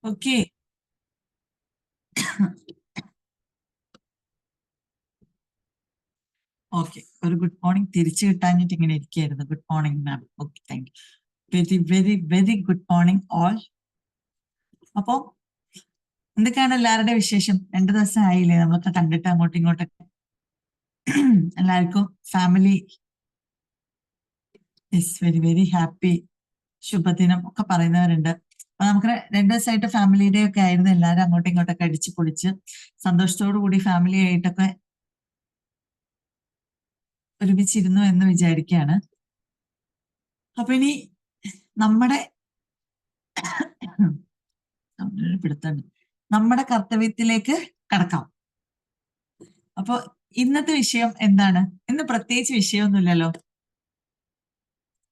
Okay. Okay, ഒരു good morning തിരിച്ചു കിട്ടാഞ്ഞിട്ട് ഇങ്ങനെ ഇരിക്കുകയായിരുന്നു. Good morning ma'am. Okay, thank you. Very very very good morning all. അപ്പോ എന്തൊക്കെയാണ് എല്ലാവരുടെ വിശേഷം? 2 ദിവസം ആയില്ലേ നമ്മളൊക്കെ കണ്ടിട്ട് അങ്ങോട്ടും ഇങ്ങോട്ടൊക്കെ. എല്ലാവർക്കും family is very very happy, ശുഭദിനം ഒക്കെ പറയുന്നവരുണ്ട്. അപ്പൊ നമുക്ക് 2 ദിവസമായിട്ട് ഫാമിലി ഡേ ഒക്കെ ആയിരുന്നു. എല്ലാവരും അങ്ങോട്ടും ഇങ്ങോട്ടൊക്കെ അടിച്ച് പൊളിച്ച് സന്തോഷത്തോടു കൂടി ഫാമിലി ആയിട്ടൊക്കെ ഒരുമിച്ചിരുന്നു എന്ന് വിചാരിക്കുകയാണ്. അപ്പൊ ഇനി നമ്മുടെ പിടുത്തണ്ട് നമ്മുടെ കർത്തവ്യത്തിലേക്ക് കടക്കാം. അപ്പൊ ഇന്നത്തെ വിഷയം എന്താണ്? ഇന്ന് പ്രത്യേകിച്ച് വിഷയമൊന്നുമില്ലല്ലോ.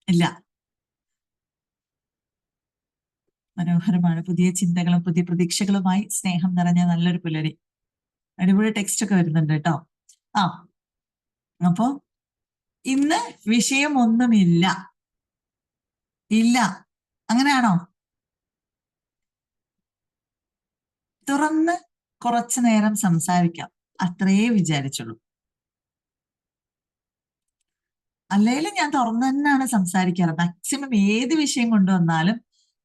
ഇല്ല, മനോഹരമാണ്. പുതിയ ചിന്തകളും പുതിയ പ്രതീക്ഷകളുമായി സ്നേഹം നിറഞ്ഞ നല്ലൊരു പുലരി. അടിപൊളി ടെക്സ്റ്റ് ഒക്കെ വരുന്നുണ്ട് കേട്ടോ. ആ, അപ്പോ ഇന്ന് വിഷയം ഒന്നുമില്ല. ഇല്ല, അങ്ങനെയാണോ? തുറന്ന് കുറച്ചു നേരം സംസാരിക്കാം, അത്രേ വിചാരിച്ചുള്ളൂ. അല്ലെങ്കിലും ഞാൻ തുറന്നു തന്നെയാണ് സംസാരിക്കാറ്. മാക്സിമം ഏത് വിഷയം കൊണ്ടുവന്നാലും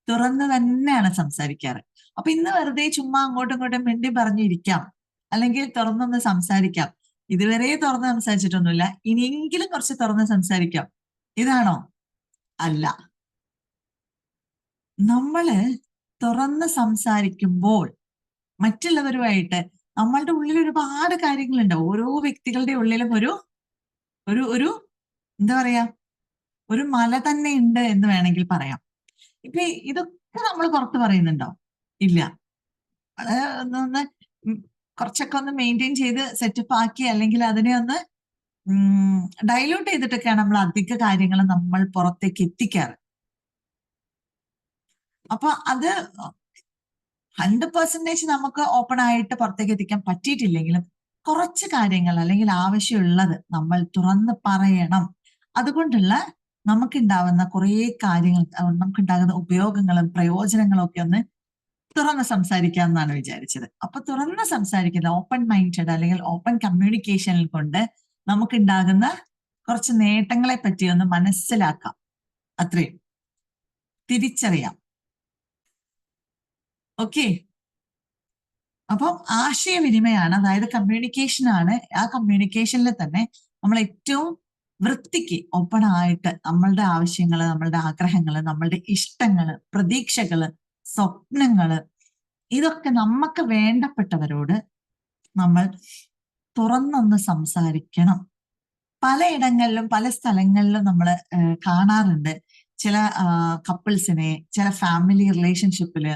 തുറന്ന് തന്നെയാണ് സംസാരിക്കാറ്. അപ്പൊ ഇന്ന് വെറുതെ ചുമ്മാ അങ്ങോട്ടും ഇങ്ങോട്ടും മിണ്ടി പറഞ്ഞിരിക്കാം, അല്ലെങ്കിൽ തുറന്നൊന്ന് സംസാരിക്കാം. ഇതുവരെ തുറന്ന് സംസാരിച്ചിട്ടൊന്നുമില്ല, ഇനിയെങ്കിലും കുറച്ച് തുറന്ന് സംസാരിക്കാം. ഇതാണോ? അല്ല. നമ്മള് തുറന്ന് സംസാരിക്കുമ്പോൾ മറ്റുള്ളവരുമായിട്ട് നമ്മളുടെ ഉള്ളിൽ ഒരുപാട് കാര്യങ്ങളുണ്ട്. ഓരോ വ്യക്തികളുടെ ഉള്ളിലും ഒരു ഒരു ഒരു എന്താ പറയാ, ഒരു മല തന്നെ ഉണ്ട് എന്ന് വേണമെങ്കിൽ പറയാം. ഇപ്പൊ ഇതൊക്കെ നമ്മൾ പുറത്ത് പറയുന്നുണ്ടോ? ഇല്ല. അത് ഒന്ന് ഉം കുറച്ചൊക്കെ ഒന്ന് മെയിൻറ്റെയിൻ ചെയ്ത് സെറ്റപ്പ് ആക്കി, അല്ലെങ്കിൽ അതിനെ ഒന്ന് ഡൈല്യൂട്ട് ചെയ്തിട്ടൊക്കെയാണ് നമ്മൾ അധിക കാര്യങ്ങൾ നമ്മൾ പുറത്തേക്ക് എത്തിക്കാറ്. അപ്പൊ അത് 100% നമുക്ക് ഓപ്പൺ ആയിട്ട് പുറത്തേക്ക് എത്തിക്കാൻ പറ്റിയിട്ടില്ലെങ്കിലും കുറച്ച് കാര്യങ്ങൾ അല്ലെങ്കിൽ ആവശ്യമുള്ളത് നമ്മൾ തുറന്ന് പറയണം. അതുകൊണ്ടുള്ള നമുക്കുണ്ടാവുന്ന കുറേ കാര്യങ്ങൾ, നമുക്കുണ്ടാകുന്ന ഉപയോഗങ്ങളും പ്രയോജനങ്ങളും ഒക്കെ ഒന്ന് തുറന്ന് സംസാരിക്കാം എന്നാണ് വിചാരിച്ചത്. അപ്പൊ തുറന്ന് സംസാരിക്കുന്ന ഓപ്പൺ മൈൻഡഡ് അല്ലെങ്കിൽ ഓപ്പൺ കമ്മ്യൂണിക്കേഷനിൽ കൊണ്ട് നമുക്കുണ്ടാകുന്ന കുറച്ച് നേട്ടങ്ങളെ പറ്റി ഒന്ന് മനസ്സിലാക്കാം, അത്രയും തിരിച്ചറിയാം. ഓക്കെ. അപ്പം ആശയവിനിമയമാണ്, അതായത് കമ്മ്യൂണിക്കേഷൻ ആണ്. ആ കമ്മ്യൂണിക്കേഷനിൽ തന്നെ നമ്മൾ ഏറ്റവും വൃത്തിക്ക് ഓപ്പൺ ആയിട്ട് നമ്മളുടെ ആവശ്യങ്ങള്, നമ്മളുടെ ആഗ്രഹങ്ങള്, നമ്മളുടെ ഇഷ്ടങ്ങള്, പ്രതീക്ഷകള്, സ്വപ്നങ്ങള്, ഇതൊക്കെ നമുക്ക് വേണ്ടപ്പെട്ടവരോട് നമ്മൾ തുറന്നൊന്ന് സംസാരിക്കണം. പലയിടങ്ങളിലും പല സ്ഥലങ്ങളിലും നമ്മൾ കാണാറുണ്ട് ചില കപ്പിൾസിനെ, ചില ഫാമിലി റിലേഷൻഷിപ്പില്,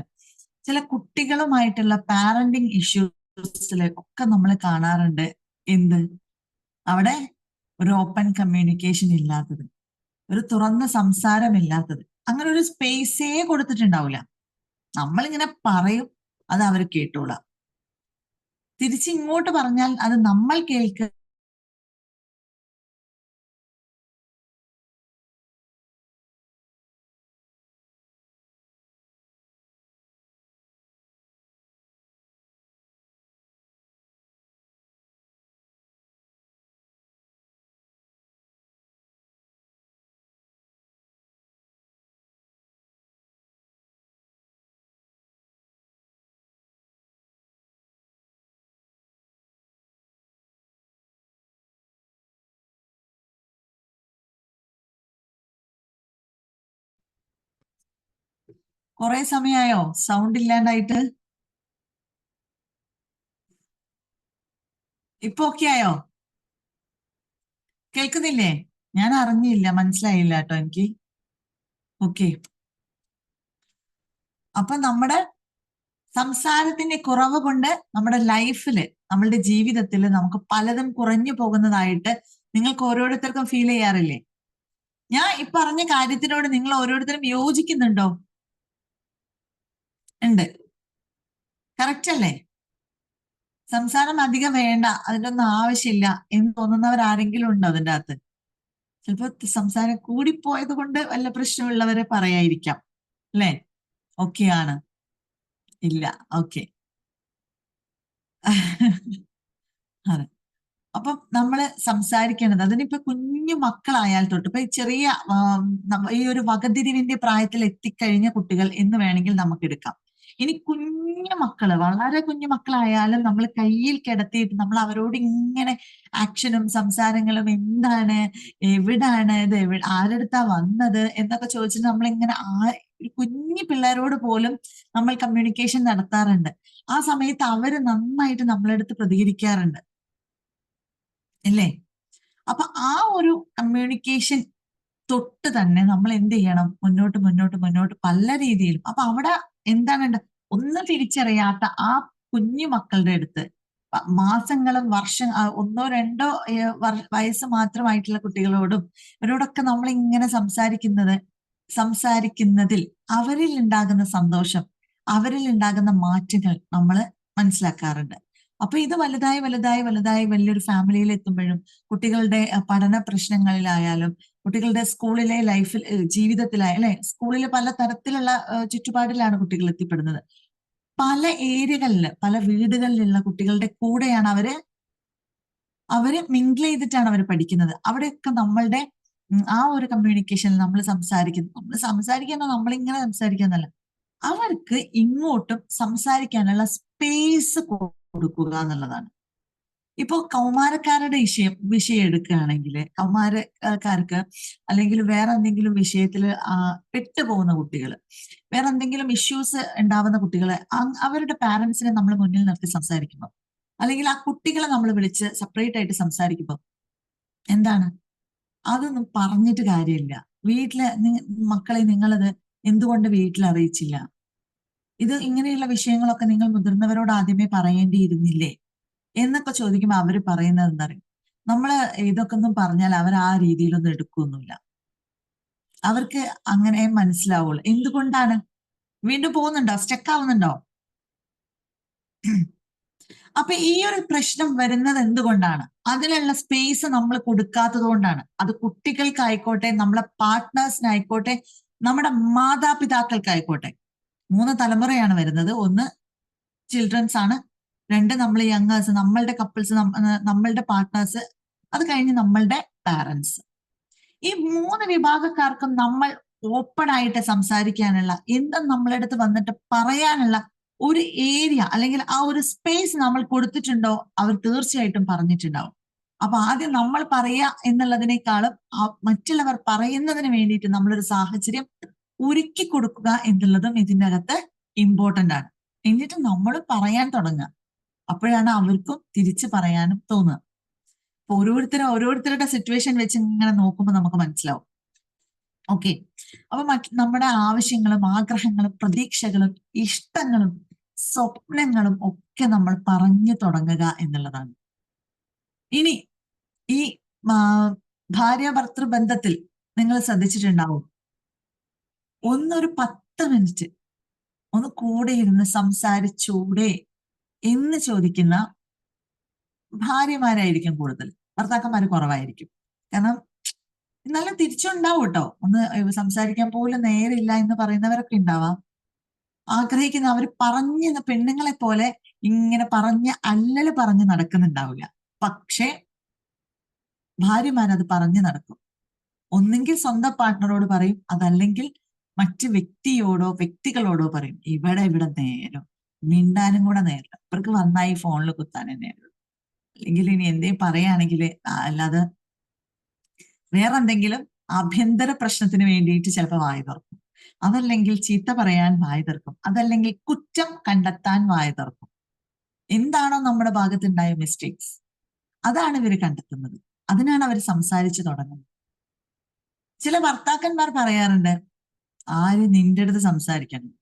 ചില കുട്ടികളുമായിട്ടുള്ള പാരന്റിങ് ഇഷ്യൂസില് ഒക്കെ നമ്മൾ കാണാറുണ്ട്. എന്ത്? അവിടെ ഒരു ഓപ്പൺ കമ്മ്യൂണിക്കേഷൻ ഇല്ലാത്തത്, ഒരു തുറന്ന സംസാരമില്ലാത്തത്. അങ്ങനെ ഒരു സ്പേസേ കൊടുത്തിട്ടുണ്ടാവില്ല. നമ്മളിങ്ങനെ പറയും, അത് അവർ കേട്ടോളാം. തിരിച്ചിങ്ങോട്ട് പറഞ്ഞാൽ അത് നമ്മൾ കേൾക്കുക. കുറെ സമയമായോ സൗണ്ട് ഇല്ലാണ്ടായിട്ട്? ഇപ്പൊ ഓക്കെ ആയോ? കേൾക്കുന്നില്ലേ? ഞാൻ അറിഞ്ഞില്ല, മനസ്സിലായില്ല കേട്ടോ എനിക്ക്. ഓക്കെ. അപ്പൊ നമ്മുടെ സംസാരത്തിന്റെ കുറവ് കൊണ്ട് നമ്മുടെ ലൈഫില്, നമ്മളുടെ ജീവിതത്തിൽ നമുക്ക് പലതും കുറഞ്ഞു പോകുന്നതായിട്ട് നിങ്ങൾക്ക് ഓരോരുത്തർക്കും ഫീൽ ചെയ്യാറില്ലേ? ഞാൻ ഈ പറഞ്ഞ കാര്യത്തിനോട് നിങ്ങൾ ഓരോരുത്തരും യോജിക്കുന്നുണ്ടോ? ഉണ്ട്. കറക്റ്റ് അല്ലേ? സംസാരം അധികം വേണ്ട, അതിന്റെ ഒന്നും ആവശ്യമില്ല എന്ന് തോന്നുന്നവരാരെങ്കിലും ഉണ്ടോ അതിൻ്റെ അകത്ത്? ചിലപ്പോ സംസാരം കൂടിപ്പോയത് കൊണ്ട് വല്ല പ്രശ്നമുള്ളവരെ പറയായിരിക്കാം, അല്ലേ? ഓക്കെയാണ്. ഇല്ല. ഓക്കെ. അതെ. അപ്പം നമ്മള് സംസാരിക്കേണ്ടത് അതിനിപ്പോ കുഞ്ഞു മക്കളായാൽ തൊട്ട് ഇപ്പൊ ഈ ചെറിയ ഈ ഒരു വകതിരിവിന്റെ പ്രായത്തിൽ എത്തിക്കഴിഞ്ഞ കുട്ടികൾ എന്ന് വേണമെങ്കിൽ നമുക്ക് എടുക്കാം. ഇനി കുഞ്ഞു മക്കള് വളരെ കുഞ്ഞു മക്കളായാലും നമ്മൾ കയ്യിൽ കിടത്തിയിട്ട് നമ്മൾ അവരോട് ഇങ്ങനെ ആക്ഷനും സംസാരങ്ങളും എന്താണ്, എവിടാണ് ഇത്, ആരെടുത്താ വന്നത് എന്നൊക്കെ ചോദിച്ചിട്ട് നമ്മളിങ്ങനെ ഈ കുഞ്ഞു പിള്ളേരോട് പോലും നമ്മൾ കമ്മ്യൂണിക്കേഷൻ നടത്താറുണ്ട്. ആ സമയത്ത് അവര് നന്നായിട്ട് നമ്മളടുത്ത് പ്രതികരിക്കാറുണ്ട്. ഇല്ലേ? അപ്പൊ ആ ഒരു കമ്മ്യൂണിക്കേഷൻ തൊട്ട് തന്നെ നമ്മൾ എന്ത് ചെയ്യണം? മുന്നോട്ട്, മുന്നോട്ട്, മുന്നോട്ട് പല രീതിയിലും. അപ്പൊ അവിടെ എന്താണ് ഒന്നും തിരിച്ചറിയാത്ത ആ കുഞ്ഞു മക്കളുടെ അടുത്ത് മാസങ്ങളും ഒന്നോ രണ്ടോ വയസ്സ് മാത്രമായിട്ടുള്ള കുട്ടികളോടും ഇവരോടൊക്കെ നമ്മൾ ഇങ്ങനെ സംസാരിക്കുന്നതിൽ അവരിൽ ഉണ്ടാകുന്ന സന്തോഷം, അവരിൽ ഉണ്ടാകുന്ന മാറ്റങ്ങൾ നമ്മൾ മനസ്സിലാക്കാറുണ്ട്. അപ്പൊ ഇത് വലുതായി വലുതായി വലുതായി വലിയൊരു ഫാമിലിയിൽ എത്തുമ്പോഴും കുട്ടികളുടെ പഠന പ്രശ്നങ്ങളിലായാലും കുട്ടികളുടെ സ്കൂളിലെ ലൈഫിൽ ജീവിതത്തിലായ സ്കൂളിൽ പല തരത്തിലുള്ള ചുറ്റുപാടിലാണ് കുട്ടികൾ എത്തിപ്പെടുന്നത്. പല ഏരിയകളില് പല വീടുകളിലുള്ള കുട്ടികളുടെ കൂടെയാണ് അവര് മിങ്കിൾ ചെയ്തിട്ടാണ് അവർ പഠിക്കുന്നത്. അവിടെയൊക്കെ നമ്മളുടെ ആ ഒരു കമ്മ്യൂണിക്കേഷനിൽ നമ്മൾ സംസാരിക്കുന്ന നമ്മളിങ്ങനെ സംസാരിക്കുന്നല്ല, അവർക്ക് ഇങ്ങോട്ടും സംസാരിക്കാനുള്ള സ്പേസ് കൊടുക്കുക എന്നുള്ളതാണ്. ഇപ്പോ കൗമാരക്കാരുടെ വിഷയം എടുക്കുകയാണെങ്കിൽ കൗമാരക്കാർക്ക് അല്ലെങ്കിൽ വേറെ എന്തെങ്കിലും വിഷയത്തിൽ പെട്ടുപോകുന്ന കുട്ടികൾ, വേറെ എന്തെങ്കിലും ഇഷ്യൂസ് ഉണ്ടാവുന്ന കുട്ടികളെ അവരുടെ പാരന്റ്സിനെ നമ്മൾ മുന്നിൽ നിർത്തി സംസാരിക്കുമ്പോൾ അല്ലെങ്കിൽ ആ കുട്ടികളെ നമ്മൾ വിളിച്ച് സെപ്പറേറ്റ് ആയിട്ട് സംസാരിക്കുമ്പോൾ എന്താണ്, അതൊന്നും പറഞ്ഞിട്ട് കാര്യമില്ല. വീട്ടില് മക്കളെ നിങ്ങളത് എന്തുകൊണ്ട് വീട്ടിൽ അറിയിച്ചില്ല? ഇത് ഇങ്ങനെയുള്ള വിഷയങ്ങളൊക്കെ നിങ്ങൾ മുതിർന്നവരോട് ആദ്യമേ പറയേണ്ടിയിരുന്നില്ലേ എന്നൊക്കെ ചോദിക്കുമ്പോൾ അവര് പറയുന്നത് എന്താ പറയുക, നമ്മള് ഇതൊക്കെ ഒന്നും പറഞ്ഞാൽ അവർ ആ രീതിയിലൊന്നും എടുക്കൊന്നുമില്ല. അവർക്ക് അങ്ങനെ മനസ്സിലാവുള്ളൂ. എന്തുകൊണ്ടാണ്? വീണ്ടും പോകുന്നുണ്ടോ? സ്റ്റക്ക് ആവുന്നുണ്ടോ? അപ്പൊ ഈ ഒരു പ്രശ്നം വരുന്നത് എന്തുകൊണ്ടാണ്? അതിനുള്ള സ്പേസ് നമ്മൾ കൊടുക്കാത്തത് കൊണ്ടാണ്. അത് കുട്ടികൾക്കായിക്കോട്ടെ, നമ്മളെ പാർട്ട്നേഴ്സിനായിക്കോട്ടെ, നമ്മുടെ മാതാപിതാക്കൾക്കായിക്കോട്ടെ. 3 തലമുറയാണ് വരുന്നത്. ഒന്ന് ചിൽഡ്രൻസ് ആണ്, 2 നമ്മൾ യങ്ങേഴ്സ്, നമ്മളുടെ കപ്പിൾസ്, നമ്മളുടെ പാർട്ട്നേഴ്സ്, അത് കഴിഞ്ഞ് നമ്മളുടെ പാരന്റ്സ്. ഈ 3 വിഭാഗക്കാർക്കും നമ്മൾ ഓപ്പൺ ആയിട്ട് സംസാരിക്കാനുള്ള, എന്തും നമ്മളടുത്ത് വന്നിട്ട് പറയാനുള്ള ഒരു ഏരിയ അല്ലെങ്കിൽ ആ ഒരു സ്പേസ് നമ്മൾ കൊടുത്തിട്ടുണ്ടോ, അവർ തീർച്ചയായിട്ടും പറഞ്ഞിട്ടുണ്ടാവും. അപ്പൊ ആദ്യം നമ്മൾ പറയുക എന്നുള്ളതിനേക്കാളും മറ്റുള്ളവർ പറയുന്നതിന് വേണ്ടിയിട്ട് നമ്മളൊരു സാഹചര്യം ഒരുക്കി കൊടുക്കുക എന്നുള്ളതും ഇതിൻ്റെ അകത്ത് ഇമ്പോർട്ടന്റ് ആണ്. എന്നിട്ട് നമ്മൾ പറയാൻ തുടങ്ങുക. അപ്പോഴാണ് അവർക്കും തിരിച്ചു പറയാനും തോന്നുക. അപ്പൊ ഓരോരുത്തരുടെ സിറ്റുവേഷൻ വെച്ച് ഇങ്ങനെ നോക്കുമ്പോൾ നമുക്ക് മനസ്സിലാവും. ഓക്കെ. അപ്പൊ നമ്മുടെ ആവശ്യങ്ങളും ആഗ്രഹങ്ങളും പ്രതീക്ഷകളും ഇഷ്ടങ്ങളും സ്വപ്നങ്ങളും ഒക്കെ നമ്മൾ പറഞ്ഞു തുടങ്ങുക എന്നുള്ളതാണ്. ഇനി ഈ ഭാര്യ ഭർത്തൃ ബന്ധത്തിൽ നിങ്ങൾ ശ്രദ്ധിച്ചിട്ടുണ്ടാവും, ഒന്നൊരു 10 മിനിറ്റ് ഒന്ന് കൂടെ ഇരുന്ന് സംസാരിച്ചൂടെ എന്ന് ചോദിക്കുന്ന ഭാര്യമാരായിരിക്കും കൂടുതൽ, ഭർത്താക്കന്മാർ കുറവായിരിക്കും. കാരണം നല്ല തിരിച്ചുണ്ടാവും കേട്ടോ. ഒന്ന് സംസാരിക്കാൻ പോലും നേരില്ല എന്ന് പറയുന്നവരൊക്കെ ഉണ്ടാവാം. ആഗ്രഹിക്കുന്ന അവർ പെണ്ണുങ്ങളെ പോലെ ഇങ്ങനെ പറഞ്ഞ് നടക്കുന്നുണ്ടാവില്ല. പക്ഷെ ഭാര്യമാരത് പറഞ്ഞു നടക്കും. ഒന്നെങ്കിൽ സ്വന്തം പാർട്ട്ണറോട് പറയും, അതല്ലെങ്കിൽ മറ്റ് വ്യക്തികളോടോ പറയും. ഇവിടെ നേരം മിണ്ടാനും കൂടെ നേരം ഇവർക്ക് വന്നായി ഫോണിൽ കുത്താനേ നേരം. അല്ലെങ്കിൽ ഇനി എന്തേലും പറയുകയാണെങ്കിൽ അല്ലാതെ വേറെ എന്തെങ്കിലും ആഭ്യന്തര പ്രശ്നത്തിന് വേണ്ടിയിട്ട് ചിലപ്പോൾ വായ തുറക്കും. അതല്ലെങ്കിൽ ചീത്ത പറയാൻ വായ തുറക്കും. അതല്ലെങ്കിൽ കുറ്റം കണ്ടെത്താൻ വായ തുറക്കും. എന്താണോ നമ്മുടെ ഭാഗത്തുണ്ടായ മിസ്റ്റേക്സ്, അതാണ് ഇവർ കണ്ടെത്തുന്നത്. അതിനാണ് അവർ സംസാരിച്ചു തുടങ്ങുന്നത്. ചില ഭർത്താക്കന്മാർ പറയാറുണ്ട്, ആര് നിന്റെ അടുത്ത് സംസാരിക്കണം,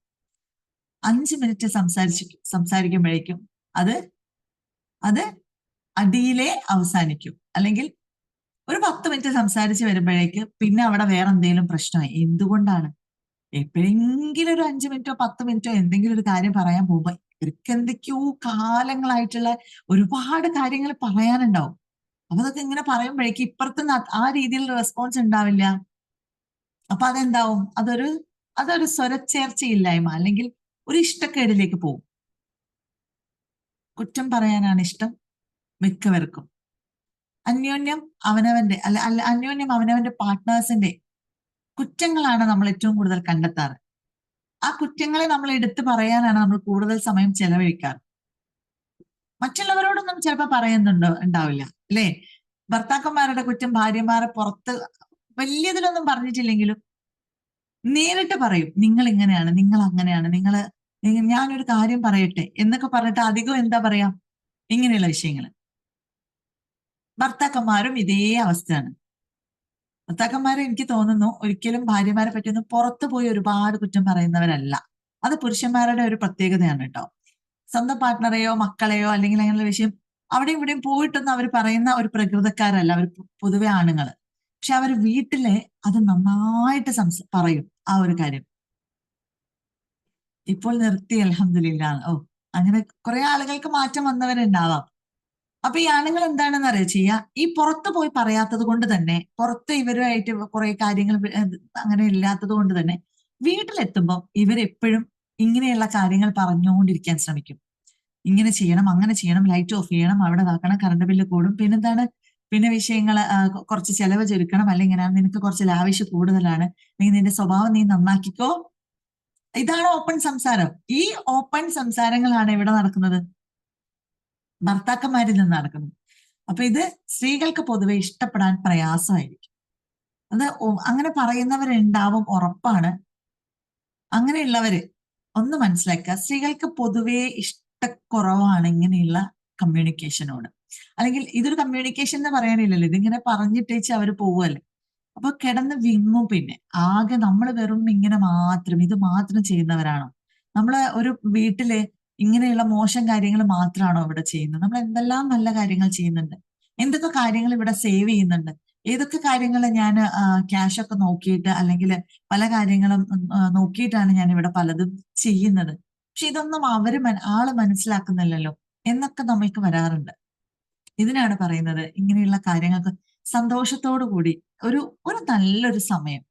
5 മിനിറ്റ് സംസാരിക്കുമ്പോഴേക്കും അത് അത് അടിയിലെ അവസാനിക്കും. അല്ലെങ്കിൽ ഒരു 10 മിനിറ്റ് സംസാരിച്ച് വരുമ്പോഴേക്ക് പിന്നെ അവിടെ വേറെ എന്തെങ്കിലും പ്രശ്നമായി. എന്തുകൊണ്ടാണ്? എപ്പോഴെങ്കിലും ഒരു 5 മിനിറ്റോ 10 മിനിറ്റോ എന്തെങ്കിലും ഒരു കാര്യം പറയാൻ പോകുമ്പോ ഇവർക്ക് എന്തൊക്കെയോ കാലങ്ങളായിട്ടുള്ള ഒരുപാട് കാര്യങ്ങൾ പറയാനുണ്ടാവും. അപ്പൊ അതൊക്കെ ഇങ്ങനെ പറയുമ്പോഴേക്ക് ഇപ്പുറത്തുനിന്ന് ആ രീതിയിൽ റെസ്പോൺസ് ഉണ്ടാവില്ല. അപ്പൊ അതെന്താവും? അതൊരു സ്വരച്ചേർച്ചയില്ലായ്മ അല്ലെങ്കിൽ ഒരു ഇഷ്ടക്കേടിലേക്ക് പോകും. കുറ്റം പറയാനാണ് ഇഷ്ടം മിക്കവർക്കും. അന്യോന്യം അവനവന്റെ അന്യോന്യം അവനവന്റെ പാർട്ട്നേഴ്സിന്റെ കുറ്റങ്ങളാണ് നമ്മൾ ഏറ്റവും കൂടുതൽ കണ്ടെത്താറ്. ആ കുറ്റങ്ങളെ നമ്മൾ എടുത്തു പറയാനാണ് നമ്മൾ കൂടുതൽ സമയം ചെലവഴിക്കാറ്. മറ്റുള്ളവരോടൊന്നും ചിലപ്പോൾ ഉണ്ടാവില്ല അല്ലേ? ഭർത്താക്കന്മാരുടെ കുറ്റം ഭാര്യമാരെ പുറത്ത് വലിയതിലൊന്നും പറഞ്ഞിട്ടില്ലെങ്കിലും നേരിട്ട് പറയും, നിങ്ങൾ ഇങ്ങനെയാണ്, നിങ്ങൾ അങ്ങനെയാണ്, ഞാനൊരു കാര്യം പറയട്ടെ എന്നൊക്കെ പറഞ്ഞിട്ട് അധികം എന്താ പറയാ, ഇങ്ങനെയുള്ള വിഷയങ്ങൾ. ഭർത്താക്കന്മാരും ഇതേ അവസ്ഥയാണ്. ഭർത്താക്കന്മാരെ എനിക്ക് തോന്നുന്നു ഒരിക്കലും ഭാര്യമാരെ പറ്റിയൊന്നും പുറത്തു പോയി ഒരുപാട് കുറ്റം പറയുന്നവരല്ല. അത് പുരുഷന്മാരുടെ ഒരു പ്രത്യേകതയാണ് കേട്ടോ. സ്വന്തം പാർട്ട്ണറെയോ മക്കളെയോ അല്ലെങ്കിൽ അങ്ങനെയുള്ള വിഷയം അവിടെയും ഇവിടെയും പോയിട്ടൊന്നും അവർ പറയുന്ന ഒരു പ്രകൃതക്കാരല്ല അവർ, പൊതുവെ ആണുങ്ങൾ. പക്ഷെ അവർ വീട്ടില് അത് നന്നായിട്ട് പറയും ആ ഒരു കാര്യം. ഇപ്പോൾ നിർത്തി അൽഹംദുലില്ലാ. അങ്ങനെ കുറെ ആളുകൾക്ക് മാറ്റം വന്നവരുണ്ടാവാം. അപ്പൊ ഈ ആണുങ്ങൾ എന്താണെന്ന് അറിയാ ചെയ്യാ, ഈ പുറത്തു പോയി പറയാത്തത് കൊണ്ട് തന്നെ, പുറത്ത് ഇവരുമായിട്ട് കുറെ കാര്യങ്ങൾ അങ്ങനെ ഇല്ലാത്തത് കൊണ്ട് തന്നെ വീട്ടിലെത്തുമ്പോൾ ഇവരെപ്പോഴും ഇങ്ങനെയുള്ള കാര്യങ്ങൾ പറഞ്ഞുകൊണ്ടിരിക്കാൻ ശ്രമിക്കും. ഇങ്ങനെ ചെയ്യണം, അങ്ങനെ ചെയ്യണം, ലൈറ്റ് ഓഫ് ചെയ്യണം, അവിടെ ഇതാക്കണം, കറണ്ട് ബില്ല് കൂടും, പിന്നെന്താണ്, പിന്നെ വിഷയങ്ങൾ കുറച്ച് ചെലവ് ചുരുക്കണം, അല്ലെങ്കിൽ നിനക്ക് കുറച്ച് ലാവിഷ് കൂടുതലാണ്, നീ നിന്റെ സ്വഭാവം നീ നന്നാക്കിക്കോ. ഇതാണ് ഓപ്പൺ സംസാരം. ഈ ഓപ്പൺ സംസാരങ്ങളാണ് ഇവിടെ നടക്കുന്നത്, ഭർത്താക്കന്മാരിൽ നിന്ന് നടക്കുന്നത്. അപ്പൊ ഇത് സ്ത്രീകൾക്ക് പൊതുവെ ഇഷ്ടപ്പെടാൻ പ്രയാസമായിരിക്കും. അത് അങ്ങനെ പറയുന്നവരുണ്ടാവും, ഉറപ്പാണ്. അങ്ങനെയുള്ളവര് ഒന്ന് മനസ്സിലാക്കുക, സ്ത്രീകൾക്ക് പൊതുവെ ഇഷ്ടക്കുറവാണ് ഇങ്ങനെയുള്ള കമ്മ്യൂണിക്കേഷനോട്. അല്ലെങ്കിൽ ഇതൊരു കമ്മ്യൂണിക്കേഷൻ എന്ന് പറയാനില്ലല്ലോ, ഇതിങ്ങനെ പറഞ്ഞിട്ടേച്ച് അവര് പോവല്ലേ. അപ്പൊ കിടന്ന് വിങ്ങും. പിന്നെ ആകെ നമ്മൾ വെറും ഇങ്ങനെ മാത്രം ഇത് മാത്രം ചെയ്യുന്നവരാണോ? നമ്മള് ഒരു വീട്ടില് ഇങ്ങനെയുള്ള മോശം കാര്യങ്ങൾ മാത്രമാണോ ഇവിടെ ചെയ്യുന്നത്? നമ്മൾ എന്തെല്ലാം നല്ല കാര്യങ്ങൾ ചെയ്യുന്നുണ്ട്, എന്തൊക്കെ കാര്യങ്ങൾ ഇവിടെ സേവ് ചെയ്യുന്നുണ്ട്, ഏതൊക്കെ കാര്യങ്ങൾ ഞാൻ ക്യാഷ് ഒക്കെ നോക്കിയിട്ട് അല്ലെങ്കിൽ പല കാര്യങ്ങളും നോക്കിയിട്ടാണ് ഞാൻ ഇവിടെ പലതും ചെയ്യുന്നത്. പക്ഷെ ഇതൊന്നും ആള് മനസ്സിലാക്കുന്നില്ലല്ലോ എന്നൊക്കെ നമ്മൾക്ക് വരാറുണ്ട്. ഇതിനാണ് പറയുന്നത്, ഇങ്ങനെയുള്ള കാര്യങ്ങൾക്ക് സന്തോഷത്തോടു കൂടി ഒരു ഒരു നല്ലൊരു സമയം,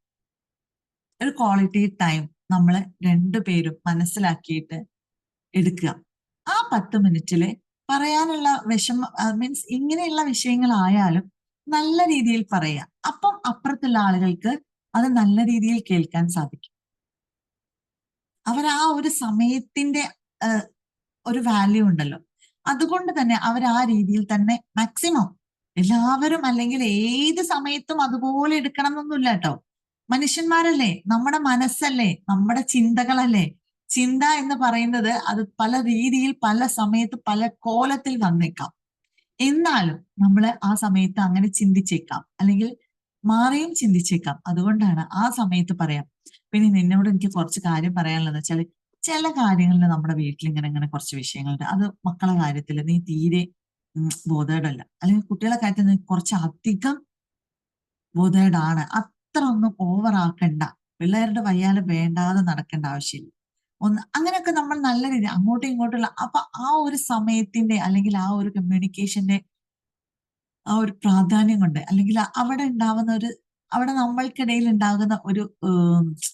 ഒരു ക്വാളിറ്റി ടൈം നമ്മൾ രണ്ടുപേരും മനസ്സിലാക്കിയിട്ട് എടുക്കുക. ആ 10 മിനിറ്റില് പറയാനുള്ള മീൻസ് ഇങ്ങനെയുള്ള വിഷയങ്ങളായാലും നല്ല രീതിയിൽ പറയുക. അപ്പം അപ്പുറത്തുള്ള ആളുകൾക്ക് അത് നല്ല രീതിയിൽ കേൾക്കാൻ സാധിക്കും. അവർ ആ ഒരു സമയത്തിന്റെ ഒരു വാല്യൂ ഉണ്ടല്ലോ, അതുകൊണ്ട് തന്നെ അവർ ആ രീതിയിൽ തന്നെ മാക്സിമം എല്ലാവരും അല്ലെങ്കിൽ ഏത് സമയത്തും അതുപോലെ എടുക്കണം എന്നൊന്നുമില്ല കേട്ടോ. മനുഷ്യന്മാരല്ലേ, നമ്മുടെ മനസ്സല്ലേ, നമ്മുടെ ചിന്തകളല്ലേ. ചിന്ത എന്ന് പറയുന്നത് അത് പല രീതിയിൽ പല സമയത്ത് പല കോലത്തിൽ വന്നേക്കാം. എന്നാലും നമ്മൾ ആ സമയത്ത് അങ്ങനെ ചിന്തിച്ചേക്കാം, അല്ലെങ്കിൽ മാറിയും ചിന്തിച്ചേക്കാം. അതുകൊണ്ടാണ് ആ സമയത്ത് പറയാം. പിന്നെ നിന്നോട് എനിക്ക് കുറച്ച് കാര്യം പറയാനുള്ളത് വെച്ചാൽ, ചില കാര്യങ്ങളിൽ നമ്മുടെ വീട്ടിൽ ഇങ്ങനെ ഇങ്ങനെ കുറച്ച് വിഷയങ്ങളുണ്ട്. അത് മക്കളെ കാര്യത്തിൽ നീ തീരെ ബോധേഡല്ല, അല്ലെങ്കിൽ കുട്ടികളെ കാര്യത്തിൽ നീ കുറച്ച് അധികം ബോധേഡാണ്. അത്ര ഒന്നും ഓവർ ആക്കണ്ട, പിള്ളേരുടെ വയ്യാല് വേണ്ടാതെ നടക്കേണ്ട ആവശ്യമില്ല. അങ്ങനെയൊക്കെ നമ്മൾ നല്ല രീതി അങ്ങോട്ടും ഇങ്ങോട്ടുള്ള അപ്പൊ ആ ഒരു സമയത്തിന്റെ അല്ലെങ്കിൽ ആ ഒരു കമ്മ്യൂണിക്കേഷന്റെ ആ ഒരു പ്രാധാന്യം കൊണ്ട്, അല്ലെങ്കിൽ അവിടെ നമ്മൾക്കിടയിൽ ഉണ്ടാകുന്ന ഒരു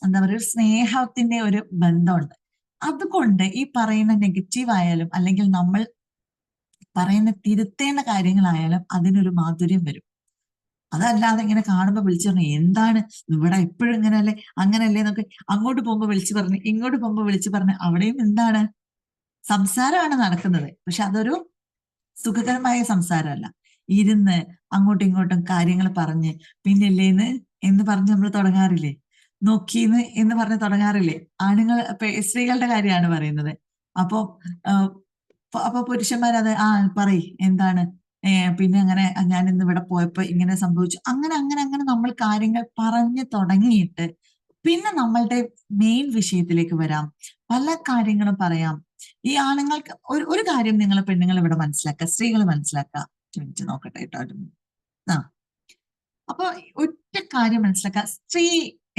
എന്താ പറയുക, ഒരു സ്നേഹത്തിന്റെ ഒരു ബന്ധമുണ്ട്. അതുകൊണ്ട് ഈ പറയുന്ന നെഗറ്റീവ് ആയാലും അല്ലെങ്കിൽ നമ്മൾ പറയുന്ന തിരുത്തേണ്ട കാര്യങ്ങളായാലും അതിനൊരു മാധുര്യം വരും. അതല്ലാതെ ഇങ്ങനെ കാണുമ്പോൾ വിളിച്ചു പറഞ്ഞു, എന്താണ് ഇവിടെ എപ്പോഴും ഇങ്ങനെയല്ലേ അങ്ങനെയല്ലേ എന്നൊക്കെ അങ്ങോട്ട് പോകുമ്പോൾ വിളിച്ചു പറഞ്ഞ് ഇങ്ങോട്ട് പോകുമ്പോൾ വിളിച്ചു പറഞ്ഞ് അവിടെയും എന്താണ് സംസാരമാണ് നടക്കുന്നത്. പക്ഷെ അതൊരു സുഖകരമായ സംസാരമല്ല. ഇരുന്ന് അങ്ങോട്ടും ഇങ്ങോട്ടും കാര്യങ്ങൾ പറഞ്ഞ് പിന്നില്ലേന്ന് എന്ന് പറഞ്ഞ് നമ്മൾ തുടങ്ങാറില്ലേ, നോക്കീന്ന് എന്ന് പറഞ്ഞ് തുടങ്ങാറില്ലേ. സ്ത്രീകളുടെ കാര്യമാണ് പറയുന്നത്. അപ്പൊ അപ്പൊ പുരുഷന്മാരത് പറയ് എന്താണ്, പിന്നെ അങ്ങനെ ഞാൻ ഇന്ന് ഇവിടെ പോയപ്പോ ഇങ്ങനെ സംഭവിച്ചു, അങ്ങനെ അങ്ങനെ അങ്ങനെ നമ്മൾ കാര്യങ്ങൾ പറഞ്ഞു തുടങ്ങിയിട്ട് പിന്നെ നമ്മളുടെ മെയിൻ വിഷയത്തിലേക്ക് വരാം, പല കാര്യങ്ങളും പറയാം. ഈ ആണുങ്ങൾക്ക് ഒരു കാര്യം നിങ്ങൾ പെണ്ണുങ്ങൾ ഇവിടെ മനസ്സിലാക്കുക, സ്ത്രീകൾ മനസ്സിലാക്കുക. മിനിറ്റ് നോക്കട്ടെ കേട്ടോ. ആ അപ്പൊ ഒറ്റ കാര്യം മനസ്സിലാക്കുക, സ്ത്രീ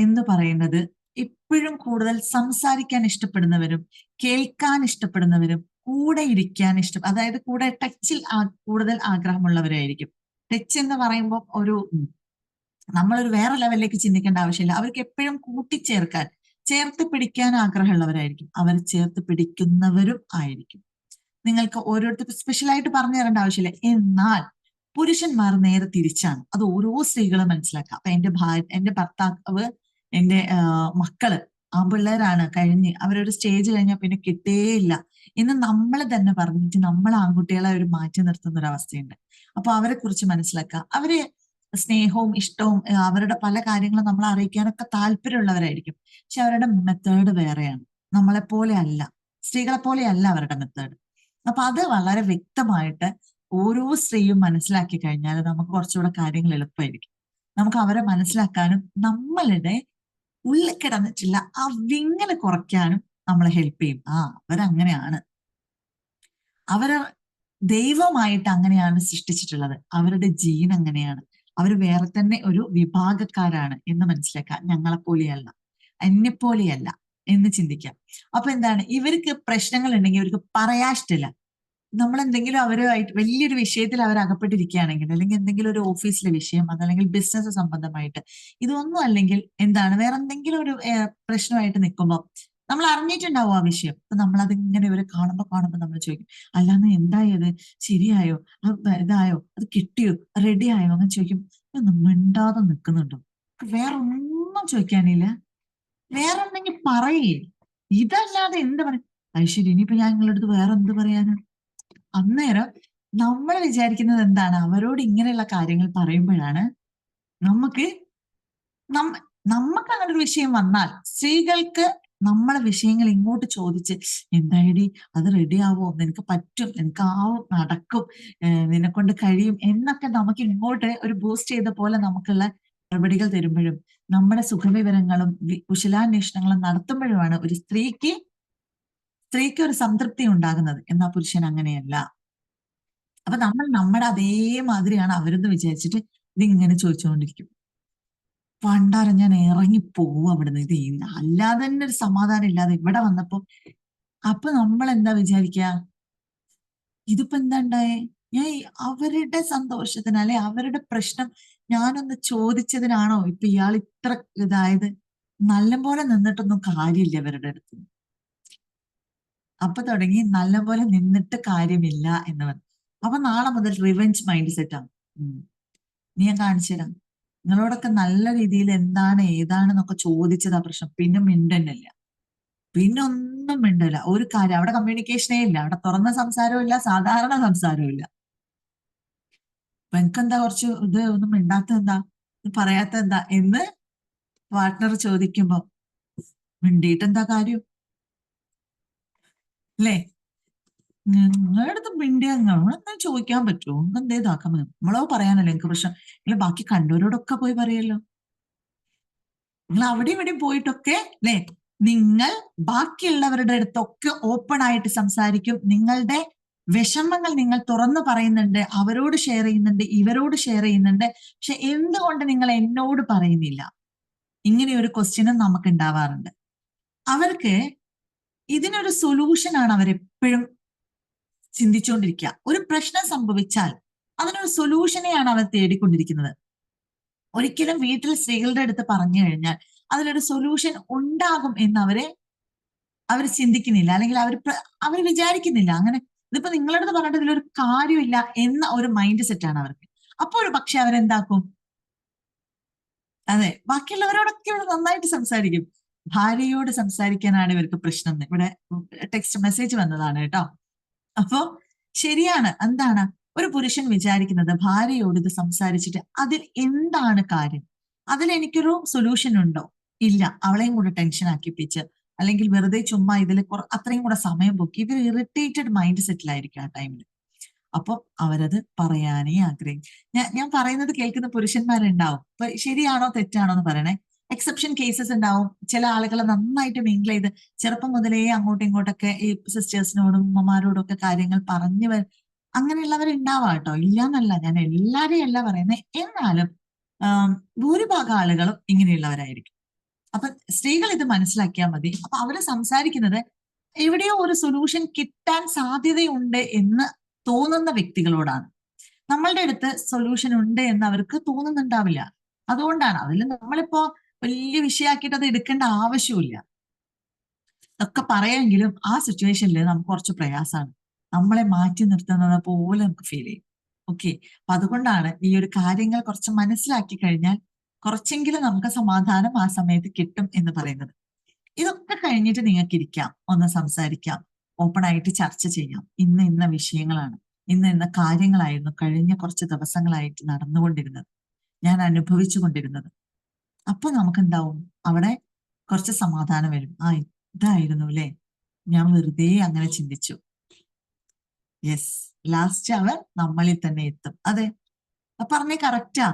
എന്ന് പറയുന്നത് എപ്പോഴും കൂടുതൽ സംസാരിക്കാൻ ഇഷ്ടപ്പെടുന്നവരും കേൾക്കാൻ ഇഷ്ടപ്പെടുന്നവരും കൂടെ ഇരിക്കാൻ അതായത് കൂടെ ടച്ചിൽ കൂടുതൽ ആഗ്രഹമുള്ളവരായിരിക്കും. ടച്ച് എന്ന് പറയുമ്പോൾ നമ്മളൊരു വേറെ ലെവലിലേക്ക് ചിന്തിക്കേണ്ട ആവശ്യമില്ല. അവർക്ക് എപ്പോഴും കൂട്ടിച്ചേർക്കാൻ, ചേർത്ത് പിടിക്കാൻ ആഗ്രഹമുള്ളവരായിരിക്കും, അവർ ചേർത്ത് പിടിക്കുന്നവരും ആയിരിക്കും. നിങ്ങൾക്ക് ഓരോരുത്തർ സ്പെഷ്യലായിട്ട് പറഞ്ഞു തരേണ്ട ആവശ്യമില്ല. എന്നാൽ പുരുഷന്മാർ നേരെ തിരിച്ചാണ്. അത് ഓരോ സ്ത്രീകളും മനസ്സിലാക്കുക. അപ്പൊ എന്റെ ഭർത്താവ്, എന്റെ മക്കള് ആൺപിള്ളേരാണ്, കഴിഞ്ഞ് അവരൊരു സ്റ്റേജ് കഴിഞ്ഞാൽ പിന്നെ കിട്ടേയില്ല എന്ന് നമ്മൾ തന്നെ പറഞ്ഞിട്ട് നമ്മൾ ആൺകുട്ടികളെ ഒരു മാറ്റി നിർത്തുന്ന ഒരു അവസ്ഥയുണ്ട്. അപ്പൊ അവരെ കുറിച്ച് മനസ്സിലാക്കുക. അവര് സ്നേഹവും ഇഷ്ടവും അവരുടെ പല കാര്യങ്ങളും നമ്മളെ അറിയിക്കാനൊക്കെ താല്പര്യമുള്ളവരായിരിക്കും. പക്ഷെ അവരുടെ മെത്തേഡ് വേറെയാണ്. നമ്മളെപ്പോലെ അല്ല, സ്ത്രീകളെ പോലെ അല്ല അവരുടെ മെത്തേഡ്. അപ്പൊ അത് വളരെ വ്യക്തമായിട്ട് ഓരോ സ്ത്രീയും മനസ്സിലാക്കി കഴിഞ്ഞാൽ നമുക്ക് കുറച്ചുകൂടെ കാര്യങ്ങൾ എളുപ്പമായിരിക്കും. നമുക്ക് അവരെ മനസ്സിലാക്കാനും നമ്മളുടെ ഉള്ളിൽ കിടന്നിട്ടുള്ള ആ വിങ്ങല് കുറയ്ക്കാനും നമ്മളെ ഹെൽപ്പ് ചെയ്യും. അവരങ്ങനെയാണ്, അവര് ദൈവമായിട്ട് അങ്ങനെയാണ് സൃഷ്ടിച്ചിട്ടുള്ളത്, അവരുടെ ജീൻ അങ്ങനെയാണ്, അവർ വേറെ തന്നെ ഒരു വിഭാഗക്കാരാണ് എന്ന് മനസ്സിലാക്കാം. ഞങ്ങളെപ്പോലെയല്ല, എന്നെപ്പോലെയല്ല എന്ന് ചിന്തിക്കാം. അപ്പൊ എന്താണ്, ഇവർക്ക് പ്രശ്നങ്ങൾ ഉണ്ടെങ്കിൽ ഇവർക്ക് പറയാഷ്ടല്ല. നമ്മൾ എന്തെങ്കിലും അവരുമായിട്ട് വലിയൊരു വിഷയത്തിൽ അവർ അകപ്പെട്ടിരിക്കുകയാണെങ്കിൽ, അല്ലെങ്കിൽ എന്തെങ്കിലും ഒരു ഓഫീസിലെ വിഷയം, അതല്ലെങ്കിൽ ബിസിനസ് സംബന്ധമായിട്ട്, ഇതൊന്നും അല്ലെങ്കിൽ എന്താണ് വേറെ എന്തെങ്കിലും ഒരു പ്രശ്നമായിട്ട് നിൽക്കുമ്പോൾ നമ്മൾ അറിഞ്ഞിട്ടുണ്ടാവും ആ വിഷയം. അപ്പൊ നമ്മൾ അതിങ്ങനെ ഇവരെ കാണുമ്പോൾ നമ്മൾ ചോദിക്കും, അല്ലാന്ന് എന്തായത്, ശരിയായോ, അത് ഇതായോ, അത് കിട്ടിയോ, റെഡി ആയോ അങ്ങനെ ചോദിക്കും. ഒന്നും മിണ്ടാതെ നിൽക്കുന്നുണ്ടോ, വേറെ ഒന്നും ചോദിക്കാനില്ല, വേറെ എന്തെങ്കിലും പറയേ, ഇതല്ലാതെ എന്ത് പറയും. ഐശ്വര്യ, ഇനിയിപ്പോ ഞാൻ നിങ്ങളുടെ അടുത്ത് വേറെ എന്ത് പറയാനാ. അന്നേരം നമ്മൾ വിചാരിക്കുന്നത് എന്താണ്, അവരോട് ഇങ്ങനെയുള്ള കാര്യങ്ങൾ പറയുമ്പോഴാണ് നമുക്ക് നമുക്ക് അങ്ങനെ ഒരു വിഷയം വന്നാൽ, സ്ത്രീകൾക്ക് നമ്മളെ വിഷയങ്ങൾ ഇങ്ങോട്ട് ചോദിച്ച്, എന്തായടി അത് റെഡി ആവോ, നിനക്ക് പറ്റും, നിനക്ക് ആവും, നടക്കും, നിന്നെ കൊണ്ട് കഴിയും എന്നൊക്കെ നമുക്ക് ഇങ്ങോട്ട് ഒരു ബൂസ്റ്റ് ചെയ്ത പോലെ നമുക്കുള്ള മറുപടികൾ തരുമ്പോഴും, നമ്മുടെ സുഖവിവരങ്ങളും കുശലാന്വേഷണങ്ങളും നടത്തുമ്പോഴുമാണ് ഒരു സ്ത്രീക്ക് ഒരു സംതൃപ്തി ഉണ്ടാകുന്നത്. എന്നാൽ പുരുഷൻ അങ്ങനെയല്ല. അപ്പൊ നമ്മൾ നമ്മുടെ അതേമാതിരിയാണ് അവരെന്ന് വിചാരിച്ചിട്ട് ഇതിങ്ങനെ ചോദിച്ചുകൊണ്ടിരിക്കും. പണ്ടാരം ഞാൻ ഇറങ്ങി പോവും അവിടുന്ന്. ഇത് അല്ലാതെ തന്നെ ഒരു സമാധാനം ഇല്ലാതെ ഇവിടെ വന്നപ്പോ, അപ്പൊ നമ്മൾ എന്താ വിചാരിക്കുക, ഇതിപ്പോ എന്താ ഉണ്ടായേ, ഞാൻ അവരുടെ സന്തോഷത്തിന് അല്ലെ അവരുടെ പ്രശ്നം ഞാനൊന്ന് ചോദിച്ചതിനാണോ ഇപ്പൊ ഇയാൾ ഇത്ര ഇതായത്. നല്ലപോലെ നിന്നിട്ടൊന്നും കാര്യമില്ല ഇവരുടെ അടുത്ത്. അപ്പൊ തുടങ്ങി നല്ലപോലെ നിന്നിട്ട് കാര്യമില്ല എന്ന് പറഞ്ഞു. അപ്പൊ നാളെ മുതൽ റിവെഞ്ച് മൈൻഡ് സെറ്റ് ആണ്. നീ ഞാൻ കാണിച്ചു തരാം, നിങ്ങളോടൊക്കെ നല്ല രീതിയിൽ എന്താണ് ഏതാണെന്നൊക്കെ ചോദിച്ചതാ പ്രശ്നം, പിന്നെ മിണ്ടന്നില്ല, പിന്നെ ഒന്നും മിണ്ടില്ല, ഒരു കാര്യം അവിടെ കമ്മ്യൂണിക്കേഷനേ ഇല്ല, അവിടെ തുറന്ന സംസാരവും ഇല്ല, സാധാരണ സംസാരവും ഇല്ല. അപ്പൊ എനിക്കെന്താ കുറച്ച് ഇത് ഒന്നും മിണ്ടാത്ത എന്താ, പറയാത്ത എന്താ എന്ന് പാർട്ട്ണർ ചോദിക്കുമ്പോ, മിണ്ടിയിട്ട് എന്താ കാര്യം അല്ലേ, നിങ്ങളുടെ അടുത്ത് മിണ്ടിയാ നമ്മളെന്താ ചോദിക്കാൻ പറ്റുമോ, എന്തേ ഇതാക്കാൻ പറ്റും, നമ്മളോ പറയാനല്ലോ എനിക്ക് പ്രശ്നം. നിങ്ങൾ ബാക്കി കണ്ടവരോടൊക്കെ പോയി പറയല്ലോ, നിങ്ങൾ അവിടെ ഇവിടെ പോയിട്ടൊക്കെ അല്ലെ, നിങ്ങൾ ബാക്കിയുള്ളവരുടെ അടുത്തൊക്കെ ഓപ്പൺ ആയിട്ട് സംസാരിക്കും, നിങ്ങളുടെ വിഷമങ്ങൾ നിങ്ങൾ തുറന്നു പറയുന്നുണ്ട്, അവരോട് ഷെയർ ചെയ്യുന്നുണ്ട്, ഇവരോട് ഷെയർ ചെയ്യുന്നുണ്ട്. പക്ഷെ എന്തുകൊണ്ട് നിങ്ങൾ എന്നോട് പറയുന്നില്ല, ഇങ്ങനെ ഒരു ക്വസ്റ്റ്യനും നമുക്ക് ഉണ്ടാവാറുണ്ട്. അവർക്ക് ഇതിനൊരു സൊല്യൂഷൻ ആണ് അവരെപ്പോഴും ചിന്തിച്ചുകൊണ്ടിരിക്കുക. ഒരു പ്രശ്നം സംഭവിച്ചാൽ അതിനൊരു സൊല്യൂഷനെയാണ് അവർ തേടിക്കൊണ്ടിരിക്കുന്നത്. ഒരിക്കലും വീട്ടിൽ സ്ത്രീകളുടെ അടുത്ത് പറഞ്ഞു കഴിഞ്ഞാൽ അതിലൊരു സൊല്യൂഷൻ ഉണ്ടാകും എന്ന് അവർ ചിന്തിക്കുന്നില്ല, അല്ലെങ്കിൽ അവർ വിചാരിക്കുന്നില്ല. അങ്ങനെ ഇതിപ്പോ നിങ്ങളുടെ അടുത്ത് പറഞ്ഞിട്ട് ഇതിലൊരു കാര്യമില്ല എന്ന ഒരു മൈൻഡ് സെറ്റ് ആണ് അവർക്ക്. അപ്പൊ ഒരു പക്ഷെ അവരെന്താക്കും, അതെ ബാക്കിയുള്ളവരോടൊക്കെ ഇവിടെ നന്നായിട്ട് സംസാരിക്കും, ഭാര്യയോട് സംസാരിക്കാനാണ് ഇവർക്ക് പ്രശ്നം. ഇവിടെ ടെക്സ്റ്റ് മെസ്സേജ് വന്നതാണ് കേട്ടോ. അപ്പൊ ശരിയാണ്, എന്താണ് ഒരു പുരുഷൻ വിചാരിക്കുന്നത്, ഭാര്യയോട് ഇത് സംസാരിച്ചിട്ട് അതിൽ എന്താണ് കാര്യം, അതിൽ എനിക്കൊരു സൊല്യൂഷൻ ഉണ്ടോ, ഇല്ല, അവളെയും കൂടെ ടെൻഷൻ ആക്കിപ്പിച്ച്, അല്ലെങ്കിൽ വെറുതെ ചുമ്മാ ഇതിൽ അത്രയും കൂടെ സമയം പോക്കി, ഇവർ ഇറിറ്റേറ്റഡ് മൈൻഡ് സെറ്റിലായിരിക്കും ആ ടൈമിൽ. അപ്പൊ അവരത് പറയാനേ ആഗ്രഹിക്കും. ഞാൻ പറയുന്നത് കേൾക്കുന്ന പുരുഷന്മാരുണ്ടാവും, ഇപ്പൊ ശരിയാണോ തെറ്റാണോ എന്ന് പറയണേ. എക്സെപ്ഷൻ കേസസ് ഉണ്ടാവും, ചില ആളുകൾ നന്നായിട്ട് മിങ്കിൾ ചെയ്ത് ചെറുപ്പം മുതലേ അങ്ങോട്ടും ഇങ്ങോട്ടൊക്കെ ഈ സിസ്റ്റേഴ്സിനോടും ഉമ്മമാരോടും ഒക്കെ കാര്യങ്ങൾ അങ്ങനെയുള്ളവരുണ്ടാവാം കേട്ടോ, ഇല്ലാന്നല്ല, ഞാൻ എല്ലാരെയും അല്ല പറയുന്നത്. എന്നാലും ഭൂരിഭാഗം ആളുകളും ഇങ്ങനെയുള്ളവരായിരിക്കും. അപ്പൊ സ്ത്രീകൾ ഇത് മനസ്സിലാക്കിയാൽ മതി. അപ്പൊ അവര് സംസാരിക്കുന്നത് എവിടെയോ ഒരു സൊല്യൂഷൻ കിട്ടാൻ സാധ്യതയുണ്ട് എന്ന് തോന്നുന്ന വ്യക്തികളോടാണ്. നമ്മളുടെ അടുത്ത് സൊല്യൂഷൻ ഉണ്ട് എന്ന് അവർക്ക് തോന്നുന്നുണ്ടാവില്ല. അതുകൊണ്ടാണ് അതിൽ നമ്മളിപ്പോ വലിയ വിഷയമാക്കിയിട്ട് അത് എടുക്കേണ്ട ആവശ്യമില്ല. ഒക്കെ പറയാമെങ്കിലും ആ സിറ്റുവേഷനിൽ നമുക്ക് കുറച്ച് പ്രയാസമാണ്. നമ്മളെ മാറ്റി നിർത്തുന്നത് പോലെ നമുക്ക് ഫീൽ ചെയ്യും. ഓക്കെ. അപ്പൊ അതുകൊണ്ടാണ് ഈ ഒരു കാര്യങ്ങൾ കുറച്ച് മനസ്സിലാക്കി കഴിഞ്ഞാൽ കുറച്ചെങ്കിലും നമുക്ക് സമാധാനം ആ സമയത്ത് കിട്ടും എന്ന് പറയുന്നത്. ഇതൊക്കെ കഴിഞ്ഞിട്ട് നിങ്ങൾക്ക് ഇരിക്കാം, ഒന്ന് സംസാരിക്കാം, ഓപ്പൺ ആയിട്ട് ചർച്ച ചെയ്യാം. ഇന്ന് ഇന്ന വിഷയങ്ങളാണ്, ഇന്ന് ഇന്ന കാര്യങ്ങളായിരുന്നു കഴിഞ്ഞ കുറച്ച് ദിവസങ്ങളായിട്ട് നടന്നുകൊണ്ടിരുന്നത്, ഞാൻ അനുഭവിച്ചു കൊണ്ടിരുന്നത്. അപ്പൊ നമുക്ക് എന്താവും, അവിടെ കുറച്ച് സമാധാനം വരും. ആ, ഇതായിരുന്നു അല്ലേ, ഞാൻ വെറുതെ അങ്ങനെ ചിന്തിച്ചു. യെസ്, ലാസ്റ്റ് അവർ നമ്മളിൽ തന്നെ എത്തും. അതെ, പറഞ്ഞ കറക്റ്റാ.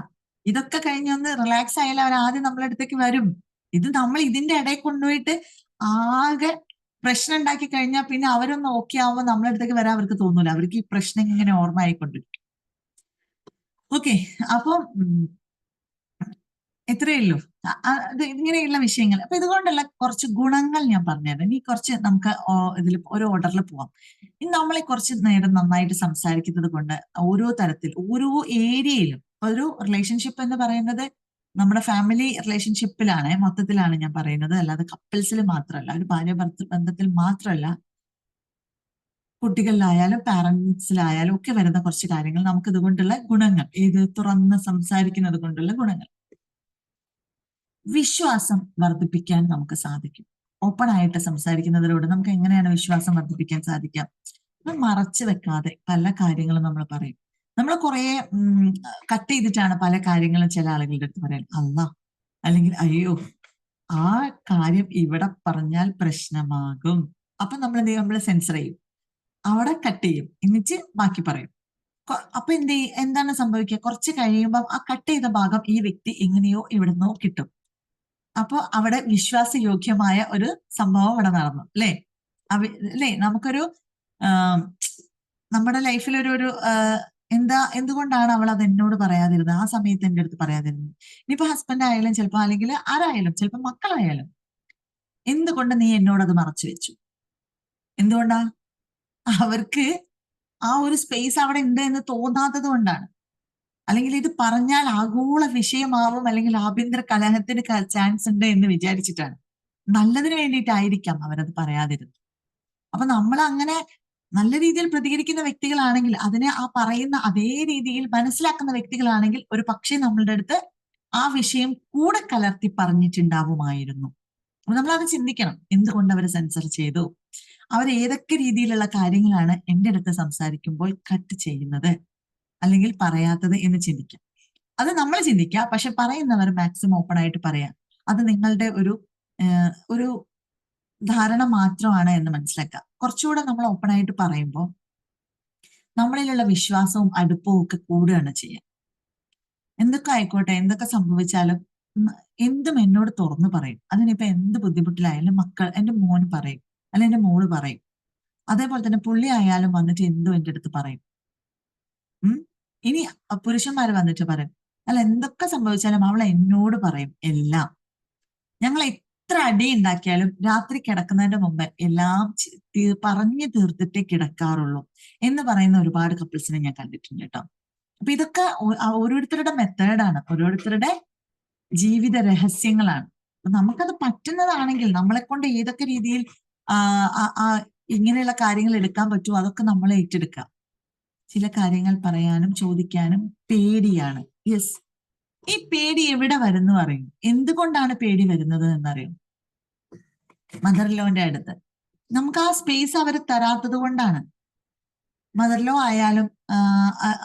ഇതൊക്കെ കഴിഞ്ഞൊന്ന് റിലാക്സ് ആയാലും അവർ ആദ്യം നമ്മളെ അടുത്തേക്ക് വരും. ഇത് നമ്മൾ ഇതിന്റെ ഇടയിൽ കൊണ്ടുപോയിട്ട് ആകെ പ്രശ്നം ഉണ്ടാക്കി കഴിഞ്ഞാൽ പിന്നെ അവരൊന്ന് ഓക്കെ ആവുമ്പോൾ നമ്മളെ അടുത്തേക്ക് വരാൻ അവർക്ക് തോന്നൂല. അവർക്ക് ഈ പ്രശ്നം ഇങ്ങനെ ഓർമ്മ ആയിക്കൊണ്ടിരിക്കും. ഓക്കെ. അപ്പം ഇത്രയേ ഉള്ളൂ. ഇത് ഇങ്ങനെയുള്ള വിഷയങ്ങൾ. അപ്പൊ ഇതുകൊണ്ടുള്ള കുറച്ച് ഗുണങ്ങൾ ഞാൻ പറഞ്ഞുതരാം. ഇനി കുറച്ച് നമുക്ക് ഇതിൽ ഒരു ഓർഡറിൽ പോവാം. ഇനി നമ്മളെ കുറച്ച് നേരം നന്നായിട്ട് സംസാരിക്കുന്നത് കൊണ്ട് ഓരോ തരത്തിൽ ഓരോ ഏരിയയിലും ഒരു റിലേഷൻഷിപ്പ് എന്ന് പറയുന്നത് നമ്മുടെ ഫാമിലി റിലേഷൻഷിപ്പിലാണ്, മൊത്തത്തിലാണ് ഞാൻ പറയുന്നത്. അല്ലാതെ കപ്പിൾസിൽ മാത്രമല്ല, ഒരു ഭാര്യ ഭർത്തൃ ബന്ധത്തിൽ മാത്രമല്ല, കുട്ടികളിലായാലും പാരന്റ്സിലായാലും ഒക്കെ വരുന്ന കുറച്ച് കാര്യങ്ങൾ നമുക്ക് ഇതുകൊണ്ടുള്ള ഗുണങ്ങൾ, ഇത് തുറന്ന് സംസാരിക്കുന്നത് കൊണ്ടുള്ള ഗുണങ്ങൾ. വിശ്വാസം വർദ്ധിപ്പിക്കാൻ നമുക്ക് സാധിക്കും. ഓപ്പൺ ആയിട്ട് സംസാരിക്കുന്നതിലൂടെ നമുക്ക് എങ്ങനെയാണ് വിശ്വാസം വർദ്ധിപ്പിക്കാൻ സാധിക്കാം? മറച്ചു വെക്കാതെ പല കാര്യങ്ങളും നമ്മൾ പറയും. നമ്മൾ കുറെ കട്ട് ചെയ്തിട്ടാണ് പല കാര്യങ്ങളും ചില ആളുകളുടെ അടുത്ത് പറയാൻ, അല്ല, അല്ലെങ്കിൽ അയ്യോ, ആ കാര്യം ഇവിടെ പറഞ്ഞാൽ പ്രശ്നമാകും. അപ്പൊ നമ്മൾ എന്ത് ചെയ്യും? നമ്മൾ സെൻസർ ചെയ്യും, അവിടെ കട്ട് ചെയ്യും, എന്നിട്ട് ബാക്കി പറയും. അപ്പൊ എന്താണ് സംഭവിക്കുക? കുറച്ച് കഴിയുമ്പോൾ ആ കട്ട് ചെയ്ത ഭാഗം ഈ വ്യക്തി എങ്ങനെയോ ഇവിടുന്നോ കിട്ടും. അപ്പൊ അവിടെ വിശ്വാസയോഗ്യമായ ഒരു സംഭവം അവിടെ നടന്നു, അല്ലേ? അല്ലേ, നമുക്കൊരു നമ്മുടെ ലൈഫിൽ ഒരു എന്തുകൊണ്ടാണ് അവൾ അത് എന്നോട് പറയാതിരുന്നത്, ആ സമയത്ത് എന്റെ അടുത്ത് പറയാതിരുന്നത്? ഇനിയിപ്പോ ഹസ്ബൻഡ് ആയാലും ചിലപ്പോ, അല്ലെങ്കിൽ ആരായാലും, ചിലപ്പോ മക്കളായാലും, എന്തുകൊണ്ട് നീ എന്നോട് അത് മറച്ചു വെച്ചു? എന്തുകൊണ്ടാ? അവർക്ക് ആ ഒരു സ്പേസ് അവിടെ ഉണ്ട് എന്ന് തോന്നാത്തത് കൊണ്ടാണ്. അല്ലെങ്കിൽ ഇത് പറഞ്ഞാൽ ആഗോള വിഷയമാവും, അല്ലെങ്കിൽ ആഭ്യന്തര കലഹത്തിന് ചാൻസ് ഉണ്ട് എന്ന് വിചാരിച്ചിട്ടാണ്. നല്ലതിന് വേണ്ടിയിട്ടായിരിക്കാം അവരത് പറയാതിരുന്നത്. അപ്പൊ നമ്മൾ അങ്ങനെ നല്ല രീതിയിൽ പ്രതികരിക്കുന്ന വ്യക്തികളാണെങ്കിൽ, അതിനെ ആ പറയുന്ന അതേ രീതിയിൽ മനസ്സിലാക്കുന്ന വ്യക്തികളാണെങ്കിൽ, ഒരു പക്ഷേ നമ്മളുടെ അടുത്ത് ആ വിഷയം കൂടെ കലർത്തി പറഞ്ഞിട്ടുണ്ടാവുമായിരുന്നു. അപ്പൊ നമ്മളത് ചിന്തിക്കണം. എന്തുകൊണ്ട് അവർ സെൻസർ ചെയ്തു? അവർ ഏതൊക്കെ രീതിയിലുള്ള കാര്യങ്ങളാണ് എന്റെ അടുത്ത് സംസാരിക്കുമ്പോൾ കട്ട് ചെയ്യുന്നത് അല്ലെങ്കിൽ പറയാത്തത് എന്ന് ചിന്തിക്കാം. അത് നമ്മൾ ചിന്തിക്കുക, പക്ഷെ പറയുന്നവർ മാക്സിമം ഓപ്പൺ ആയിട്ട് പറയാം. അത് നിങ്ങളുടെ ഒരു ധാരണ മാത്രമാണ് എന്ന് മനസ്സിലാക്കുക. കുറച്ചുകൂടെ നമ്മൾ ഓപ്പൺ ആയിട്ട് പറയുമ്പോൾ നമ്മളിലുള്ള വിശ്വാസവും അടുപ്പവും ഒക്കെ കൂടുകയാണ് ചെയ്യുക. എന്തൊക്കെ ആയിക്കോട്ടെ, എന്തൊക്കെ സംഭവിച്ചാലും എന്തും എന്നോട് തുറന്നു പറയും. അതിനിപ്പോ എന്ത് ബുദ്ധിമുട്ടിലായാലും എന്റെ മോന് പറയും, അല്ലെ എന്റെ മോള് പറയും. അതേപോലെ തന്നെ പുള്ളി ആയാലും വന്നിട്ട് എന്തും എന്റെ അടുത്ത് പറയും. ഇനി പുരുഷന്മാർ വന്നിട്ട് പറയും, അല്ല എന്തൊക്കെ സംഭവിച്ചാലും അവൾ എന്നോട് പറയും എല്ലാം. ഞങ്ങൾ എത്ര അടി ഉണ്ടാക്കിയാലും രാത്രി കിടക്കുന്നതിന്റെ മുമ്പ് എല്ലാം പറഞ്ഞു തീർത്തിട്ടേ കിടക്കാറുള്ളൂ എന്ന് പറയുന്ന ഒരുപാട് കപ്പിൾസിനെ ഞാൻ കണ്ടിട്ടുണ്ട് കേട്ടോ. അപ്പൊ ഇതൊക്കെ ഓരോരുത്തരുടെ മെത്തേഡാണ്, ഓരോരുത്തരുടെ ജീവിത രഹസ്യങ്ങളാണ്. അപ്പൊ നമുക്കത് പറ്റുന്നതാണെങ്കിൽ, നമ്മളെ കൊണ്ട് ഏതൊക്കെ രീതിയിൽ ഇങ്ങനെയുള്ള കാര്യങ്ങൾ എടുക്കാൻ പറ്റുമോ അതൊക്കെ നമ്മൾ ഏറ്റെടുക്കുക. ചില കാര്യങ്ങൾ പറയാനും ചോദിക്കാനും പേടിയാണ്. യെസ്, ഈ പേടി എവിടെ വരുന്നു അറിയും? എന്തുകൊണ്ടാണ് പേടി വരുന്നത് എന്നറിയും? മദർലോന്റെ അടുത്ത് നമുക്ക് ആ സ്പേസ് അവർ തരാത്തത് കൊണ്ടാണ്. മദർലോ ആയാലും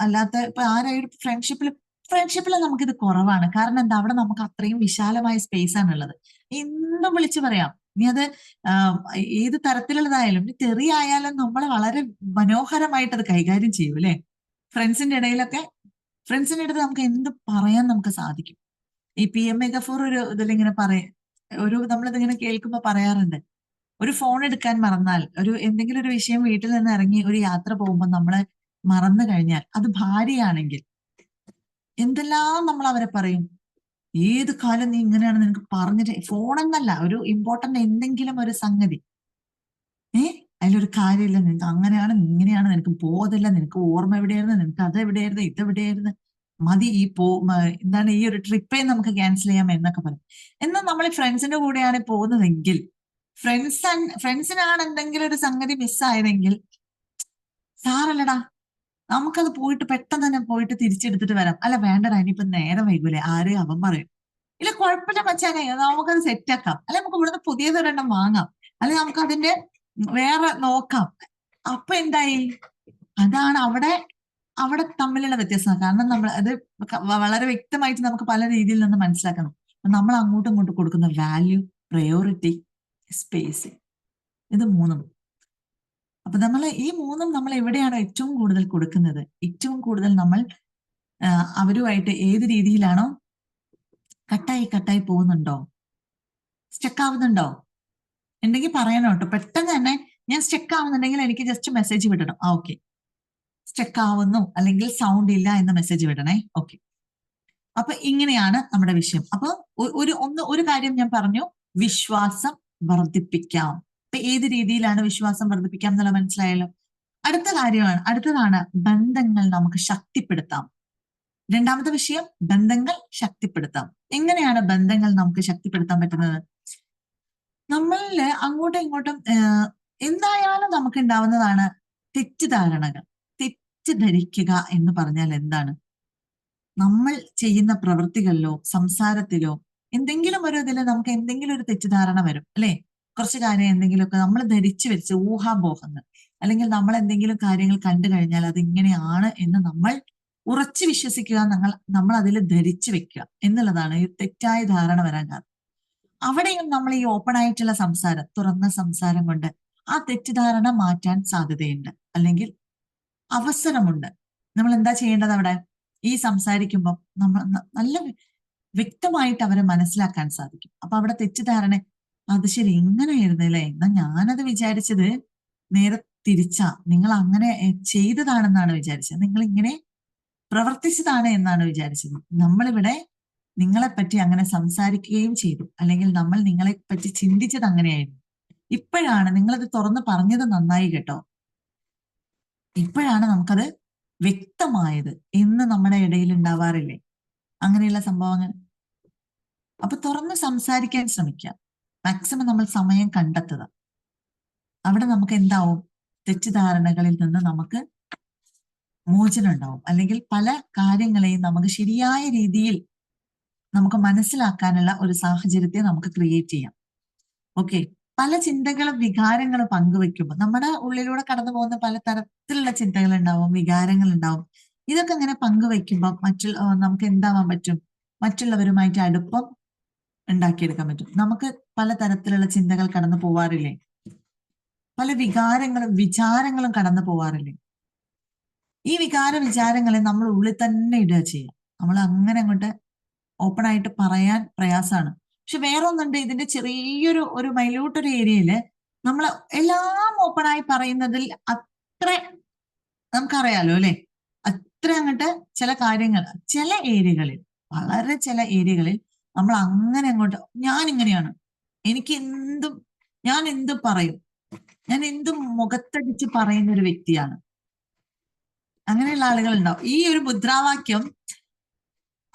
അല്ലാത്ത ഇപ്പൊ ആരായാലും ഫ്രണ്ട്ഷിപ്പിൽ നമുക്കിത് കുറവാണ്. കാരണം എന്താ? അവിടെ നമുക്ക് അത്രയും വിശാലമായ സ്പേസ് ആണുള്ളത്. എന്തും വിളിച്ചു പറയാം. ഇനി അത് ഏത് തരത്തിലുള്ളതായാലും, തെറി ആയാലും നമ്മൾ വളരെ മനോഹരമായിട്ട് അത് കൈകാര്യം ചെയ്യും, അല്ലെ? ഫ്രണ്ട്സിന്റെ ഇടയിലൊക്കെ, ഫ്രണ്ട്സിന്റെ അടുത്ത് നമുക്ക് എന്ത് പറയാൻ നമുക്ക് സാധിക്കും. ഈ PM ഗഫൂർ ഒരു ഇതിലിങ്ങനെ നമ്മളിതിങ്ങനെ കേൾക്കുമ്പോ പറയാറുണ്ട്, ഒരു ഫോൺ എടുക്കാൻ മറന്നാൽ, എന്തെങ്കിലും ഒരു വിഷയം വീട്ടിൽ നിന്ന് ഇറങ്ങി ഒരു യാത്ര പോകുമ്പോൾ നമ്മള് മറന്നു കഴിഞ്ഞാൽ, അത് ഭാര്യയാണെങ്കിൽ എന്തെല്ലാം നമ്മൾ അവരെ പറയും. ഏത് കാലം നീ ഇങ്ങനെയാണ്, നിനക്ക് പറഞ്ഞിട്ട് ഫോണെന്നല്ല, ഒരു ഇമ്പോർട്ടന്റ് എന്തെങ്കിലും ഒരു സംഗതി, അതിലൊരു കാര്യമില്ല, നിനക്ക് അങ്ങനെയാണ് ഇങ്ങനെയാണ്, നിനക്ക് ബോധമില്ല, നിനക്ക് ഓർമ്മ എവിടെയായിരുന്നു, നിനക്ക് അത് എവിടെയായിരുന്നു, ഇതെവിടെയായിരുന്നു, മതി എന്താണ് ഈ ഒരു ട്രിപ്പേ നമുക്ക് ക്യാൻസൽ ചെയ്യാം എന്നൊക്കെ പറയും. എന്നാൽ നമ്മൾ ഫ്രണ്ട്സിന്റെ കൂടെയാണ് പോകുന്നതെങ്കിൽ ഫ്രണ്ട്സിനാണ് എന്തെങ്കിലും ഒരു സംഗതി മിസ്സായതെങ്കിൽ സാരല്ലടാ, നമുക്കത് പോയിട്ട് പെട്ടെന്ന് തന്നെ പോയിട്ട് തിരിച്ചെടുത്തിട്ട് വരാം. അല്ല വേണ്ടടാ, ഇനിയിപ്പോ നേരം വൈകൂലേ, ആര് അവൻ പറയും. ഇല്ല കുഴപ്പമില്ല മച്ചാനെ, നമുക്കത് സെറ്റാക്കാം. അല്ലെ നമുക്ക് ഇവിടുന്ന് പുതിയതൊരെണ്ണം വാങ്ങാം, അല്ലെ നമുക്ക് അതിന്റെ വേറെ നോക്കാം. അപ്പൊ എന്തായി? അതാണ് അവിടെ അവിടെ തമ്മിലുള്ള വ്യത്യാസം. കാരണം നമ്മൾ അത് വളരെ വ്യക്തമായിട്ട് നമുക്ക് പല രീതിയിൽ നിന്ന് മനസ്സിലാക്കണം. നമ്മൾ അങ്ങോട്ടും ഇങ്ങോട്ടും കൊടുക്കുന്ന വാല്യൂ, പ്രയോറിറ്റി, സ്പേസ്, ഇത് മൂന്നും. അപ്പൊ ഈ മൂന്നും നമ്മൾ എവിടെയാണോ ഏറ്റവും കൂടുതൽ കൊടുക്കുന്നത്, ഏറ്റവും കൂടുതൽ നമ്മൾ അവരുമായിട്ട് ഏത് രീതിയിലാണോ കട്ടായി പോകുന്നുണ്ടോ, സ്റ്റക്ക് ആവുന്നുണ്ടോ ഉണ്ടെങ്കിൽ പറയണം കേട്ടോ. പെട്ടെന്ന് തന്നെ ഞാൻ സ്റ്റക്ക് ആവുന്നുണ്ടെങ്കിൽ എനിക്ക് ജസ്റ്റ് മെസ്സേജ് വിടണം. ഓക്കെ, സ്റ്റക്ക് ആവുന്നു അല്ലെങ്കിൽ സൗണ്ട് ഇല്ല എന്ന മെസ്സേജ് വിടണേ. ഓക്കെ, അപ്പൊ ഇങ്ങനെയാണ് നമ്മുടെ വിഷയം. അപ്പൊ ഒരു കാര്യം ഞാൻ പറഞ്ഞു, വിശ്വാസം വർദ്ധിപ്പിക്കാം. അപ്പൊ ഏത് രീതിയിലാണ് വിശ്വാസം വർദ്ധിപ്പിക്കാം എന്നുള്ള മനസ്സിലായല്ലോ. അടുത്തതാണ് ബന്ധങ്ങൾ നമുക്ക് ശക്തിപ്പെടുത്താം. രണ്ടാമത്തെ വിഷയം, ബന്ധങ്ങൾ ശക്തിപ്പെടുത്താം. എങ്ങനെയാണ് ബന്ധങ്ങൾ നമുക്ക് ശക്തിപ്പെടുത്താൻ പറ്റുന്നത്? നമ്മളില് അങ്ങോട്ടും ഇങ്ങോട്ടും എന്തായാലും നമുക്ക് ഉണ്ടാവുന്നതാണ് തെറ്റിദ്ധാരണകൾ. തെറ്റിദ്ധരിക്കുക എന്ന് പറഞ്ഞാൽ എന്താണ്? നമ്മൾ ചെയ്യുന്ന പ്രവൃത്തികളിലോ സംസാരത്തിലോ എന്തെങ്കിലും ഒരു ഇതിൽ നമുക്ക് എന്തെങ്കിലും ഒരു തെറ്റിദ്ധാരണ വരും അല്ലെ? കുറച്ച് കാര്യം എന്തെങ്കിലുമൊക്കെ നമ്മൾ ധരിച്ചു വെച്ച് ഊഹാപോഹങ്ങൾ, അല്ലെങ്കിൽ നമ്മൾ എന്തെങ്കിലും കാര്യങ്ങൾ കണ്ടു കഴിഞ്ഞാൽ അത് ഇങ്ങനെയാണ് എന്ന് നമ്മൾ ഉറച്ചു വിശ്വസിക്കുക, നമ്മൾ അതിൽ ധരിച്ചു വെക്കുക എന്നുള്ളതാണ് ഈ തെറ്റായ ധാരണ വരാൻ കാരണം. അവിടെയും നമ്മൾ ഈ ഓപ്പൺ ആയിട്ടുള്ള സംസാരം, തുറന്ന സംസാരം കൊണ്ട് ആ തെറ്റിദ്ധാരണ മാറ്റാൻ സാധ്യതയുണ്ട്, അല്ലെങ്കിൽ അവസരമുണ്ട്. നമ്മൾ എന്താ ചെയ്യേണ്ടത്? അവിടെ ഈ സംസാരിക്കുമ്പോൾ നമ്മൾ നല്ല വ്യക്തമായിട്ട് അവരെ മനസ്സിലാക്കാൻ സാധിക്കും. അപ്പൊ അവിടെ തെറ്റിദ്ധാരണ, അത് ശരി ഇങ്ങനെയായിരുന്നല്ലേ, എന്നാ ഞാനത് വിചാരിച്ചത് നേരെ തിരിച്ചാ, നിങ്ങൾ അങ്ങനെ ചെയ്തതാണെന്നാണ് വിചാരിച്ചത്, നിങ്ങൾ ഇങ്ങനെ പ്രവർത്തിച്ചതാണ് എന്നാണ് വിചാരിച്ചത്. നമ്മളിവിടെ നിങ്ങളെപ്പറ്റി അങ്ങനെ സംസാരിക്കുകയും ചെയ്തു, അല്ലെങ്കിൽ നമ്മൾ നിങ്ങളെ പറ്റി ചിന്തിച്ചത് അങ്ങനെയായിരുന്നു. ഇപ്പോഴാണ് നിങ്ങളത് തുറന്ന് പറഞ്ഞത്, നന്നായി കേട്ടോ, ഇപ്പോഴാണ് നമുക്കത് വ്യക്തമായത് എന്ന് നമ്മുടെ ഇടയിൽ ഉണ്ടാവാറില്ലേ അങ്ങനെയുള്ള സംഭവങ്ങൾ? അപ്പൊ തുറന്ന് സംസാരിക്കാൻ ശ്രമിക്കുക. മാക്സിമം നമ്മൾ സമയം കണ്ടെത്തുക. അവിടെ നമുക്ക് എന്താവും? തെറ്റിദ്ധാരണകളിൽ നിന്ന് നമുക്ക് മോചനം ഉണ്ടാവും, അല്ലെങ്കിൽ പല കാര്യങ്ങളെയും നമുക്ക് ശരിയായ രീതിയിൽ നമുക്ക് മനസ്സിലാക്കാനുള്ള ഒരു സാഹചര്യത്തെ നമുക്ക് ക്രിയേറ്റ് ചെയ്യാം. ഓക്കെ, പല ചിന്തകളും വികാരങ്ങളും പങ്കുവെക്കുമ്പോൾ നമ്മുടെ ഉള്ളിലൂടെ കടന്നു പോകുന്ന പല തരത്തിലുള്ള ചിന്തകൾ ഉണ്ടാവും, വികാരങ്ങൾ ഉണ്ടാവും. ഇതൊക്കെ ഇങ്ങനെ പങ്കുവെക്കുമ്പോൾ നമുക്ക് എന്താവാൻ പറ്റും? മറ്റുള്ളവരുമായിട്ട് അടുപ്പം ഉണ്ടാക്കിയെടുക്കാൻ പറ്റും. നമുക്ക് പല തരത്തിലുള്ള ചിന്തകൾ കടന്നു പോവാറില്ലേ? പല വിചാരങ്ങളും കടന്നു പോവാറില്ലേ? ഈ വിചാരങ്ങളെ നമ്മൾ ഉള്ളിൽ തന്നെ ഇടുക ചെയ്യാം. നമ്മൾ അങ്ങനെ അങ്ങോട്ട് ഓപ്പൺ ആയിട്ട് പറയാൻ പ്രയാസമാണ്. പക്ഷെ വേറെ ഒന്നുണ്ട്, ഇതിന്റെ ചെറിയൊരു മൈല്യൂട്ടൊരു ഏരിയയില് നമ്മൾ എല്ലാം ഓപ്പൺ ആയി പറയുന്നതിൽ അത്ര നമുക്കറിയാലോ അല്ലെ, അത്ര അങ്ങോട്ട് ചില കാര്യങ്ങൾ, ചില ഏരിയകളിൽ, വളരെ ചില ഏരിയകളിൽ നമ്മൾ അങ്ങനെ അങ്ങോട്ട് ഞാൻ ഇങ്ങനെയാണ്, ഞാൻ എന്തും പറയും, ഞാൻ എന്തും മുഖത്തടിച്ച് പറയുന്ന ഒരു വ്യക്തിയാണ്, അങ്ങനെയുള്ള ആളുകൾ ഉണ്ടാവും. ഈ ഒരു മുദ്രാവാക്യം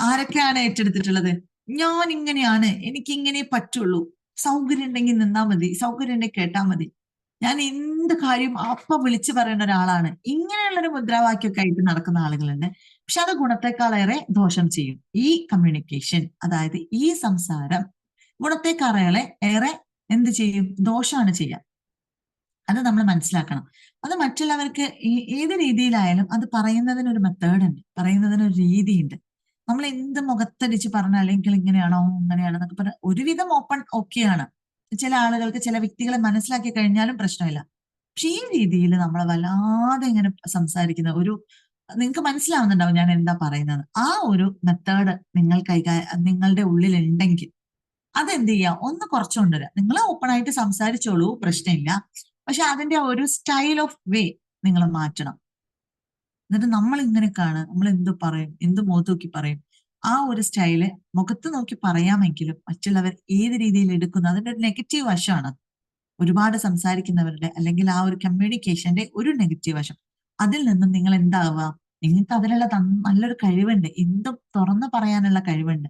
ആരൊക്കെയാണ് ഏറ്റെടുത്തിട്ടുള്ളത്? ഞാൻ ഇങ്ങനെയാണ്, എനിക്ക് ഇങ്ങനെ പറ്റുള്ളൂ, സൗകര്യം ഉണ്ടെങ്കിൽ നിന്നാ മതി, സൗകര്യം ഉണ്ടെങ്കിൽ കേട്ടാ മതി, ഞാൻ എന്ത് കാര്യം അപ്പ വിളിച്ചു പറയുന്ന ഒരാളാണ്, ഇങ്ങനെയുള്ളൊരു മുദ്രാവാക്യമൊക്കെ ആയിട്ട് നടക്കുന്ന ആളുകളുണ്ട്. പക്ഷെ അത് ഗുണത്തെക്കാളേറെ ദോഷം ചെയ്യും. ഈ കമ്മ്യൂണിക്കേഷൻ, അതായത് ഈ സംസാരം ഗുണത്തെക്കാളേറെ എന്ത് ചെയ്യും? ദോഷമാണ് ചെയ്യുക. അത് നമ്മൾ മനസ്സിലാക്കണം. അത് മറ്റുള്ളവർക്ക് ഏത് രീതിയിലായാലും അത് പറയുന്നതിനൊരു മെത്തേഡ് ഉണ്ട്, പറയുന്നതിനൊരു രീതിയുണ്ട്. നമ്മൾ എന്ത് മുഖത്തടിച്ച് പറഞ്ഞാൽ, അല്ലെങ്കിൽ ഇങ്ങനെയാണോ അങ്ങനെയാണോ എന്നൊക്കെ പറഞ്ഞാൽ ഒരുവിധം ഓക്കെയാണ്. ചില ആളുകൾക്ക് ചില വ്യക്തികളെ മനസ്സിലാക്കി കഴിഞ്ഞാലും പ്രശ്നമില്ല. പക്ഷെ ഈ രീതിയിൽ നമ്മൾ വല്ലാതെ ഇങ്ങനെ സംസാരിക്കുന്ന നിങ്ങൾക്ക് മനസ്സിലാവുന്നുണ്ടാവും ഞാൻ എന്താ പറയുന്നത്. ആ ഒരു മെത്തേഡ് നിങ്ങളുടെ ഉള്ളിൽ ഉണ്ടെങ്കിൽ അതെന്ത് ചെയ്യുക? ഒന്ന് കുറച്ചു കൊണ്ടുവരിക. നിങ്ങൾ ഓപ്പൺ ആയിട്ട് സംസാരിച്ചോളൂ, പ്രശ്നമില്ല. പക്ഷെ അതിന്റെ ഒരു സ്റ്റൈൽ ഓഫ് വേ നിങ്ങൾ മാറ്റണം. എന്നിട്ട് നമ്മൾ ഇങ്ങനെയൊക്കെയാണ്, നമ്മൾ എന്ത് പറയും, എന്ത് മുഖത്ത് നോക്കി പറയും, ആ ഒരു സ്റ്റൈല് മുഖത്ത് നോക്കി പറയാമെങ്കിലും മറ്റുള്ളവർ ഏത് രീതിയിൽ എടുക്കുന്നു, അതിന്റെ ഒരു നെഗറ്റീവ് വശമാണ്. ഒരുപാട് സംസാരിക്കുന്നവരുടെ, അല്ലെങ്കിൽ ആ ഒരു കമ്മ്യൂണിക്കേഷന്റെ ഒരു നെഗറ്റീവ് വശം. അതിൽ നിന്നും നിങ്ങൾ എന്താവുക? നിങ്ങൾക്ക് അതിനുള്ള നല്ലൊരു കഴിവുണ്ട്, എന്തും തുറന്നു പറയാനുള്ള കഴിവുണ്ട്.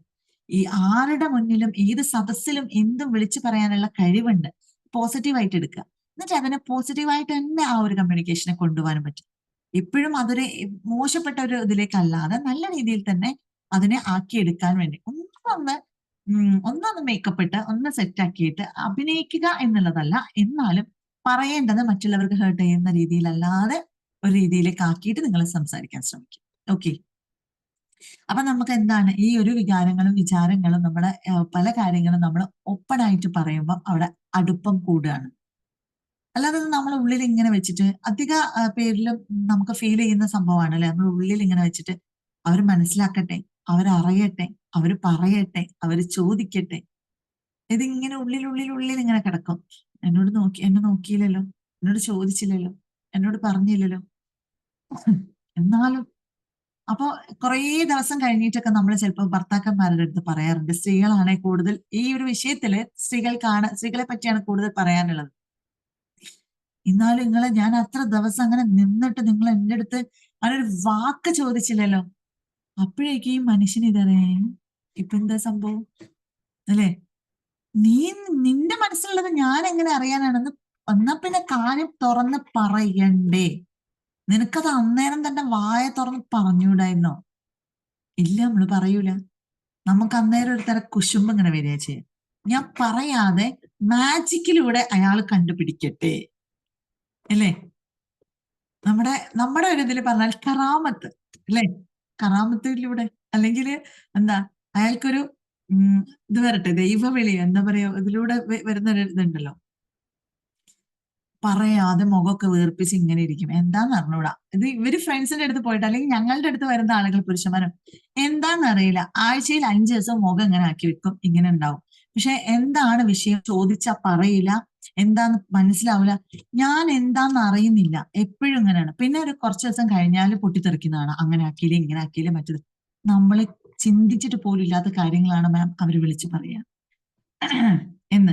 ഈ ആരുടെ മുന്നിലും ഏത് സദസ്സിലും എന്തും വിളിച്ചു പറയാനുള്ള കഴിവുണ്ട്. പോസിറ്റീവായിട്ട് എടുക്കുക. എന്നിട്ട് അതിനെ പോസിറ്റീവായിട്ട് തന്നെ ആ ഒരു കമ്മ്യൂണിക്കേഷനെ കൊണ്ടുപോകാനും പറ്റും. എപ്പോഴും അതൊരു മോശപ്പെട്ട ഒരു ഇതിലേക്കല്ലാതെ നല്ല രീതിയിൽ തന്നെ അതിനെ ആക്കിയെടുക്കാൻ വേണ്ടി ഒന്നൊന്ന് മേക്കപ്പ് ഇട്ട് ഒന്ന് സെറ്റ് ആക്കിയിട്ട് അഭിനയിക്കുക എന്നുള്ളതല്ല, എന്നാലും പറയേണ്ടത് മറ്റുള്ളവർക്ക് ഹേർട്ട് ചെയ്യുന്ന രീതിയിലല്ലാതെ ഒരു രീതിയിലേക്ക് ആക്കിയിട്ട് നിങ്ങൾ സംസാരിക്കാൻ ശ്രമിക്കും. ഓക്കെ. അപ്പൊ നമുക്ക് എന്താണ് ഈ ഒരു വികാരങ്ങളും വിചാരങ്ങളും നമ്മുടെ പല കാര്യങ്ങളും നമ്മൾ ഓപ്പൺ ആയിട്ട് പറയുമ്പോൾ അവിടെ അടുപ്പം കൂടുകയാണ്. അല്ലാതെ നമ്മൾ ഉള്ളിൽ ഇങ്ങനെ വെച്ചിട്ട് അധിക പേരിലും നമുക്ക് ഫീൽ ചെയ്യുന്ന സംഭവമാണ് അല്ലെ, നമ്മൾ ഉള്ളിൽ ഇങ്ങനെ വെച്ചിട്ട് അവർ മനസ്സിലാക്കട്ടെ, അവരറിയട്ടെ, അവർ പറയട്ടെ, അവർ ചോദിക്കട്ടെ, ഇതിങ്ങനെ ഉള്ളിൽ ഇങ്ങനെ കിടക്കും. എന്നെ നോക്കിയില്ലല്ലോ, എന്നോട് ചോദിച്ചില്ലല്ലോ, എന്നോട് പറഞ്ഞില്ലല്ലോ. എന്നാലും അപ്പൊ കുറേ ദിവസം കഴിഞ്ഞിട്ടൊക്കെ നമ്മൾ ചിലപ്പോൾ ഭർത്താക്കന്മാരുടെ അടുത്ത് പറയാറുണ്ട്. സ്ത്രീകളാണ് കൂടുതൽ ഈ ഒരു വിഷയത്തില് സ്ത്രീകളെ പറ്റിയാണ് കൂടുതൽ പറയാനുള്ളത്. എന്നാലും ഞാൻ അത്ര ദിവസം അങ്ങനെ നിന്നിട്ട് നിങ്ങൾ എൻ്റെ അടുത്ത് അങ്ങനൊരു വാക്ക് ചോദിച്ചില്ലല്ലോ. അപ്പോഴേക്കും ഈ മനുഷ്യൻ ഇതറിയേ ഇപ്പൊ എന്താ സംഭവം അല്ലെ? നിന്റെ മനസ്സിലുള്ളത് ഞാൻ എങ്ങനെ അറിയാനാണെന്ന് എന്നാ പിന്നെ കാര്യം തുറന്ന് പറയണ്ടേ? നിനക്കത് അന്നേരം തന്നെ വായ തുറന്ന് പറഞ്ഞുകൂടായിരുന്നോ? ഇല്ല, നമ്മള് പറയൂല. നമുക്ക് അന്നേരം ഒരു തരം കുശുമ്പ് ഇങ്ങനെ വരിക ചെയ്യാം. ഞാൻ പറയാതെ മാജിക്കിലൂടെ അയാൾ കണ്ടുപിടിക്കട്ടെ അല്ലേ? നമ്മുടെ ഒരു ഇതിൽ പറഞ്ഞാൽ കറാമത്ത് അല്ലേ? കറാമത്തിലൂടെ അല്ലെങ്കിൽ എന്താ അയാൾക്കൊരു ഇത് വരട്ടെ, ദൈവവിളി എന്താ പറയാ, ഇതിലൂടെ വരുന്ന ഒരു ഇതുണ്ടല്ലോ. പറയാതെ മുഖമൊക്കെ വീർപ്പിച്ച് ഇങ്ങനെ ഇരിക്കും. എന്താന്ന് അറിഞ്ഞൂടാ. ഇത് ഇവര് ഫ്രണ്ട്സിന്റെ അടുത്ത് പോയിട്ട് അല്ലെങ്കിൽ ഞങ്ങളുടെ അടുത്ത് വരുന്ന ആളുകൾ പുരുഷന്മാരും എന്താന്ന് അറിയില്ല, ആഴ്ചയിൽ 5 ദിവസം മുഖം ഇങ്ങനെ ആക്കി വെക്കും, ഇങ്ങനെ ഉണ്ടാവും. പക്ഷെ എന്താണ് വിഷയം ചോദിച്ചാ പറയില്ല, എന്താന്ന് മനസ്സിലാവില്ല. ഞാൻ എന്താന്ന് അറിയുന്നില്ല, എപ്പോഴും ഇങ്ങനെയാണ്. പിന്നെ ഒരു കുറച്ച് ദിവസം കഴിഞ്ഞാൽ പൊട്ടിത്തെറിക്കുന്നതാണ്. അങ്ങനെ ആക്കിയില്ലേ, ഇങ്ങനെ ആക്കിയില്ലേ, മറ്റത്. നമ്മള് ചിന്തിച്ചിട്ട് പോലും ഇല്ലാത്ത കാര്യങ്ങളാണ് മാം അവര് വിളിച്ച് പറയാ എന്ന്.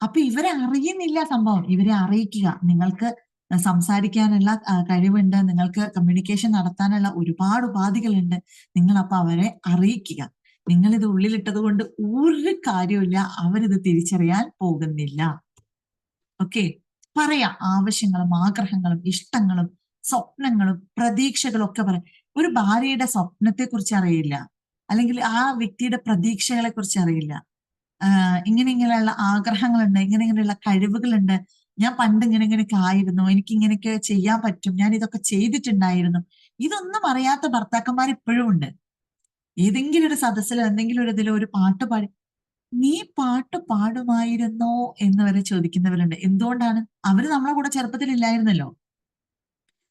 അപ്പൊ ഇവരെ അറിയുന്നില്ല സംഭവം. ഇവരെ അറിയിക്കുക. നിങ്ങൾക്ക് സംസാരിക്കാനുള്ള കഴിവുണ്ട്, നിങ്ങൾക്ക് കമ്മ്യൂണിക്കേഷൻ നടത്താനുള്ള ഒരുപാട് ഉപാധികളുണ്ട്. നിങ്ങൾ അപ്പൊ അവരെ അറിയിക്കുക. നിങ്ങൾ ഇത് ഉള്ളിലിട്ടത് കൊണ്ട് ഒരു കാര്യമില്ല, അവരിത് തിരിച്ചറിയാൻ പോകുന്നില്ല. ഓക്കെ. പറയാം ആവശ്യങ്ങളും ആഗ്രഹങ്ങളും ഇഷ്ടങ്ങളും സ്വപ്നങ്ങളും പ്രതീക്ഷകളും ഒക്കെ പറയാം. ഒരു ഭാര്യയുടെ സ്വപ്നത്തെ കുറിച്ച് അറിയില്ല, അല്ലെങ്കിൽ ആ വ്യക്തിയുടെ പ്രതീക്ഷകളെ കുറിച്ച് അറിയില്ല. ഇങ്ങനെയുള്ള ആഗ്രഹങ്ങളുണ്ട്, ഇങ്ങനെയുള്ള കഴിവുകളുണ്ട്. ഞാൻ പണ്ട് ഇങ്ങനെയൊക്കെ ആയിരുന്നു, എനിക്ക് ഇങ്ങനെയൊക്കെ ചെയ്യാൻ പറ്റും, ഞാൻ ഇതൊക്കെ ചെയ്തിട്ടുണ്ടായിരുന്നു. ഇതൊന്നും അറിയാത്ത ഭർത്താക്കന്മാർ ഇപ്പോഴും ഉണ്ട്. ഏതെങ്കിലും ഒരു സദസ്സിലോ എന്തെങ്കിലും ഒരു ഇതിലോ ഒരു പാട്ട് പാടി, നീ പാട്ട് പാടുമായിരുന്നോ എന്ന് വരെ ചോദിക്കുന്നവരുണ്ട്. എന്തുകൊണ്ടാണ്? അവര് നമ്മളെ കൂടെ ചെറുപ്പത്തിൽ ഇല്ലായിരുന്നല്ലോ,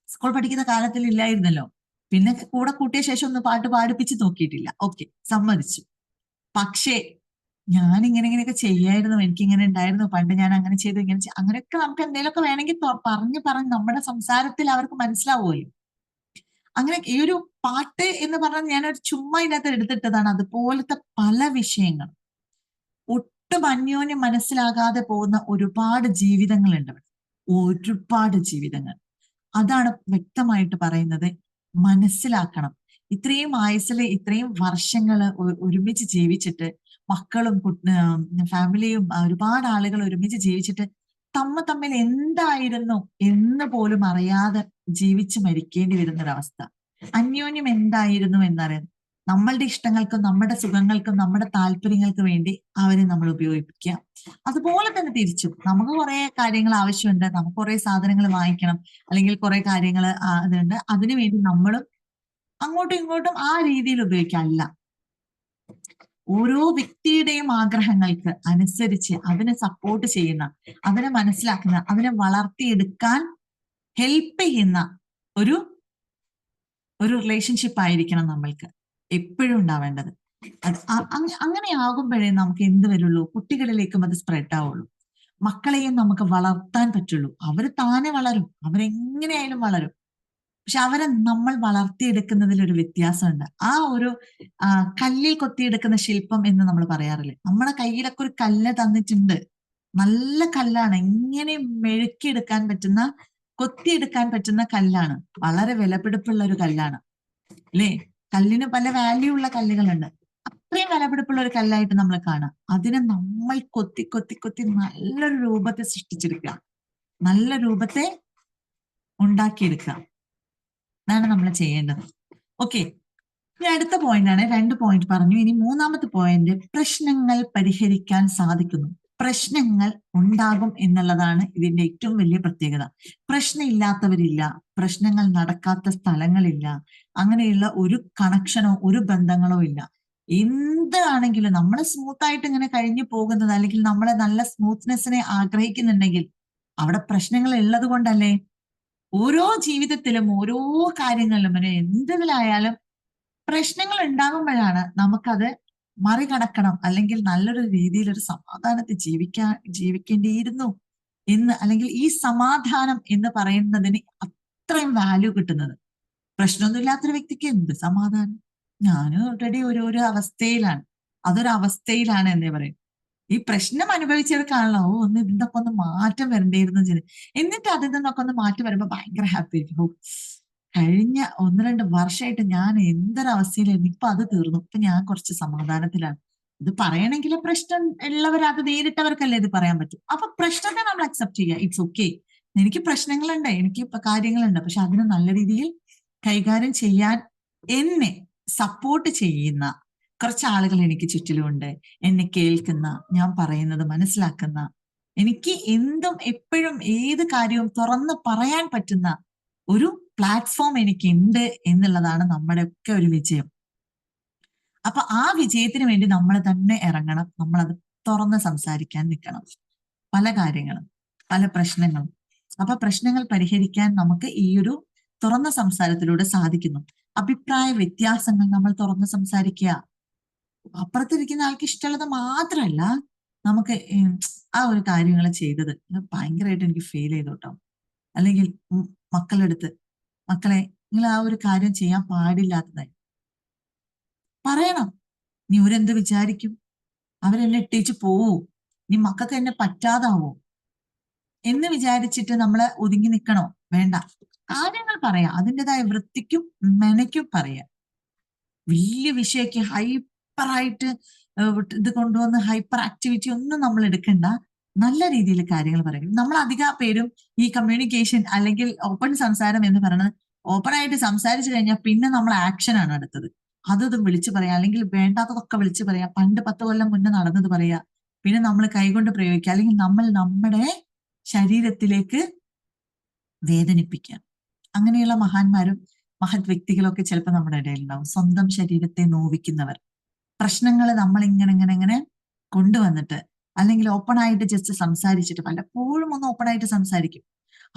സ്കൂൾ പഠിക്കുന്ന കാലത്തിൽ ഇല്ലായിരുന്നല്ലോ. പിന്നെ കൂടെ കൂട്ടിയ ശേഷം ഒന്ന് പാട്ട് പാടിപ്പിച്ച് നോക്കിയിട്ടില്ല. ഓക്കെ, സമ്മതിച്ചു. പക്ഷേ ഞാൻ ഇങ്ങനെയൊക്കെ ചെയ്യായിരുന്നു, എനിക്ക് ഇങ്ങനെ ഉണ്ടായിരുന്നു, പണ്ട് ഞാൻ അങ്ങനെ ചെയ്തു, അങ്ങനെയൊക്കെ നമുക്ക് എന്തെങ്കിലുമൊക്കെ വേണമെങ്കിൽ പറഞ്ഞ് നമ്മുടെ സംസാരത്തിൽ അവർക്ക് മനസ്സിലാവുമല്ലോ. അങ്ങനെ ഈ ഒരു പാട്ട് എന്ന് പറഞ്ഞാൽ ഞാനൊരു ചുമ്മാ ഇതിനകത്ത് എടുത്തിട്ടതാണ്. അതുപോലത്തെ പല വിഷയങ്ങൾ ഒട്ടും അന്യോന്യം മനസ്സിലാകാതെ പോകുന്ന ഒരുപാട് ജീവിതങ്ങളുണ്ട് ഇവിടെ. ഒരുപാട് ജീവിതങ്ങൾ. അതാണ് വ്യക്തമായിട്ട് പറയുന്നത്. മനസ്സിലാക്കണം. ഇത്രയും ആയുസ്സില് ഇത്രയും വർഷങ്ങള് ഒരുമിച്ച് ജീവിച്ചിട്ട് മക്കളും ഫാമിലിയും ഒരുപാട് ആളുകൾ ഒരുമിച്ച് ജീവിച്ചിട്ട് തമ്മിൽ എന്തായിരുന്നു എന്ന് പോലും അറിയാതെ ജീവിച്ച് മരിക്കേണ്ടി വരുന്നൊരവസ്ഥ. അന്യോന്യം എന്തായിരുന്നു എന്നറിയാൻ നമ്മളുടെ ഇഷ്ടങ്ങൾക്കും നമ്മുടെ സുഖങ്ങൾക്കും നമ്മുടെ താല്പര്യങ്ങൾക്ക് വേണ്ടി അവരെ നമ്മൾ ഉപയോഗിക്കുക. അതുപോലെ തന്നെ തിരിച്ചും നമുക്ക് കുറെ കാര്യങ്ങൾ ആവശ്യമുണ്ട്, നമുക്ക് കുറെ സാധനങ്ങൾ വാങ്ങിക്കണം, അല്ലെങ്കിൽ കുറെ കാര്യങ്ങൾ അതുണ്ട്, അതിനുവേണ്ടി നമ്മളും അങ്ങോട്ടും ഇങ്ങോട്ടും ആ രീതിയിൽ ഉപയോഗിക്കാനല്ല. ഓരോ വ്യക്തിയുടെയും ആഗ്രഹങ്ങൾക്ക് അനുസരിച്ച് അതിനെ സപ്പോർട്ട് ചെയ്യുന്ന, അതിനെ മനസ്സിലാക്കുന്ന, അതിനെ വളർത്തിയെടുക്കാൻ ഹെൽപ്പ് ചെയ്യുന്ന ഒരു റിലേഷൻഷിപ്പ് ആയിരിക്കണം നമ്മൾക്ക് എപ്പോഴും ഉണ്ടാവേണ്ടത്. അങ്ങനെ ആകുമ്പോഴേ നമുക്ക് എന്ത് വരുള്ളൂ, കുട്ടികളിലേക്കും അത് സ്പ്രെഡ് ആവുള്ളൂ. മക്കളെയും നമുക്ക് വളർത്താൻ പറ്റുള്ളൂ. അവര് താനെ വളരും, അവരെങ്ങനെയായാലും വളരും. പക്ഷെ അവരെ നമ്മൾ വളർത്തിയെടുക്കുന്നതിൽ ഒരു വ്യത്യാസമുണ്ട്. ആ ഒരു കല്ലിൽ കൊത്തിയെടുക്കുന്ന ശില്പം എന്ന് നമ്മൾ പറയാറില്ലേ, നമ്മുടെ കയ്യിലൊക്കെ ഒരു കല്ല് തന്നിട്ടുണ്ട്, നല്ല കല്ലാണ്, ഇങ്ങനെ മെഴുക്കിയെടുക്കാൻ പറ്റുന്ന, കൊത്തിയെടുക്കാൻ പറ്റുന്ന കല്ലാണ്, വളരെ വിലപിടിപ്പുള്ള ഒരു കല്ലാണ് അല്ലേ? കല്ലിന് പല വാല്യൂ ഉള്ള കല്ലുകളുണ്ട്. അത്രയും വിലപിടിപ്പുള്ള ഒരു കല്ലായിട്ട് നമ്മൾ കാണാം. അതിനെ നമ്മൾ കൊത്തി കൊത്തി കൊത്തി നല്ലൊരു രൂപത്തെ സൃഷ്ടിച്ചെടുക്കുക, നല്ല രൂപത്തെ ഉണ്ടാക്കിയെടുക്കുക. അതാണ് നമ്മൾ ചെയ്യേണ്ടത്. ഓക്കെ, ഇനി അടുത്ത പോയിന്റാണ്. 2 പോയിന്റ് പറഞ്ഞു. ഇനി 3-ാമത്തെ പോയിന്റ്, പ്രശ്നങ്ങൾ പരിഹരിക്കാൻ സാധിക്കുന്നു. പ്രശ്നങ്ങൾ ഉണ്ടാകും എന്നുള്ളതാണ് ഇതിന്റെ ഏറ്റവും വലിയ പ്രത്യേകത. പ്രശ്നമില്ലാത്തവരില്ല, പ്രശ്നങ്ങൾ നടക്കാത്ത സ്ഥലങ്ങളില്ല, അങ്ങനെയുള്ള ഒരു കണക്ഷനോ ഒരു ബന്ധങ്ങളോ ഇല്ല. എന്താണെങ്കിലും നമ്മൾ സ്മൂത്ത് ആയിട്ട് ഇങ്ങനെ കഴിഞ്ഞു പോകുന്നത്, അല്ലെങ്കിൽ നമ്മളെ നല്ല സ്മൂത്ത്നെസ്സിനെ ആഗ്രഹിക്കുന്നുണ്ടെങ്കിൽ അവിടെ പ്രശ്നങ്ങൾ ഉള്ളത് കൊണ്ടല്ലേ. ഓരോ ജീവിതത്തിലും ഓരോ കാര്യങ്ങളിലും എന്തിലായാലും പ്രശ്നങ്ങൾ ഉണ്ടാകുമ്പോഴാണ് നമുക്കത് മറികടക്കണം, അല്ലെങ്കിൽ നല്ലൊരു രീതിയിൽ ഒരു സമാധാനത്തിൽ ജീവിക്കേണ്ടിയിരുന്നു എന്ന്, അല്ലെങ്കിൽ ഈ സമാധാനം എന്ന് പറയുന്നതിന് അത്രയും വാല്യൂ കിട്ടുന്നത്. പ്രശ്നമൊന്നുമില്ലാത്തൊരു വ്യക്തിക്ക് എന്ത് സമാധാനം? ഞാൻ ഓൾറെഡി ഒരു അവസ്ഥയിലാണ്, അതൊരു അവസ്ഥയിലാണ് എന്നേ പറയും. ഈ പ്രശ്നം അനുഭവിച്ചവർക്കാണല്ലോ ഒന്ന് ഇതിന്നൊക്കെ ഒന്ന് മാറ്റം വരേണ്ടിയിരുന്നു ചെയ്ത്, എന്നിട്ട് അതിൽ നിന്നൊക്കെ ഒന്ന് മാറ്റം വരുമ്പോ ഭയങ്കര ഹാപ്പി ആയിരിക്കും. കഴിഞ്ഞ 1-2 വർഷമായിട്ട് ഞാൻ എന്തൊരവസ്ഥയിലായിരുന്നു, ഇപ്പൊ അത് തീർന്നു, ഇപ്പൊ ഞാൻ കുറച്ച് സമാധാനത്തിലാണ്. ഇത് പറയണമെങ്കിൽ പ്രശ്നം ഉള്ളവർ, അത് നേരിട്ടവർക്കല്ലേ ഇത് പറയാൻ പറ്റും. അപ്പൊ പ്രശ്നത്തെ നമ്മൾ അക്സെപ്റ്റ് ചെയ്യുക. ഇറ്റ്സ് ഓക്കെ, എനിക്ക് പ്രശ്നങ്ങളുണ്ട്, എനിക്ക് ഇപ്പൊ കാര്യങ്ങളുണ്ട്, പക്ഷെ അതിനെ നല്ല രീതിയിൽ കൈകാര്യം ചെയ്യാൻ എന്നെ സപ്പോർട്ട് ചെയ്യുന്ന കുറച്ച് ആളുകൾ എനിക്ക് ചുറ്റിലുമുണ്ട്. എന്നെ കേൾക്കുന്ന, ഞാൻ പറയുന്നത് മനസ്സിലാക്കുന്ന, എനിക്ക് എന്തും എപ്പോഴും ഏത് കാര്യവും തുറന്ന് പറയാൻ പറ്റുന്ന ഒരു പ്ലാറ്റ്ഫോം എനിക്കുണ്ട് എന്നുള്ളതാണ് നമ്മുടെ ഒക്കെ ഒരു വിജയം. അപ്പൊ ആ വിജയത്തിന് വേണ്ടി നമ്മൾ തന്നെ ഇറങ്ങണം, നമ്മളത് തുറന്ന് സംസാരിക്കാൻ നിൽക്കണം. പല കാര്യങ്ങളും, പല പ്രശ്നങ്ങളും. അപ്പൊ പ്രശ്നങ്ങൾ പരിഹരിക്കാൻ നമുക്ക് ഈ ഒരു തുറന്ന സംസാരത്തിലൂടെ സാധിക്കുന്നു. അഭിപ്രായ വ്യത്യാസങ്ങൾ നമ്മൾ തുറന്ന് സംസാരിക്കുക. അപ്പുറത്തിരിക്കുന്ന ആൾക്ക് ഇഷ്ടമുള്ളത് മാത്രമല്ല, നമുക്ക് ആ ഒരു കാര്യങ്ങൾ ചെയ്തത് ഭയങ്കരമായിട്ട് എനിക്ക് ഫീൽ ചെയ്തു കേട്ടോ. അല്ലെങ്കിൽ മക്കളുടെ അടുത്ത്, മക്കളെ നിങ്ങൾ ആ ഒരു കാര്യം ചെയ്യാൻ പാടില്ലാത്തതായി പറയണം. നീ ഇവരെന്ത് വിചാരിക്കും, അവരെന്നെ ഇട്ടേച്ച് പോവോ, നീ മക്കൾക്ക് എന്നെ പറ്റാതാവോ എന്ന് വിചാരിച്ചിട്ട് നമ്മൾ ഒതുങ്ങി നിൽക്കണോ? വേണ്ട, കാര്യങ്ങൾ പറയാം, അതിൻ്റെതായ വൃത്തിക്കും മെനയ്ക്കും പറയാം. വലിയ വിഷയക്ക് ഹൈപ്പറായിട്ട് ഇത് കൊണ്ടുവന്ന് ഹൈപ്പർ ആക്ടിവിറ്റി ഒന്നും നമ്മൾ എടുക്കണ്ട. നല്ല രീതിയിൽ കാര്യങ്ങൾ പറയും. നമ്മൾ അധിക പേരും ഈ കമ്മ്യൂണിക്കേഷൻ അല്ലെങ്കിൽ ഓപ്പൺ സംസാരം എന്ന് പറയുന്നത്, ഓപ്പൺ ആയിട്ട് സംസാരിച്ചു കഴിഞ്ഞാൽ പിന്നെ നമ്മൾ ആക്ഷൻ ആണ് അടുത്തത്. അതും വിളിച്ചു പറയാം, അല്ലെങ്കിൽ വേണ്ടാത്തതൊക്കെ വിളിച്ചു പറയാം, പണ്ട് 10 കൊല്ലം മുന്നേ നടന്നത് പറയാ, പിന്നെ നമ്മൾ കൈകൊണ്ട് പ്രയോഗിക്കുക, അല്ലെങ്കിൽ നമ്മൾ നമ്മുടെ ശരീരത്തിലേക്ക് വേദനിപ്പിക്കുക. അങ്ങനെയുള്ള മഹാന്മാരും മഹത് വ്യക്തികളൊക്കെ ചിലപ്പോൾ നമ്മുടെ ഇടയിലുണ്ടാവും. സ്വന്തം ശരീരത്തെ നോവിക്കുന്നവർ. പ്രശ്നങ്ങൾ നമ്മൾ ഇങ്ങനെ കൊണ്ടുവന്നിട്ട്, അല്ലെങ്കിൽ ഓപ്പൺ ആയിട്ട് ജസ്റ്റ് സംസാരിച്ചിട്ട്, പലപ്പോഴും ഒന്ന് ഓപ്പൺ ആയിട്ട് സംസാരിക്കും,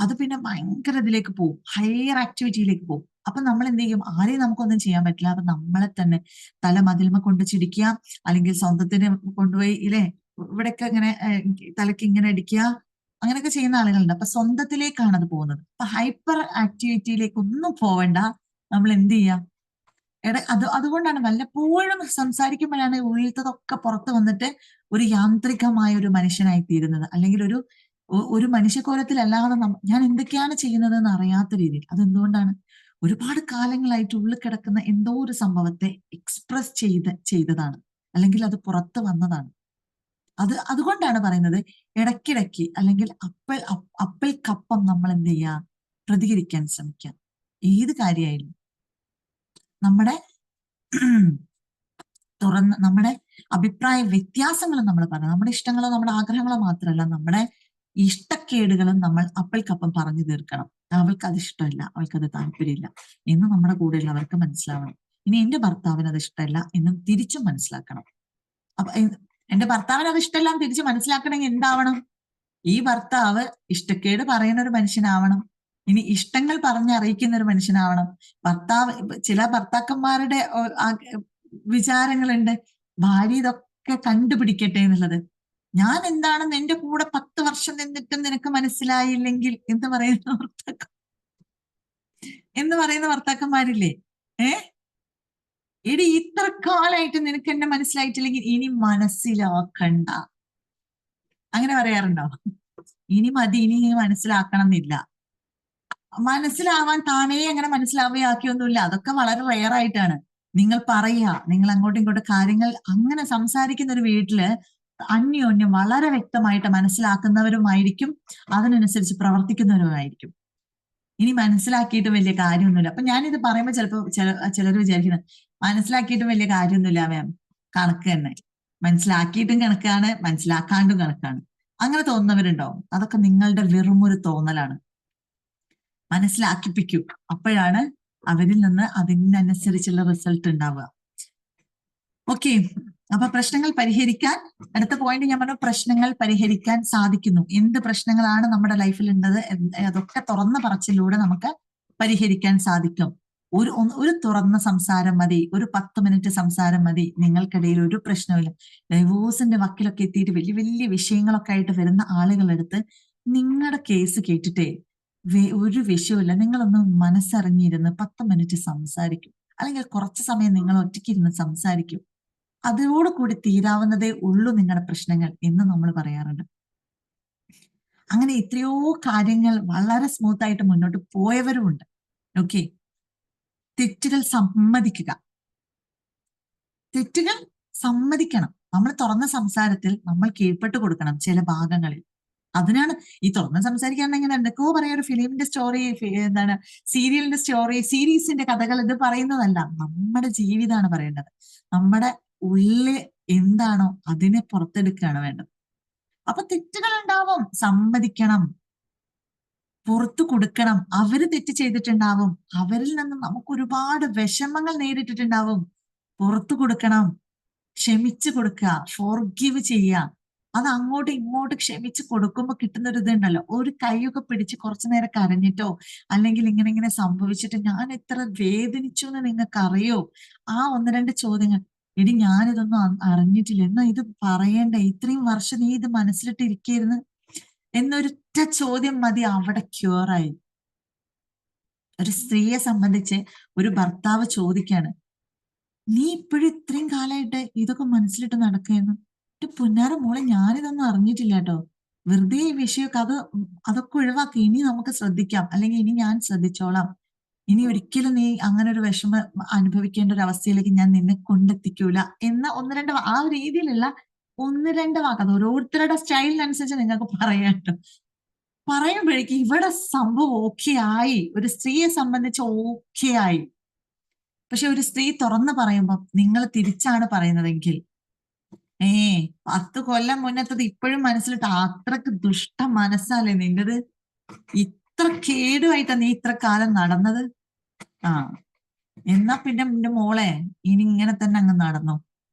അത് പിന്നെ ഭയങ്കര ഇതിലേക്ക് പോകും, ഹയർ ആക്ടിവിറ്റിയിലേക്ക് പോകും. അപ്പൊ നമ്മൾ എന്ത് ചെയ്യും? ആരെയും നമുക്കൊന്നും ചെയ്യാൻ പറ്റില്ല. അപ്പൊ നമ്മളെ തന്നെ തല മതിൽമ കൊണ്ട് ചിടിക്കുക, അല്ലെങ്കിൽ സ്വന്തത്തിന് കൊണ്ടുപോയി ഇല്ലേ ഇവിടെയൊക്കെ ഇങ്ങനെ തലയ്ക്ക് ഇങ്ങനെ അടിക്കുക, അങ്ങനെയൊക്കെ ചെയ്യുന്ന ആളുകളുണ്ട്. അപ്പൊ സ്വന്തത്തിലേക്കാണ് അത് പോകുന്നത്. അപ്പൊ ഹൈപ്പർ ആക്ടിവിറ്റിയിലേക്ക് ഒന്നും പോവണ്ട. നമ്മൾ എന്ത് ചെയ്യാം? അതുകൊണ്ടാണ് വല്ലപ്പോഴും സംസാരിക്കുമ്പോഴാണ് ഉള്ളിലത്തതൊക്കെ പുറത്ത് വന്നിട്ട് ഒരു യാന്ത്രികമായ ഒരു മനുഷ്യനായി തീരുന്നത്, അല്ലെങ്കിൽ ഒരു മനുഷ്യക്കോലത്തിലല്ലാതെ ഞാൻ എന്തൊക്കെയാണ് ചെയ്യുന്നത് എന്ന് അറിയാത്ത രീതിയിൽ. അതെന്തുകൊണ്ടാണ്? ഒരുപാട് കാലങ്ങളായിട്ട് ഉള്ളിൽ കിടക്കുന്ന എന്തോ ഒരു സംഭവത്തെ എക്സ്പ്രസ് ചെയ്തതാണ്, അല്ലെങ്കിൽ അത് പുറത്ത് വന്നതാണ്. അതുകൊണ്ടാണ് പറയുന്നത്, ഇടയ്ക്കിടയ്ക്ക് അല്ലെങ്കിൽ അപ്പൽക്കപ്പം നമ്മൾ എന്ത് ചെയ്യുക? പ്രതികരിക്കാൻ ശ്രമിക്കാം. ഏത് കാര്യമായാലും നമ്മുടെ നമ്മുടെ അഭിപ്രായ വ്യത്യാസങ്ങളും നമ്മൾ പറയാം. നമ്മുടെ ഇഷ്ടങ്ങളോ നമ്മുടെ ആഗ്രഹങ്ങളോ മാത്രമല്ല, നമ്മുടെ ഇഷ്ടക്കേടുകളും നമ്മൾ അപ്പൽക്കപ്പം പറഞ്ഞു തീർക്കണം. അവൾക്ക് അത് ഇഷ്ടമല്ല, അവൾക്കത് താല്പര്യമില്ല എന്ന് നമ്മുടെ കൂടെയുള്ളവർക്ക് മനസ്സിലാവണം. ഇനി എന്റെ ഭർത്താവിന് അത് ഇഷ്ടമല്ല എന്നും തിരിച്ചും മനസ്സിലാക്കണം. അപ്പൊ എന്റെ ഭർത്താവിന് അത് ഇഷ്ടമല്ല എന്ന് തിരിച്ച് മനസ്സിലാക്കണമെങ്കിൽ എന്താവണം? ഈ ഭർത്താവ് ഇഷ്ടക്കേട് പറയുന്ന ഒരു മനുഷ്യനാവണം, ഇനി ഇഷ്ടങ്ങൾ പറഞ്ഞറിയിക്കുന്ന ഒരു മനുഷ്യനാവണം. ചില ഭർത്താക്കന്മാരുടെ വിചാരങ്ങളുണ്ട്, ഭാര്യ ഇതൊക്കെ കണ്ടുപിടിക്കട്ടെ എന്നുള്ളത്. ഞാൻ എന്താണെന്ന് എന്റെ കൂടെ 10 വർഷം നിന്നിട്ടും നിനക്ക് മനസ്സിലായില്ലെങ്കിൽ എന്ന് പറയുന്ന ഭർത്താക്കന്മാരില്ലേ? എടി ഇത്ര കാലമായിട്ട് നിനക്ക് എന്നെ മനസ്സിലായിട്ടില്ലെങ്കിൽ ഇനി മനസ്സിലാക്കണ്ട, അങ്ങനെ പറയാറുണ്ടോ? ഇനി മതി, ഇനി മനസ്സിലാക്കണം എന്നില്ല. മനസ്സിലാവാൻ താനേ അങ്ങനെ മനസ്സിലാവുകയാക്കിയൊന്നുമില്ല. അതൊക്കെ വളരെ റെയർ ആയിട്ടാണ്. നിങ്ങൾ പറയുക, നിങ്ങൾ അങ്ങോട്ടും ഇങ്ങോട്ടും കാര്യങ്ങൾ അങ്ങനെ സംസാരിക്കുന്ന ഒരു വീട്ടില് അന്യോന്യം വളരെ വ്യക്തമായിട്ട് മനസ്സിലാക്കുന്നവരുമായിരിക്കും, അതിനനുസരിച്ച് പ്രവർത്തിക്കുന്നവരുമായിരിക്കും. ഇനി മനസ്സിലാക്കിയിട്ട് വലിയ കാര്യമൊന്നുമില്ല. അപ്പൊ ഞാനിത് പറയുമ്പോൾ ചിലപ്പോൾ ചിലർ വിചാരിക്കുന്നത് മനസ്സിലാക്കിയിട്ടും വലിയ കാര്യമൊന്നുമില്ല മാം, കണക്ക് തന്നെ, മനസ്സിലാക്കിയിട്ടും കണക്കാണ്, മനസ്സിലാക്കാണ്ടും കണക്കാണ്, അങ്ങനെ തോന്നുന്നവരുണ്ടാവും. അതൊക്കെ നിങ്ങളുടെ വെറുമൊരു തോന്നലാണ്. മനസ്സിലാക്കിപ്പിക്കൂ, അപ്പോഴാണ് അവരിൽ നിന്ന് അതിനനുസരിച്ചുള്ള റിസൾട്ട് ഉണ്ടാവുക. ഓക്കെ, അപ്പൊ പ്രശ്നങ്ങൾ പരിഹരിക്കാൻ, അടുത്ത പോയിന്റ് ഞാൻ പറഞ്ഞു, പ്രശ്നങ്ങൾ പരിഹരിക്കാൻ സാധിക്കുന്നു. എന്ത് പ്രശ്നങ്ങളാണ് നമ്മുടെ ലൈഫിൽ ഉള്ളത് അതൊക്കെ തുറന്ന പറച്ചിലൂടെ നമുക്ക് പരിഹരിക്കാൻ സാധിക്കും. ഒരു തുറന്ന സംസാരം മതി, ഒരു 10 മിനിറ്റ് സംസാരം മതി. നിങ്ങൾക്കിടയിൽ ഒരു പ്രശ്നമില്ല. ഡൈവോഴ്സിന്റെ വക്കിലൊക്കെ എത്തിയിട്ട് വലിയ വലിയ വിഷയങ്ങളൊക്കെ ആയിട്ട് വരുന്ന ആളുകളെടുത്ത് നിങ്ങളുടെ കേസ് കേട്ടിട്ടേ ഒരു വിഷയമില്ല, നിങ്ങളൊന്ന് മനസ്സറിഞ്ഞിരുന്ന് 10 മിനിറ്റ് സംസാരിക്കും, അല്ലെങ്കിൽ കുറച്ച് സമയം നിങ്ങൾ ഒറ്റയ്ക്കിരുന്ന് സംസാരിക്കും. അതോടുകൂടി തീരാവുന്നതേ ഉള്ളൂ നിങ്ങളുടെ പ്രശ്നങ്ങൾ എന്ന് നമ്മൾ പറയാറുണ്ട്. അങ്ങനെ എത്രയോ കാര്യങ്ങൾ വളരെ സ്മൂത്ത് ആയിട്ട് മുന്നോട്ട് പോയവരുമുണ്ട്. ഓക്കെ, തെറ്റുകൾ സമ്മതിക്കുക, തെറ്റുകൾ സമ്മതിക്കണം. നമ്മൾ തുറന്ന സംസാരത്തിൽ നമ്മൾ കീഴ്പ്പെട്ട് കൊടുക്കണം ചില ഭാഗങ്ങളിൽ. അതിനാണ് ഈ തുറന്ന് സംസാരിക്കാൻ. എങ്ങനെ എന്തൊക്കെയോ പറയാം, ഒരു ഫിലിമിന്റെ സ്റ്റോറി, എന്താണ് സീരിയലിന്റെ സ്റ്റോറി, സീരീസിന്റെ കഥകൾ ഇത് പറയുന്നതല്ല, നമ്മുടെ ജീവിതമാണ് പറയേണ്ടത്. നമ്മുടെ ഉള്ളിൽ എന്താണോ അതിനെ പുറത്തെടുക്കുകയാണ് വേണ്ടത്. അപ്പൊ തെറ്റുകൾ ഉണ്ടാവും, സമ്മതിക്കണം, പുറത്തു കൊടുക്കണം. അവര് തെറ്റ് ചെയ്തിട്ടുണ്ടാവും, അവരിൽ നിന്ന് നമുക്ക് ഒരുപാട് വിഷമങ്ങൾ നേരിട്ടിട്ടുണ്ടാവും, പുറത്തു കൊടുക്കണം, ക്ഷമിച്ചു കൊടുക്കുക, ഫോർഗീവ് ചെയ്യുക. അത് അങ്ങോട്ടും ഇങ്ങോട്ടും ക്ഷമിച്ച് കൊടുക്കുമ്പോൾ കിട്ടുന്ന ഒരു ഇതുണ്ടല്ലോ, ഒരു കൈയൊക്കെ പിടിച്ച് കുറച്ചു നേരം കരഞ്ഞിട്ടോ അല്ലെങ്കിൽ ഇങ്ങനെ ഇങ്ങനെ സംഭവിച്ചിട്ട് ഞാൻ എത്ര വേദനിച്ചു എന്ന് നിങ്ങൾക്ക് അറിയോ, ആ 1-2 ചോദ്യങ്ങൾ, എടി ഞാനിതൊന്നും അറിഞ്ഞിട്ടില്ല, എന്നാ ഇത് പറയണ്ടേ, ഇത്രയും വർഷം നീ ഇത് മനസ്സിലിട്ടിരിക്കരുന്ന് എന്നൊരൊറ്റ ചോദ്യം മതി, അവിടെ ക്യൂറായി. ഒരു സ്ത്രീയെ സംബന്ധിച്ച് ഒരു ഭർത്താവ് ചോദിക്കാണ്, നീ ഇപ്പോഴും ഇത്രയും കാലമായിട്ട് ഇതൊക്കെ മനസ്സിലിട്ട് നടക്കുകയെന്ന്. പുന്നാര മോളെ, ഞാനിതൊന്നും അറിഞ്ഞിട്ടില്ല കേട്ടോ, വെറുതെ ഈ വിഷയമൊക്കെ അതൊക്കെ ഒഴിവാക്കി, ഇനി നമുക്ക് ശ്രദ്ധിക്കാം, അല്ലെങ്കിൽ ഇനി ഞാൻ ശ്രദ്ധിച്ചോളാം, ഇനി ഒരിക്കലും നീ അങ്ങനെ ഒരു വിഷമം അനുഭവിക്കേണ്ട ഒരു അവസ്ഥയിലേക്ക് ഞാൻ നിന്നെ കൊണ്ടെത്തിക്കൂല എന്ന 1-2 ആ ഒരു രീതിയിലുള്ള 1-2 വാക്ക്, അത് ഓരോരുത്തരുടെ സ്റ്റൈലിനനുസരിച്ച് നിങ്ങൾക്ക് പറയാം കേട്ടോ. പറയുമ്പോഴേക്കും ഇവിടെ സംഭവം ഓക്കെ ആയി, ഒരു സ്ത്രീയെ സംബന്ധിച്ച് ഓക്കെ ആയി. പക്ഷെ ഒരു സ്ത്രീ തുറന്ന് പറയുമ്പോൾ നിങ്ങൾ തിരിച്ചാണ് പറയുന്നതെങ്കിൽ, 10 കൊല്ലം മുന്നത്തത് ഇപ്പോഴും മനസ്സിലിട്ട് അത്രക്ക് ദുഷ്ട മനസ്സല്ലേ നിന്റത്, ഇത്ര കേടുമായിട്ടാ നീ ഇത്ര കാലം നടന്നത്. എന്നാ പിന്നെ എന്റെ മോളെ ഇനി ഇങ്ങനെ തന്നെ അങ്ങ് നടന്നു.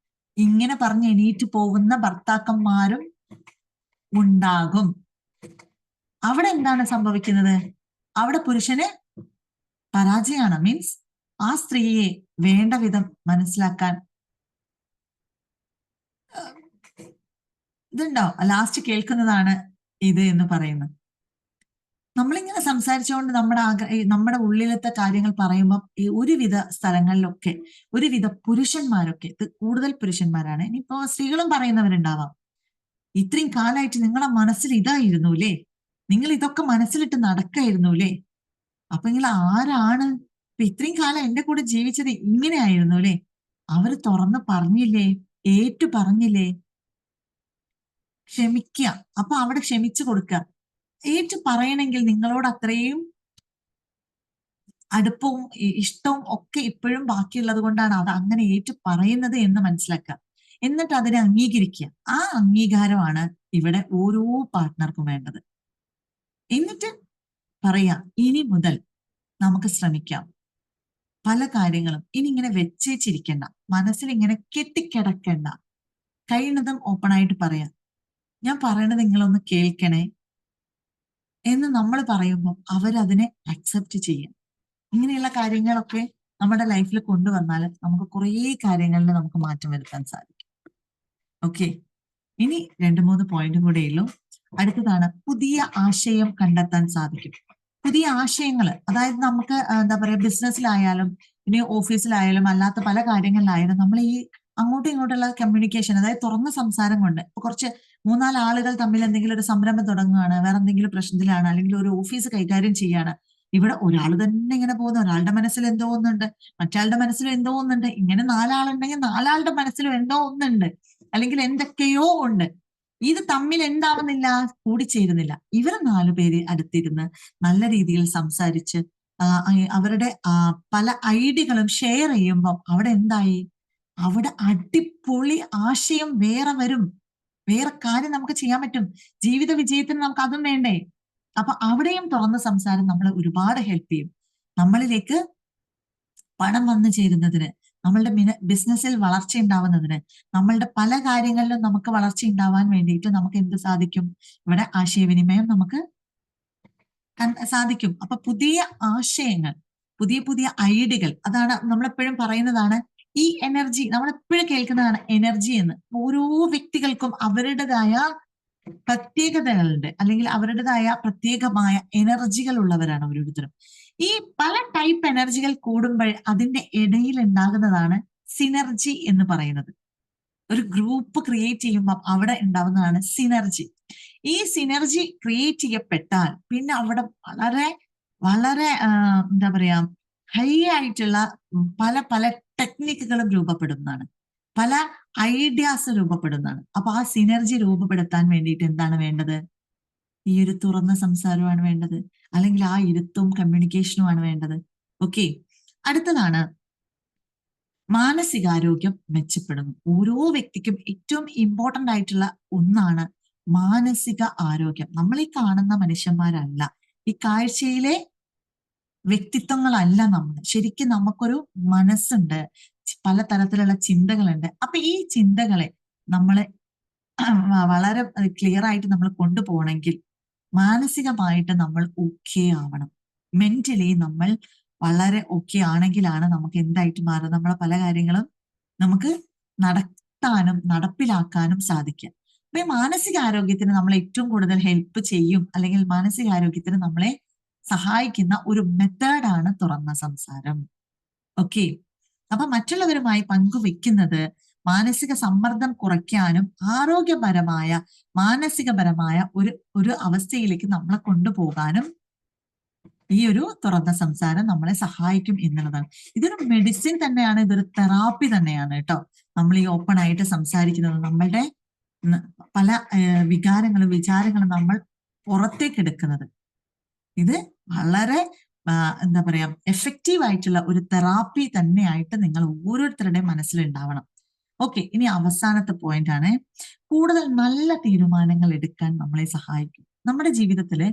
ഇങ്ങനെ പറഞ്ഞ് എണീറ്റ് പോകുന്ന ഭർത്താക്കന്മാരും ഉണ്ടാകും. അവിടെ എന്താണ് സംഭവിക്കുന്നത്? അവിടെ പുരുഷന് പരാജയമാണ്. മീൻസ് ആ സ്ത്രീയെ വേണ്ട വിധം മനസ്സിലാക്കാൻ ഇതുണ്ടോ, ലാസ്റ്റ് കേൾക്കുന്നതാണ് ഇത് എന്ന് പറയുന്നത്. നമ്മളിങ്ങനെ സംസാരിച്ചുകൊണ്ട് നമ്മുടെ ഉള്ളിലത്തെ കാര്യങ്ങൾ പറയുമ്പോൾ ഒരുവിധ സ്ഥലങ്ങളിലൊക്കെ ഒരുവിധ പുരുഷന്മാരൊക്കെ, ഇത് കൂടുതൽ പുരുഷന്മാരാണ്, ഇനിയിപ്പോ സ്ത്രീകളും പറയുന്നവരുണ്ടാവാം, ഇത്രയും കാലമായിട്ട് നിങ്ങളെ മനസ്സിൽ ഇതായിരുന്നു അല്ലേ, നിങ്ങൾ ഇതൊക്കെ മനസ്സിലിട്ട് നടക്കായിരുന്നു അല്ലേ, അപ്പൊ നിങ്ങൾ ആരാണ്, ഇപ്പൊ ഇത്രയും കാലം എന്റെ കൂടെ ജീവിച്ചത് ഇങ്ങനെ ആയിരുന്നു അല്ലേ, അവര് തുറന്ന് പറഞ്ഞില്ലേ, ഏറ്റു പറഞ്ഞില്ലേ, ക്ഷമിക്കുക. അപ്പൊ അവിടെ ക്ഷമിച്ചു കൊടുക്കുക. ഏറ്റു പറയണമെങ്കിൽ നിങ്ങളോട് അത്രയും അടുപ്പവും ഇഷ്ടവും ഒക്കെ ഇപ്പോഴും ബാക്കിയുള്ളത് കൊണ്ടാണ് അത് അങ്ങനെ ഏറ്റു പറയുന്നത് എന്ന് മനസ്സിലാക്കുക. എന്നിട്ട് അതിനെ അംഗീകരിക്കുക. ആ അംഗീകാരമാണ് ഇവിടെ ഓരോ പാർട്ട്ണർക്കും വേണ്ടത്. എന്നിട്ട് പറയാ, ഇനി മുതൽ നമുക്ക് ശ്രമിക്കാം പല കാര്യങ്ങളും. ഇനി ഇങ്ങനെ വെച്ചേച്ചിരിക്കണ്ട, മനസ്സിൽ ഇങ്ങനെ കെട്ടിക്കിടക്കണ്ട, കഴിയുന്നതും ഓപ്പൺ ആയിട്ട് പറയാം, ഞാൻ പറയണത് നിങ്ങളൊന്ന് കേൾക്കണേ എന്ന് നമ്മൾ പറയുമ്പോൾ അവരതിനെ അക്സെപ്റ്റ് ചെയ്യും. ഇങ്ങനെയുള്ള കാര്യങ്ങളൊക്കെ നമ്മുടെ ലൈഫിൽ കൊണ്ടുവന്നാൽ നമുക്ക് കുറേ കാര്യങ്ങളിൽ നമുക്ക് മാറ്റം വരുത്താൻ സാധിക്കും. ഓക്കെ, ഇനി 2-3 പോയിന്റും കൂടെ ഉള്ളൂ. അടുത്തതാണ്, പുതിയ ആശയം കണ്ടെത്താൻ സാധിക്കും. പുതിയ ആശയങ്ങൾ, അതായത് നമുക്ക് എന്താ പറയാ, ബിസിനസ്സിലായാലും ഇനി ഓഫീസിലായാലും അല്ലാത്ത പല കാര്യങ്ങളിലായാലും നമ്മൾ ഈ അങ്ങോട്ടും ഇങ്ങോട്ടുള്ള കമ്മ്യൂണിക്കേഷൻ, അതായത് തുറന്ന സംസാരം കൊണ്ട്, ഇപ്പൊ കുറച്ച് 3-4 ആളുകൾ തമ്മിൽ എന്തെങ്കിലും ഒരു സംരംഭം തുടങ്ങുകയാണ്, വേറെ എന്തെങ്കിലും പ്രശ്നത്തിലാണ്, അല്ലെങ്കിൽ ഒരു ഓഫീസ് കൈകാര്യം ചെയ്യാണ്, ഇവിടെ ഒരാൾ തന്നെ ഇങ്ങനെ പോകുന്നു, ഒരാളുടെ മനസ്സിൽ എന്തോ ഒന്നുണ്ട്, മറ്റാളുടെ മനസ്സിലും എന്തോ ഒന്നുണ്ട്, ഇങ്ങനെ നാലാളുണ്ടെങ്കിൽ നാലാളുടെ മനസ്സിലും എന്തോ ഒന്നുണ്ട്, അല്ലെങ്കിൽ എന്തൊക്കെയോ ഉണ്ട്. ഇത് തമ്മിൽ എന്താവുന്നില്ല, കൂടിച്ചേരുന്നില്ല. ഇവർ 4 പേര് അടുത്തിരുന്ന് നല്ല രീതിയിൽ സംസാരിച്ച് അവരുടെ പല ഐഡിയകളും ഷെയർ ചെയ്യുമ്പം അവിടെ എന്തായി, അവിടെ അടിപൊളി ആശയം വേറെ വരും, വേറെ കാര്യം നമുക്ക് ചെയ്യാൻ പറ്റും. ജീവിത വിജയത്തിന് നമുക്ക് അതും വേണ്ടേ? അപ്പൊ അവിടെയും തുറന്ന സംസാരം നമ്മളെ ഒരുപാട് ഹെൽപ്പ് ചെയ്യും. നമ്മളിലേക്ക് പണം വന്നു ചേരുന്നതിന്, നമ്മളുടെ ബിസിനസ്സിൽ വളർച്ച ഉണ്ടാവുന്നതിന്, നമ്മളുടെ പല കാര്യങ്ങളിലും നമുക്ക് വളർച്ച ഉണ്ടാവാൻ വേണ്ടിയിട്ട് നമുക്ക് എന്ത് സാധിക്കും, ഇവിടെ ആശയവിനിമയം നമുക്ക് സാധിക്കും. അപ്പൊ പുതിയ ആശയങ്ങൾ, പുതിയ പുതിയ ഐഡിയകൾ, അതാണ് നമ്മളെപ്പോഴും പറയുന്നതാണ് ഈ എനർജി. നമ്മളെപ്പോഴും കേൾക്കുന്നതാണ് എനർജി എന്ന്. ഓരോ വ്യക്തികൾക്കും അവരുടേതായ പ്രത്യേകതകളുണ്ട്, അല്ലെങ്കിൽ അവരുടേതായ പ്രത്യേകമായ എനർജികൾ ഉള്ളവരാണ് ഓരോരുത്തരും. ഈ പല ടൈപ്പ് എനർജികൾ കൂടുമ്പോൾ അതിന്റെ ഇടയിൽ ഉണ്ടാകുന്നതാണ് സിനർജി എന്ന് പറയുന്നത്. ഒരു ഗ്രൂപ്പ് ക്രിയേറ്റ് ചെയ്യുമ്പോൾ അവിടെ ഉണ്ടാവുന്നതാണ് സിനർജി. ഈ സിനർജി ക്രിയേറ്റ് ചെയ്യപ്പെട്ടാൽ പിന്നെ അവിടെ വളരെ വളരെ എന്താ പറയാ, ഹൈ ആയിട്ടുള്ള പല പല ടെക്നിക്കുകളും രൂപപ്പെടുന്നതാണ്, പല ഐഡിയാസ് രൂപപ്പെടുന്നതാണ്. അപ്പൊ ആ സിനർജി രൂപപ്പെടുത്താൻ വേണ്ടിയിട്ട് എന്താണ് വേണ്ടത്? ഈ ഒരു തുറന്ന സംസാരമാണ് വേണ്ടത്, അല്ലെങ്കിൽ ആ ഇരുത്തും കമ്മ്യൂണിക്കേഷനുമാണ് വേണ്ടത്. ഓക്കെ, അടുത്തതാണ് മാനസികാരോഗ്യം മെച്ചപ്പെടുന്നു. ഓരോ വ്യക്തിക്കും ഏറ്റവും ഇമ്പോർട്ടന്റ് ആയിട്ടുള്ള ഒന്നാണ് മാനസിക ആരോഗ്യം. നമ്മൾ ഈ കാണുന്ന മനുഷ്യന്മാരല്ല, ഈ കാഴ്ചയിലെ വ്യക്തിത്വങ്ങളല്ല നമ്മൾ. ശരിക്കും നമുക്കൊരു മനസ്സുണ്ട്, പലതരത്തിലുള്ള ചിന്തകളുണ്ട്. അപ്പൊ ഈ ചിന്തകളെ നമ്മളെ വളരെ ക്ലിയർ ആയിട്ട് നമ്മൾ കൊണ്ടുപോകണമെങ്കിൽ മാനസികമായിട്ട് നമ്മൾ ഓക്കെ ആവണം. മെന്റലി നമ്മൾ വളരെ ഓക്കെ ആണെങ്കിലാണ് നമുക്ക് എന്തായിട്ട് മാറുക, നമ്മളെ പല കാര്യങ്ങളും നമുക്ക് നടത്താനും നടപ്പിലാക്കാനും സാധിക്കുക. അപ്പൊ ഈ മാനസികാരോഗ്യത്തിന് നമ്മൾ ഏറ്റവും കൂടുതൽ ഹെൽപ്പ് ചെയ്യും, അല്ലെങ്കിൽ മാനസികാരോഗ്യത്തിന് നമ്മളെ സഹായിക്കുന്ന ഒരു മെത്തേഡാണ് തുറന്ന സംസാരം. ഓക്കെ, അപ്പൊ മറ്റുള്ളവരുമായി പങ്കുവെക്കുന്നത് മാനസിക സമ്മർദ്ദം കുറയ്ക്കാനും ആരോഗ്യപരമായ മാനസികപരമായ ഒരു അവസ്ഥയിലേക്ക് നമ്മളെ കൊണ്ടുപോകാനും ഈ ഒരു തുറന്ന സംസാരം നമ്മളെ സഹായിക്കും എന്നുള്ളതാണ്. ഇതൊരു മെഡിസിൻ തന്നെയാണ്, ഇതൊരു തെറാപ്പി തന്നെയാണ് കേട്ടോ. നമ്മൾ ഈ ഓപ്പൺ ആയിട്ട് സംസാരിക്കുന്നത്, നമ്മളുടെ പല വികാരങ്ങളും വിചാരങ്ങളും നമ്മൾ പുറത്തേക്ക് എടുക്കുന്നത്, ഇത് വളരെ എന്താ പറയാ, എഫക്റ്റീവ് ആയിട്ടുള്ള ഒരു തെറാപ്പി തന്നെയായിട്ട് നിങ്ങൾ ഓരോരുത്തരുടെയും മനസ്സിലുണ്ടാവണം. ഓക്കെ, ഇനി അവസാനത്തെ പോയിന്റ് ആണ്, കൂടുതൽ നല്ല തീരുമാനങ്ങൾ എടുക്കാൻ നമ്മളെ സഹായിക്കും. നമ്മുടെ ജീവിതത്തില്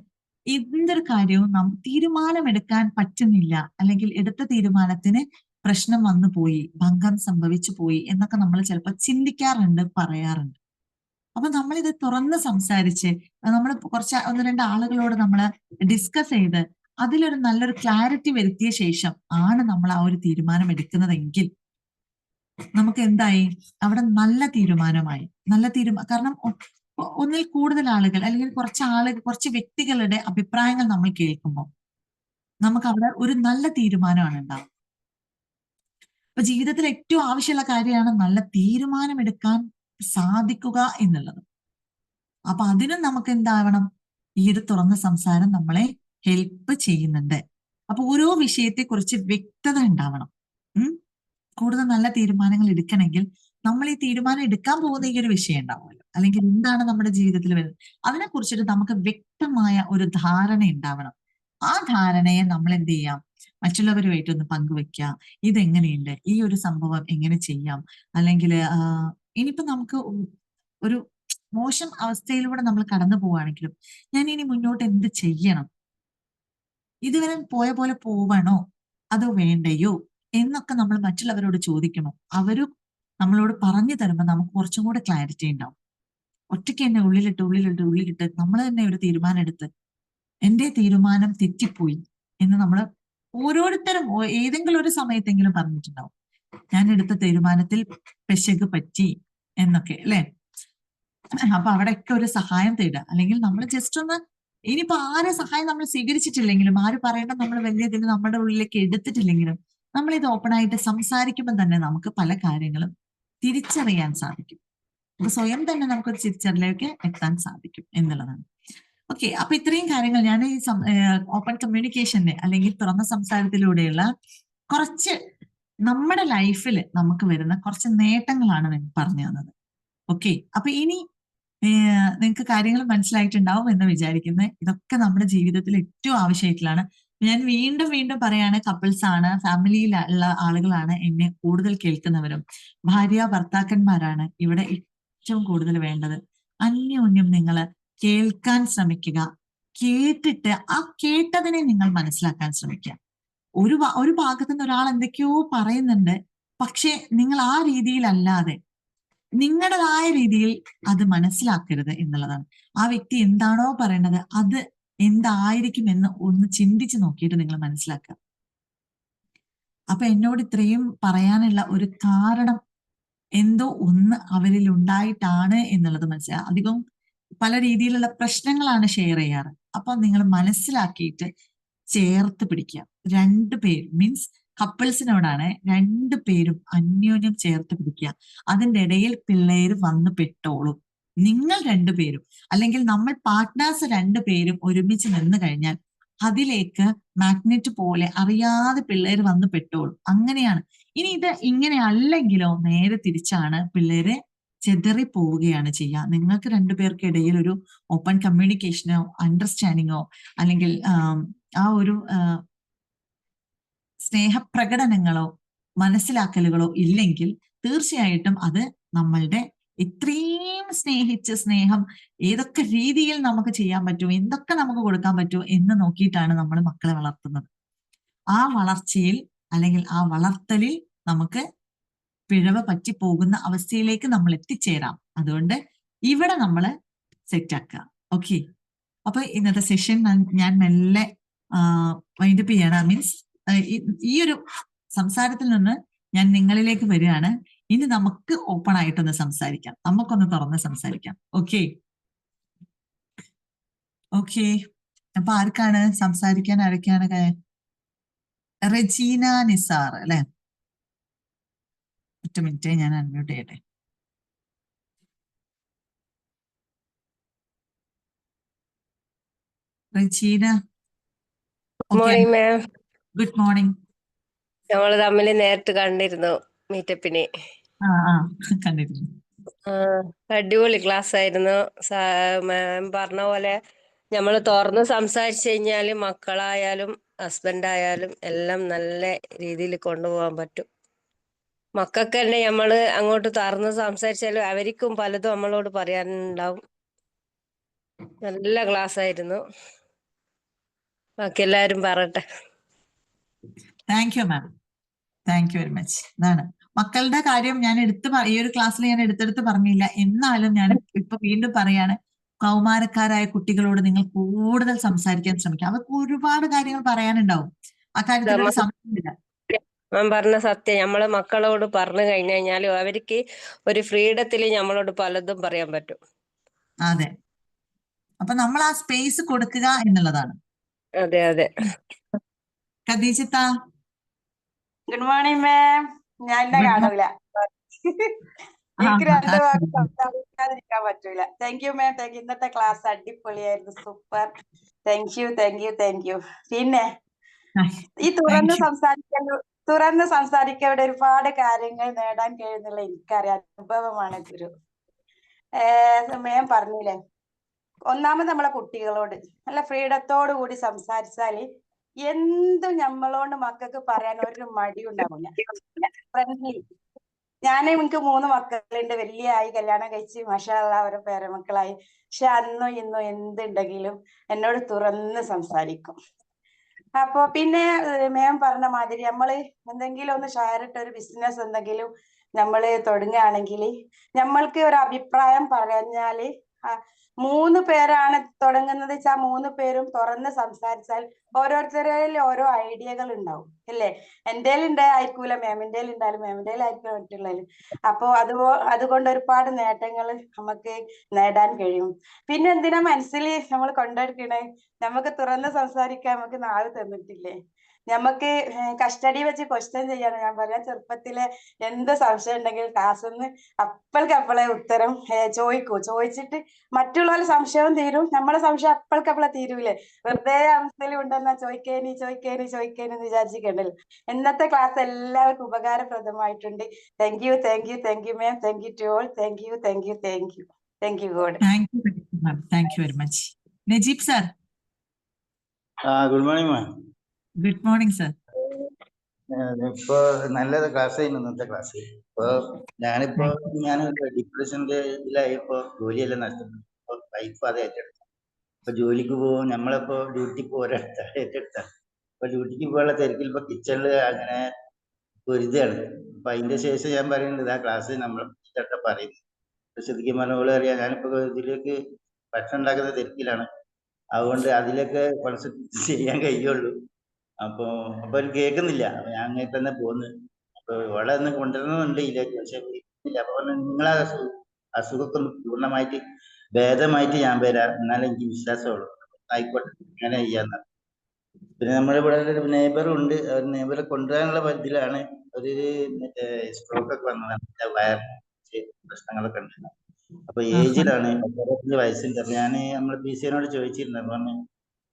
എന്തൊരു കാര്യവും തീരുമാനമെടുക്കാൻ പറ്റുന്നില്ല, അല്ലെങ്കിൽ എടുത്ത തീരുമാനത്തിന് പ്രശ്നം വന്നു പോയി, ഭംഗം സംഭവിച്ചു പോയി എന്നൊക്കെ നമ്മൾ ചിലപ്പോൾ ചിന്തിക്കാറുണ്ട്, പറയാറുണ്ട്. അപ്പൊ നമ്മളിത് തുറന്ന് സംസാരിച്ച് നമ്മൾ കുറച്ച് 1-2 ആളുകളോട് നമ്മൾ ഡിസ്കസ് ചെയ്ത് അതിലൊരു നല്ലൊരു ക്ലാരിറ്റി വരുത്തിയ ശേഷം ആണ് നമ്മൾ ആ ഒരു തീരുമാനം എടുക്കുന്നതെങ്കിൽ നമുക്ക് എന്തായി, അവിടെ നല്ല തീരുമാനമായി. കാരണം ഒന്നിൽ കൂടുതൽ ആളുകൾ, അല്ലെങ്കിൽ കുറച്ച് വ്യക്തികളുടെ അഭിപ്രായങ്ങൾ നമ്മൾ കേൾക്കുമ്പോൾ നമുക്ക് അവിടെ ഒരു നല്ല തീരുമാനമാണ് ഉണ്ടാവുക. അപ്പൊ ജീവിതത്തിൽ ഏറ്റവും ആവശ്യമുള്ള കാര്യമാണ് നല്ല തീരുമാനമെടുക്കാൻ സാധിക്കുക എന്നുള്ളത്. അപ്പൊ അതിനും നമുക്ക് എന്താവണം, ഈ ഒരു തുറന്ന സംസാരം നമ്മളെ ഹെൽപ്പ് ചെയ്യുന്നുണ്ട്. അപ്പൊ ഓരോ വിഷയത്തെക്കുറിച്ച് വ്യക്തത ഉണ്ടാവണം. കൂടുതൽ നല്ല തീരുമാനങ്ങൾ എടുക്കണമെങ്കിൽ നമ്മൾ ഈ തീരുമാനം എടുക്കാൻ പോകുന്ന ഈ ഒരു വിഷയം ഉണ്ടാവുമല്ലോ, അല്ലെങ്കിൽ എന്താണ് നമ്മുടെ ജീവിതത്തിൽ വരുന്നത്, അതിനെ കുറിച്ചിട്ട് നമുക്ക് വ്യക്തമായ ഒരു ധാരണ ഉണ്ടാവണം. ആ ധാരണയെ നമ്മൾ എന്ത് ചെയ്യാം, മറ്റുള്ളവരുമായിട്ട് ഒന്ന് പങ്കുവെക്കുക. ഇതെങ്ങനെയുണ്ട്, ഈ ഒരു സംഭവം എങ്ങനെ ചെയ്യാം, അല്ലെങ്കിൽ ഇനിയിപ്പോ നമുക്ക് ഒരു മോശം അവസ്ഥയിലൂടെ നമ്മൾ കടന്നു പോവുകയാണെങ്കിലും ഞാൻ ഇനി മുന്നോട്ട് എന്ത് ചെയ്യണം, ഇതുവരെ പോയ പോലെ പോവണോ അതോ വേണ്ടയോ എന്നൊക്കെ നമ്മൾ മറ്റുള്ളവരോട് ചോദിക്കണം. അവരും നമ്മളോട് പറഞ്ഞു തരുമ്പോൾ നമുക്ക് കുറച്ചും കൂടെ ക്ലാരിറ്റി ഉണ്ടാവും. ഒറ്റയ്ക്ക് തന്നെ ഉള്ളിലിട്ട് നമ്മൾ തന്നെ ഒരു തീരുമാനം എടുത്ത് എന്റെ തീരുമാനം തെറ്റിപ്പോയി എന്ന് നമ്മൾ ഓരോരുത്തരും ഏതെങ്കിലും ഒരു സമയത്തെങ്കിലും പറഞ്ഞിട്ടുണ്ടാവും, ഞാൻ എടുത്ത തീരുമാനത്തിൽ പെശക് പറ്റി എന്നൊക്കെ, അല്ലെ? അപ്പൊ അവിടെയൊക്കെ ഒരു സഹായം തേടുക, അല്ലെങ്കിൽ നമ്മൾ ജസ്റ്റ് ഒന്ന്, ഇനിയിപ്പോ ആരെ സഹായം നമ്മൾ സ്വീകരിച്ചിട്ടില്ലെങ്കിലും, ആര് പറയേണ്ട നമ്മൾ വലിയ ഇതിന് നമ്മുടെ ഉള്ളിലേക്ക് എടുത്തിട്ടില്ലെങ്കിലും, നമ്മൾ ഇത് ഓപ്പൺ ആയിട്ട് സംസാരിക്കുമ്പോൾ തന്നെ നമുക്ക് പല കാര്യങ്ങളും തിരിച്ചറിയാൻ സാധിക്കും. അപ്പൊ സ്വയം തന്നെ നമുക്കൊരു തിരിച്ചറിയിലേക്ക് എത്താൻ സാധിക്കും എന്നുള്ളതാണ്. ഓക്കെ. അപ്പൊ ഇത്രയും കാര്യങ്ങൾ ഞാൻ ഈ ഓപ്പൺ കമ്മ്യൂണിക്കേഷന്റെ അല്ലെങ്കിൽ തുറന്ന സംസാരത്തിലൂടെയുള്ള കുറച്ച് നമ്മുടെ ലൈഫിൽ നമുക്ക് വരുന്ന കുറച്ച് നേട്ടങ്ങളാണ് നിങ്ങൾക്ക് പറഞ്ഞു തന്നത്. ഓക്കെ. അപ്പൊ ഇനി നിങ്ങൾക്ക് കാര്യങ്ങൾ മനസ്സിലായിട്ടുണ്ടാവും എന്ന് വിചാരിക്കുന്നത്. ഇതൊക്കെ നമ്മുടെ ജീവിതത്തിൽ ഏറ്റവും ആവശ്യമായിട്ടുള്ളതാണ്. ഞാൻ വീണ്ടും വീണ്ടും പറയാണ്, കപ്പിൾസ് ആണ്, ഫാമിലിയിലുള്ള ആളുകളാണ് എന്നെ കൂടുതൽ കേൾക്കുന്നവരും, ഭാര്യ ഭർത്താക്കന്മാരാണ് ഇവിടെ ഏറ്റവും കൂടുതൽ വേണ്ടത്. അന്യോന്യം നിങ്ങൾ കേൾക്കാൻ ശ്രമിക്കുക. കേട്ടിട്ട് ആ കേട്ടതിനെ നിങ്ങൾ മനസ്സിലാക്കാൻ ശ്രമിക്കുക. ഒരു ഭാഗത്തു നിന്ന് ഒരാൾ എന്തൊക്കെയോ പറയുന്നുണ്ട്, പക്ഷെ നിങ്ങൾ ആ രീതിയിലല്ലാതെ നിങ്ങളുടേതായ രീതിയിൽ അത് മനസ്സിലാക്കരുത് എന്നുള്ളതാണ്. ആ വ്യക്തി എന്താണോ പറയുന്നത് അത് എന്തായിരിക്കും എന്ന് ഒന്ന് ചിന്തിച്ച് നോക്കിയിട്ട് നിങ്ങൾ മനസ്സിലാക്കുക. അപ്പൊ എന്നോട് ഇത്രയും പറയാനുള്ള ഒരു കാരണം എന്തോ ഒന്ന് അവരിൽ ഉണ്ടായിട്ടാണ് എന്നുള്ളത് മനസ്സിലാക്കുക. അധികം പല രീതിയിലുള്ള പ്രശ്നങ്ങളാണ് ഷെയർ ചെയ്യാറ്. അപ്പൊ നിങ്ങൾ മനസ്സിലാക്കിയിട്ട് ചേർത്ത് പിടിക്കുക. രണ്ടുപേരും മീൻസ് കപ്പിൾസിനോടാണ്, രണ്ടുപേരും അന്യോന്യം ചേർത്ത് പിടിക്കുക. അതിൻ്റെ ഇടയിൽ പിള്ളേര് വന്ന് പെട്ടോളും. നിങ്ങൾ രണ്ടുപേരും അല്ലെങ്കിൽ നമ്മൾ പാർട്ട്നേഴ്സ് രണ്ടുപേരും ഒരുമിച്ച് നിന്ന് കഴിഞ്ഞാൽ അതിലേക്ക് മാഗ്നറ്റ് പോലെ അറിയാതെ പിള്ളേര് വന്ന് പെട്ടോളും. അങ്ങനെയാണ്. ഇനി ഇത് ഇങ്ങനെ അല്ലെങ്കിലോ നേരെ തിരിച്ചാണ്, പിള്ളേര് ചെതറി പോവുകയാണ് ചെയ്യുക. നിങ്ങൾക്ക് രണ്ടുപേർക്കിടയിൽ ഒരു ഓപ്പൺ കമ്മ്യൂണിക്കേഷനോ അണ്ടർസ്റ്റാൻഡിങ്ങോ അല്ലെങ്കിൽ ആ ഒരു സ്നേഹപ്രകടനങ്ങളോ മനസ്സിലാക്കലുകളോ ഇല്ലെങ്കിൽ തീർച്ചയായിട്ടും അത് നമ്മളുടെ ഇത്രയും സ്നേഹിച്ച് സ്നേഹം ഏതൊക്കെ രീതിയിൽ നമുക്ക് ചെയ്യാൻ പറ്റുമോ, എന്തൊക്കെ നമുക്ക് കൊടുക്കാൻ പറ്റുമോ എന്ന് നോക്കിയിട്ടാണ് നമ്മൾ മക്കളെ വളർത്തുന്നത്. ആ വളർച്ചയിൽ അല്ലെങ്കിൽ ആ വളർത്തലിൽ നമുക്ക് പിഴവ് പറ്റിപ്പോകുന്ന അവസ്ഥയിലേക്ക് നമ്മൾ എത്തിച്ചേരാം. അതുകൊണ്ട് ഇവിടെ നമ്മൾ സെറ്റാക്കുക. ഓക്കെ. അപ്പൊ ഇന്നത്തെ സെഷൻ ഞാൻ മെല്ലെ വൈൻഡപ്പ് ചെയ്യണം. മീൻസ് ഈ ഒരു സംസാരത്തിൽ നിന്ന് ഞാൻ നിങ്ങളിലേക്ക് വരികയാണ്. ഇനി നമുക്ക് ഓപ്പൺ ആയിട്ടൊന്ന് സംസാരിക്കാം, നമുക്കൊന്ന് തുറന്ന് സംസാരിക്കാം. ഓക്കെ. ഓക്കെ. അപ്പൊ ആർക്കാണ് സംസാരിക്കാൻ? ആരൊക്കെയാണ്? റെജീന നിസാർ അല്ലെ? ഒറ്റ മിനിറ്റ്, ഞാൻ അൺമ്യൂട്ട് ചെയ്യട്ടെ. Regina. Morning ma'am. Good morning. നമ്മൾ തമ്മിൽ നേരിട്ട് കണ്ടിരുന്നു മീറ്റപ്പിന്. കണ്ടിരുന്നു. അടിപൊളി ക്ലാസ് ആയിരുന്നു. മാം പറഞ്ഞ പോലെ നമ്മൾ തുറന്ന് സംസാരിച്ചു കഴിഞ്ഞാല് മക്കളായാലും ഹസ്ബൻഡായാലും എല്ലാം നല്ല രീതിയിൽ കൊണ്ടുപോകാൻ പറ്റും. മക്കൾക്ക് തന്നെ നമ്മള് അങ്ങോട്ട് തുറന്ന് സംസാരിച്ചാലും അവർക്കും പലതും നമ്മളോട് പറയാനുണ്ടാവും. നല്ല ക്ലാസ് ആയിരുന്നു. ബാക്കി എല്ലാരും പറയട്ടെ. Thank you ma'am. Thank you very much. അതാണ് മക്കളുടെ കാര്യം ഞാൻ ഈ ഒരു ക്ലാസ്സിൽ ഞാൻ എടുത്തെടുത്ത് പറഞ്ഞില്ല. എന്നാലും ഞാൻ ഇപ്പൊ വീണ്ടും പറയാണ്, കൗമാരക്കാരായ കുട്ടികളോട് നിങ്ങൾ കൂടുതൽ സംസാരിക്കാൻ ശ്രമിക്കുക. അവർക്ക് ഒരുപാട് കാര്യങ്ങൾ പറയാനുണ്ടാവും. ആ കാര്യത്തിലൊരു സംശയമില്ല. ഞാൻ പറഞ്ഞ സത്യം. നമ്മള് മക്കളോട് പറഞ്ഞു കഴിഞ്ഞാൽ അവർക്ക് ഒരു ഫ്രീഡത്തിൽ നമ്മളോട് പലതും പറയാൻ പറ്റും. അതെ. അപ്പൊ നമ്മൾ ആ സ്പേസ് കൊടുക്കുക എന്നുള്ളതാണ്. അതെ അതെ. ഖദീജത്ത. Good morning ma'am. ഞാൻ എന്നെ കാണൂല, എനിക്ക് രണ്ടു വാക്ക് സംസാരിക്കാതിരിക്കാൻ പറ്റൂല. Thank you ma'am. Thank you. ഇന്നത്തെ ക്ലാസ് അടിപൊളിയായിരുന്നു. Super. Thank you thank you thank you. പിന്നെ ഈ തുറന്ന് സംസാരിക്കവിടെ ഒരുപാട് കാര്യങ്ങൾ നേടാൻ കഴിയുന്നുള്ള എനിക്കറിയാം. അനുഭവമാണ് ഗുരു. മാം പറഞ്ഞില്ലേ, ഒന്നാമത് നമ്മളെ കുട്ടികളോട് നല്ല ഫ്രീഡത്തോടു കൂടി സംസാരിച്ചാല് എന്തും നമ്മളോട് മക്കൾക്ക് പറയാൻ ഒരു മടി ഉണ്ടാവില്ല. ഫ്രണ്ട്ലി. എനിക്ക് 3 മക്കളുണ്ട്. വലിയ ആയി, കല്യാണം കഴിച്ച് മാഷാ അല്ലാഹ് ഓരോ പേരമക്കളായി. പക്ഷെ അന്നും ഇന്നും എന്തുണ്ടെങ്കിലും എന്നോട് തുറന്ന് സംസാരിക്കും. അപ്പൊ പിന്നെ മാം പറഞ്ഞ മാതിരി നമ്മള് എന്തെങ്കിലും ഒന്ന് ഷെയർ ഇട്ട ഒരു ബിസിനസ് എന്തെങ്കിലും നമ്മള് തുടങ്ങുകയാണെങ്കിൽ നമ്മൾക്ക് ഒരു അഭിപ്രായം പറഞ്ഞാല് 3 പേരാണ് തുടങ്ങുന്നത് വെച്ചാൽ 3 പേരും തുറന്ന് സംസാരിച്ചാൽ ഓരോരുത്തരിൽ ഓരോ ഐഡിയകൾ ഉണ്ടാവും അല്ലേ? എന്തേലും ഉണ്ടായിരിക്കൂല, മാമിൻ്റെ ഉണ്ടായാലും മാമിൻ്റെ ആയിരിക്കും മറ്റുള്ളതിൽ. അപ്പോ അതുകൊണ്ട് ഒരുപാട് നേട്ടങ്ങൾ നമുക്ക് നേടാൻ കഴിയും. പിന്നെ എന്തിനാ മനസ്സിൽ നമ്മൾ കൊണ്ടെടുക്കണേ? നമുക്ക് തുറന്ന് സംസാരിക്കാൻ നമുക്ക് നാളെ തന്നിട്ടില്ലേ? നമുക്ക് കസ്റ്റഡി വെച്ച് ക്വസ്റ്റ്യൻ ചെയ്യാണ്. ഞാൻ പറയാം, ചെറുപ്പത്തിലെ എന്ത് സംശയം ഉണ്ടെങ്കിലും ക്ലാസ്സിൽ നിന്ന് അപ്പോഴേക്കപ്പോഴേ ഉത്തരം ചോദിച്ചിട്ട് മറ്റുള്ള മറ്റുള്ള സംശയവും തീരും, നമ്മളെ സംശയം അപ്പൾക്കപ്പളെ തീരൂലേ. വെറുതെ അവസ്ഥയിൽ ഉണ്ടെന്നാ ചോദിക്കേനി എന്ന് വിചാരിച്ചിട്ടുണ്ടല്ലോ. ഇന്നത്തെ ക്ലാസ് എല്ലാവർക്കും ഉപകാരപ്രദമായിട്ടുണ്ട്. Thank you ma'am. Thank you to all. Thank you God. Thank you very much. Najeeb sir. Good morning ma'am. Good morning sir. ഇപ്പൊ നല്ലത് ക്ലാസ് ആയിരുന്നു ഇന്നത്തെ ക്ലാസ്. ഇപ്പൊ ഞാൻ ഡിപ്രഷന്റെ ഇതിലായപ്പോ ജോലിയെല്ലാം നഷ്ടപ്പെട്ടു. ഇപ്പൊ വൈഫ് അത് ഏറ്റെടുത്തു. ഇപ്പൊ ജോലിക്ക് പോകും, നമ്മളിപ്പോ ഡ്യൂട്ടിക്ക് പോരാ ഏറ്റെടുത്ത. ഇപ്പൊ ഡ്യൂട്ടിക്ക് പോകാനുള്ള തിരക്കിൽ ഇപ്പൊ കിച്ചണില് അങ്ങനെ പൊരുതാണ്. അപ്പൊ അതിന്റെ ശേഷം ഞാൻ പറയുന്നത് ആ ക്ലാസ് നമ്മൾ പറയുന്നത്. ശരിക്കും പറഞ്ഞ അറിയാം, ഞാനിപ്പോ ഇതിലേക്ക് ഭക്ഷണം ഉണ്ടാക്കുന്ന തിരക്കിലാണ്. അതുകൊണ്ട് അതിലൊക്കെ കോൺസെൻട്രേറ്റ് ചെയ്യാൻ കഴിയുള്ളൂ. അപ്പൊ കേൾക്കുന്നില്ല. അപ്പൊ ഞാൻ അങ്ങനെ തന്നെ പോന്ന്. അപ്പൊ ഇവിടെ ഒന്ന് കൊണ്ടുവരണമെന്നുണ്ട് ഇതിലേക്ക്, പക്ഷെ ഇല്ല. അപ്പൊ നിങ്ങളെ അസുഖമൊക്കെ ഒന്ന് പൂർണ്ണമായിട്ട് ഭേദമായിട്ട് ഞാൻ വരാം, എന്നാലും എനിക്ക് വിശ്വാസമുള്ളൂ. ആയിക്കോട്ടെ, അങ്ങനെ ചെയ്യാന്ന. പിന്നെ നമ്മളിവിടെ ഒരു നെയ്ബറും ഉണ്ട്. ഒരു നെയ്ബറെ കൊണ്ടുവരാനുള്ള പരിധിയിലാണ്. ഒരു മറ്റേ സ്ട്രോക്ക് ഒക്കെ വന്നതാണ്, വയറിന് പ്രശ്നങ്ങളൊക്കെ ഉണ്ട്. അപ്പൊ ഏജിലാണ്, 65 വയസ്സുണ്ട്. അപ്പൊ ഞാൻ നമ്മളെ PCനോട് ചോദിച്ചിരുന്നു. പറഞ്ഞു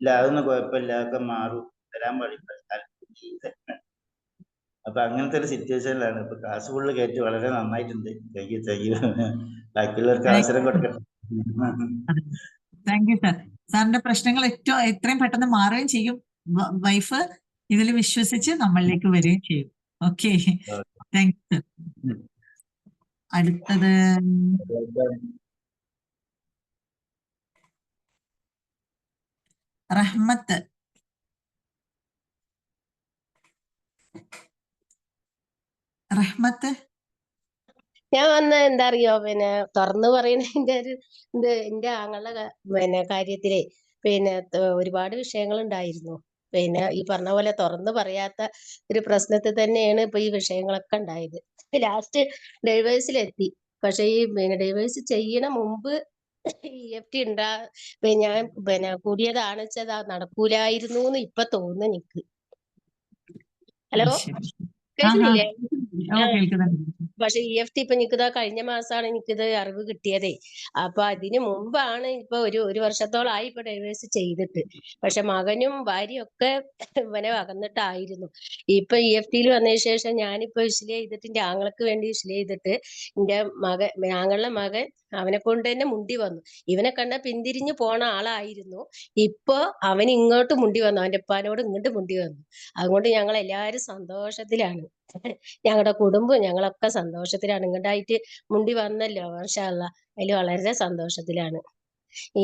ഇല്ല, അതൊന്നും കുഴപ്പമില്ല, അതൊക്കെ മാറും, വരാൻ പാടില്ല. അപ്പൊ അങ്ങനത്തെ ഒരു സിറ്റുവേഷനിലാണ്. ഇപ്പൊ ക്ലാസ് ഫുള്ള് കേട്ട് വളരെ നന്നായിട്ടുണ്ട്. Thank you. ബാക്കിയുള്ളവർക്ക് അവസരം കൊടുക്കട്ടെ. Thank you sir. സാറിന്റെ പ്രശ്നങ്ങൾ എത്രയും പെട്ടെന്ന് മാറുകയും ചെയ്യും. വൈഫ് ഇതിൽ വിശ്വസിച്ച് നമ്മളിലേക്ക് വരികയും ചെയ്യും. Okay, thank you sir. അടുത്തത് റഹ്മത്ത്. റഹ്മത്ത്, ഞാൻ വന്ന എന്താ അറിയോ, പിന്നെ തുറന്നു പറയുന്നതിന്റെ ഒരു എന്റെ ആങ്ങളുടെ കാര്യത്തിലെ ഒരുപാട് വിഷയങ്ങൾ ഉണ്ടായിരുന്നു. ഈ പറഞ്ഞ പോലെ തുറന്നു പറയാത്ത ഒരു പ്രശ്നത്തിൽ തന്നെയാണ് ഇപ്പൊ ഈ വിഷയങ്ങളൊക്കെ ഉണ്ടായത്. ലാസ്റ്റ് ഡൈവേഴ്സിലെത്തി. പക്ഷെ ഈ ഡൈവേഴ്സ് ചെയ്യണ മുമ്പ് EFT ഞാൻ കൂടിയതാണ് വെച്ചത് നടക്കൂലായിരുന്നു എന്ന് ഇപ്പൊ തോന്നുന്നു എനിക്ക്. ഹലോ, കേൾക്കുന്നില്ലേ? പക്ഷെ EFT ഇപ്പൊ എനിക്കിതാ കഴിഞ്ഞ മാസമാണ് എനിക്കിത് അറിവ് കിട്ടിയതേ. അപ്പൊ അതിന് മുമ്പാണ് ഇപ്പൊ ഒരു വർഷത്തോളായി ഇപ്പൊ ഡൈവേഴ്സ് ചെയ്തിട്ട്. പക്ഷെ മകനും ഭാര്യയും ഒക്കെ അകന്നിട്ടായിരുന്നു. ഇപ്പൊ EFTയിൽ വന്നതിന് ശേഷം ഞാനിപ്പോ വിശ്ല ചെയ്തിട്ട് എന്റെ ആങ്ങൾക്ക് വേണ്ടി വിശ്ല ചെയ്തിട്ട് എന്റെ ആങ്ങളുടെ മകൻ അവനെ കൊണ്ട് തന്നെ മുണ്ടി വന്നു. ഇവനെ കണ്ട പിന്തിരിഞ്ഞു പോണ ആളായിരുന്നു. ഇപ്പൊ അവൻ ഇങ്ങോട്ട് മുണ്ടി വന്നു, അവന്റെ ഉപ്പാനോട് ഇങ്ങോട്ട് മുണ്ടി വന്നു. അതുകൊണ്ട് ഞങ്ങൾ എല്ലാവരും സന്തോഷത്തിലാണ്. ഞങ്ങളുടെ കുടുംബം ഞങ്ങളൊക്കെ സന്തോഷത്തിലാണ്. ഇങ്ങോട്ടായിട്ട് മുണ്ടി വന്നല്ലോ, മാഷാ അല്ലാഹ്. അതിൽ വളരെ സന്തോഷത്തിലാണ്.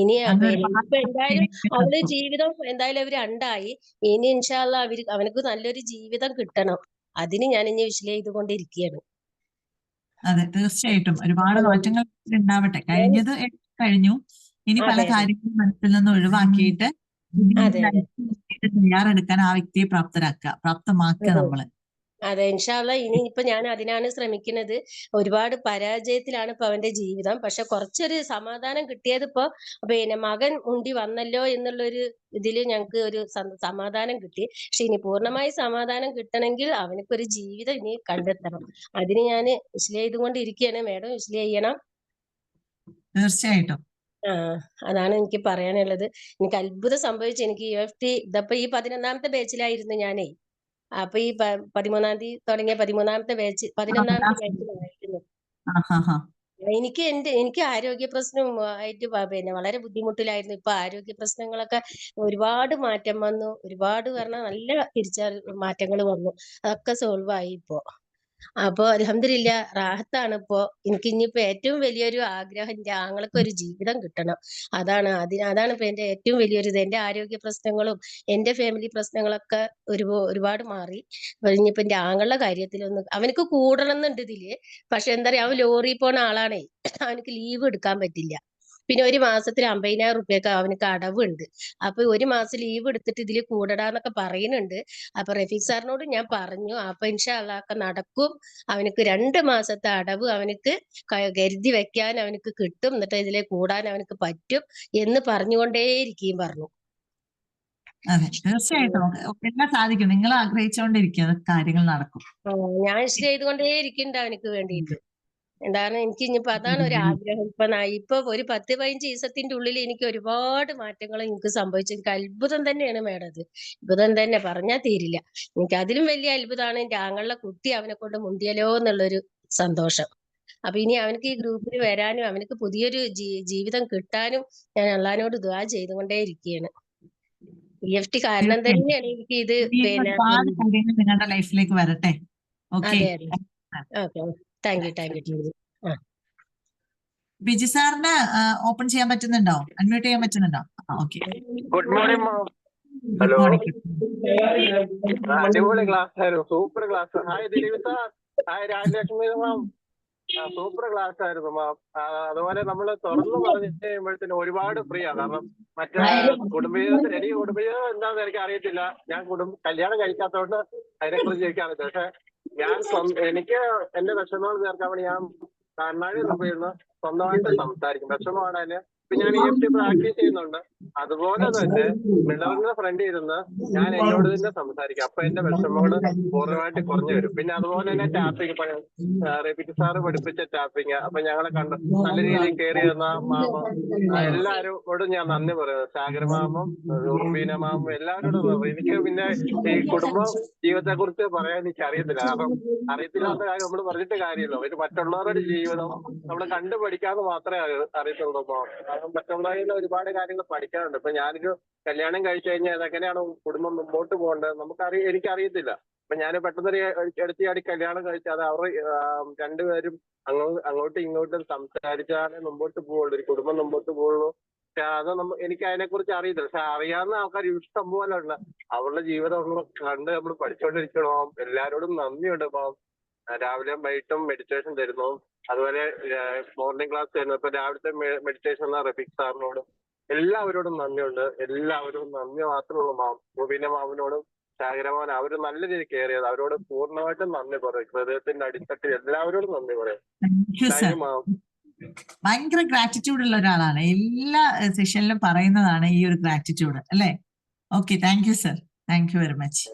ഇനി ഇപ്പൊ എന്തായാലും അവള് ജീവിതം എന്തായാലും അവര് രണ്ടായി. ഇനി ഇൻഷാ അല്ലാഹ് അവനക്ക് നല്ലൊരു ജീവിതം കിട്ടണം. അതിന് ഞാൻ ഇനി വിശ്ല ചെയ്തുകൊണ്ടിരിക്കുകയാണ്. അതെ, തീർച്ചയായിട്ടും ഒരുപാട് മാറ്റങ്ങൾ ഉണ്ടാവട്ടെ. കഴിഞ്ഞത് കഴിഞ്ഞു. ഇനി പല കാര്യങ്ങളും മനസ്സിൽ നിന്ന് ഒഴിവാക്കിയിട്ട് തയ്യാറെടുക്കാൻ ആ വ്യക്തിയെ പ്രാപ്തമാക്കുക നമ്മള്. അതെ, ഇൻഷാ അല്ലാഹ്. ഇനി ഇപ്പൊ ഞാൻ അതിനാണ് ശ്രമിക്കുന്നത്. ഒരുപാട് പരാജയത്തിലാണ് ഇപ്പൊ അവന്റെ ജീവിതം. പക്ഷെ കുറച്ചൊരു സമാധാനം കിട്ടിയത് ഇപ്പൊ മകൻ മുണ്ടി വന്നല്ലോ എന്നുള്ളൊരു ഇതില് ഞങ്ങക്ക് ഒരു സമാധാനം കിട്ടി. പക്ഷെ ഇനി പൂർണ്ണമായി സമാധാനം കിട്ടണമെങ്കിൽ അവനക്കൊരു ജീവിതം ഇനി കണ്ടെത്തണം. അതിന് ഞാൻ വിശ്ല ചെയ്തുകൊണ്ടിരിക്കുകയാണ്. മേഡം വിശ്ല ചെയ്യണം. തീർച്ചയായിട്ടും. അതാണ് എനിക്ക് പറയാനുള്ളത്. എനിക്ക് അത്ഭുതം സംഭവിച്ചു. എനിക്ക് EFT ഇതപ്പോ ഈ 11ാമത്തെ ബാച്ചിലായിരുന്നു ഞാനേ. അപ്പൊ ഈ 13ാം തീയതി തുടങ്ങിയ 11ാമത്തെ ബാച്ചിലായിരുന്നു. എനിക്ക് ആരോഗ്യ പ്രശ്നം ആയിട്ട് വളരെ ബുദ്ധിമുട്ടിലായിരുന്നു. ഇപ്പൊ ആരോഗ്യ പ്രശ്നങ്ങളൊക്കെ ഒരുപാട് മാറ്റം വന്നു. ഒരുപാട് പറഞ്ഞാൽ നല്ല മാറ്റങ്ങൾ വന്നു. അതൊക്കെ സോൾവ് ആയി ഇപ്പോ. അപ്പൊ അൽഹംദുലില്ലാഹ് റാഹത്താണ് ഇപ്പോ. എനിക്ക് ഇനിയിപ്പോ ഏറ്റവും വലിയൊരു ആഗ്രഹം എന്റെ ആങ്ങൾക്ക് ഒരു ജീവിതം കിട്ടണം. അതാണ് ഇപ്പൊ എന്റെ ഏറ്റവും വലിയൊരു ഇത്. എന്റെ ആരോഗ്യ പ്രശ്നങ്ങളും എന്റെ ഫാമിലി പ്രശ്നങ്ങളൊക്കെ ഒരുപാട് മാറി. ഇനിയിപ്പോ എന്റെ ആങ്ങളുടെ കാര്യത്തിലൊന്ന് അവനക്ക് കൂടണം എന്നുണ്ട് ഇതില്. പക്ഷെ എന്താ പറയാ, അവൻ ലോറി പോണ ആളാണേ. അവനക്ക് ലീവ് എടുക്കാൻ പറ്റില്ല. പിന്നെ ഒരു മാസത്തിൽ 50,000 റുപ്യൊക്കെ അവനക്ക് അടവുണ്ട്. അപ്പൊ ഒരു മാസം ലീവ് എടുത്തിട്ട് ഇതില് കൂടടാന്നൊക്കെ പറയുന്നുണ്ട്. അപ്പൊ റഫീഖ് സാറിനോട് ഞാൻ പറഞ്ഞു. അപ്പൊ ഇൻഷാ അല്ലാഹ് ഒക്കെ നടക്കും. അവനക്ക് 2 മാസത്തെ അടവ് അവനക്ക് കരുതി വെക്കാൻ അവനക്ക് കിട്ടും. എന്നിട്ട് ഇതിലെ കൂടാൻ അവനക്ക് പറ്റും എന്ന് പറഞ്ഞുകൊണ്ടേയിരിക്കുകയും പറഞ്ഞു. അതെ, തീർച്ചയായിട്ടും എല്ലാം സാധിക്കും. നിങ്ങൾ ആഗ്രഹിച്ചുകൊണ്ടിരിക്കുക, കാര്യങ്ങൾ നടക്കും. ഞാൻ ചെയ്തുകൊണ്ടേ ഇരിക്കുന്നുണ്ട് അവനക്ക് വേണ്ടിയിട്ട്. എന്താണ് എനിക്ക് ഇനിയിപ്പോ അതാണ് ഒരു ആഗ്രഹം. ഇപ്പൊ ഒരു 10-15 ദിവസത്തിന്റെ ഉള്ളിൽ എനിക്ക് ഒരുപാട് മാറ്റങ്ങൾ എനിക്ക് സംഭവിച്ചു. എനിക്ക് അത്ഭുതം തന്നെയാണ് മേഡം അത്. അത്ഭുതം തന്നെ പറഞ്ഞാൽ തീരില്ല. എനിക്ക് അതിലും വലിയ അത്ഭുതമാണ് എന്റെ ആങ്ങളുടെ കുട്ടി അവനെ കൊണ്ട് മുണ്ടിയല്ലോ എന്നുള്ളൊരു സന്തോഷം. അപ്പൊ ഇനി അവനക്ക് ഈ ഗ്രൂപ്പിൽ വരാനും അവനക്ക് പുതിയൊരു ജീവിതം കിട്ടാനും ഞാൻ അള്ളഹാനോട് ദുആ ചെയ്തുകൊണ്ടേ ഇരിക്കുകയാണ്. EFT കാരണം തന്നെയാണ് എനിക്ക് ഇത് പിന്നെ ഒരുപാട് കാര്യങ്ങൾ നിങ്ങളുടെ ലൈഫിലേക്ക് വരട്ടെ. ഓക്കെ, അതെ ഓക്കെ. Thank U. ബിജി സാറിന് ഓപ്പൺ ചെയ്യാൻ പറ്റുന്നുണ്ടോ? അൺമ്യൂട്ട് ചെയ്യാൻ പറ്റുന്നുണ്ടോ? Okay. Good morning ma'am. Good hello. Morning. അടിപൊളി ക്ലാസ് ആയിരുന്നു, super class. Hi Dileep sir, hi Rajalakshmi ma'am. Super class ആയിരുന്നു മാം. അതുപോലെ നമ്മൾ തുറന്നു പറഞ്ഞു കഴിയുമ്പോഴത്തേനും ഒരുപാട് ഫ്രീ ആണ്. കാരണം മറ്റേ കുടുംബജീവിതത്തിൽ എനിക്ക് കുടുംബജീവിതം എന്താണെന്ന് എനിക്ക് അറിയത്തില്ല. ഞാൻ കല്യാണം കഴിക്കാത്തതുകൊണ്ട് അതിനെക്കുറിച്ച് ചോദിക്കാറില്ല. പക്ഷെ എനിക്ക് എന്റെ വിഷമങ്ങൾ തീർക്കാൻ വേണ്ടി ഞാൻ കണ്ണാടി പോയിരുന്ന് സ്വന്തമായിട്ട് സംസാരിക്കും. വിഷമമാണ് അതിന്. ഇപ്പൊ ഞാൻ EFT പ്രാക്ടീസ് ചെയ്യുന്നുണ്ട്. അതുപോലെ തന്നെ മിളറിന്റെ ഫ്രണ്ട് ഇരുന്ന് ഞാൻ എന്നോട് തന്നെ സംസാരിക്കും. അപ്പൊ എന്റെ വിഷമങ്ങൾ പൂർണ്ണമായിട്ട് കുറഞ്ഞു വരും. പിന്നെ അതുപോലെ തന്നെ ടാപ്പിംഗ്, റിപ്പീറ്റ് സാറ് പഠിപ്പിച്ച ടാപ്പിംഗ്. അപ്പൊ ഞങ്ങളെ കണ്ട് നല്ല രീതിയിൽ കയറി തന്ന മാമ, എല്ലാവരോടും ഞാൻ നന്ദി പറയുന്നത്. സാഗർ മാമും ഉർബീന മാമും എല്ലാവരോടും. എനിക്ക് പിന്നെ ഈ കുടുംബ ജീവിതത്തെ കുറിച്ച് പറയാൻ എനിക്ക് അറിയത്തില്ല. കാരണം അറിയത്തില്ലാത്ത കാര്യം നമ്മൾ പറഞ്ഞിട്ട് കാര്യമല്ലോ. ഇത് മറ്റുള്ളവരുടെ ജീവിതം നമ്മൾ കണ്ടു പഠിക്കാതെ മാത്രമേ അറിയത്തുള്ളൂ. കാരണം മറ്റുള്ളവരിൽ ഒരുപാട് കാര്യങ്ങൾ പഠിക്കാനുണ്ട്. ഇപ്പൊ ഞാനൊരു കല്യാണം കഴിച്ചു കഴിഞ്ഞാൽ അതെങ്ങനെയാണ് കുടുംബം മുമ്പോട്ട് പോകേണ്ടത് എനിക്കറിയത്തില്ല. അപ്പൊ ഞാൻ പെട്ടെന്നൊരു എടുത്തിയാടി കല്യാണം കഴിച്ചാൽ അത് അവർ രണ്ടുപേരും അങ്ങോട്ടും ഇങ്ങോട്ടും സംസാരിച്ചാലേ മുമ്പോട്ട് പോവുള്ളൂ, ഒരു കുടുംബം മുമ്പോട്ട് പോവുള്ളൂ. പക്ഷെ അത് എനിക്ക് അതിനെക്കുറിച്ച് അറിയത്തില്ല. പക്ഷെ അറിയാവുന്ന ആൾക്കാർ ഇഷ്ടം പോലെ ഉണ്ട്. അവരുടെ ജീവിതം നമ്മൾ കണ്ട് നമ്മൾ പഠിച്ചുകൊണ്ടിരിക്കണോ. എല്ലാവരോടും നന്ദിയുണ്ട് മാം. രാവിലെ വൈകിട്ടും മെഡിറ്റേഷൻ തരുന്നു. അതുപോലെ മോർണിംഗ് ക്ലാസ് തരുന്നു. ഇപ്പൊ രാവിലത്തെ മെഡിറ്റേഷൻ എന്ന റഫീഖ് സാറിനോടും എല്ലാവരോടും നന്ദിയുണ്ട്. എല്ലാവരും നന്ദി മാത്രമേ ഉള്ളൂ മാം. പിന്നെ മാമിനോടും സാഗരമാൻ അവര് നല്ല രീതിയിൽ കെയർ ചെയ്ത് അവരോട് പൂർണ്ണമായിട്ടും നന്ദി പറയും. ഹൃദയത്തിന്റെ അടിത്തട്ടിൽ എല്ലാവരോടും നന്ദി പറയും. താങ്ക് യു മാം. ഭയങ്കര ഗ്രാറ്റിറ്റ്യൂഡ് ഉള്ള ഒരാളാണ്. എല്ലാ സെഷനിലും പറയുന്നതാണ് ഈ ഒരു ഗ്രാറ്റിറ്റ്യൂഡ് അല്ലേ? Okay, thank you sir. Thank you very much.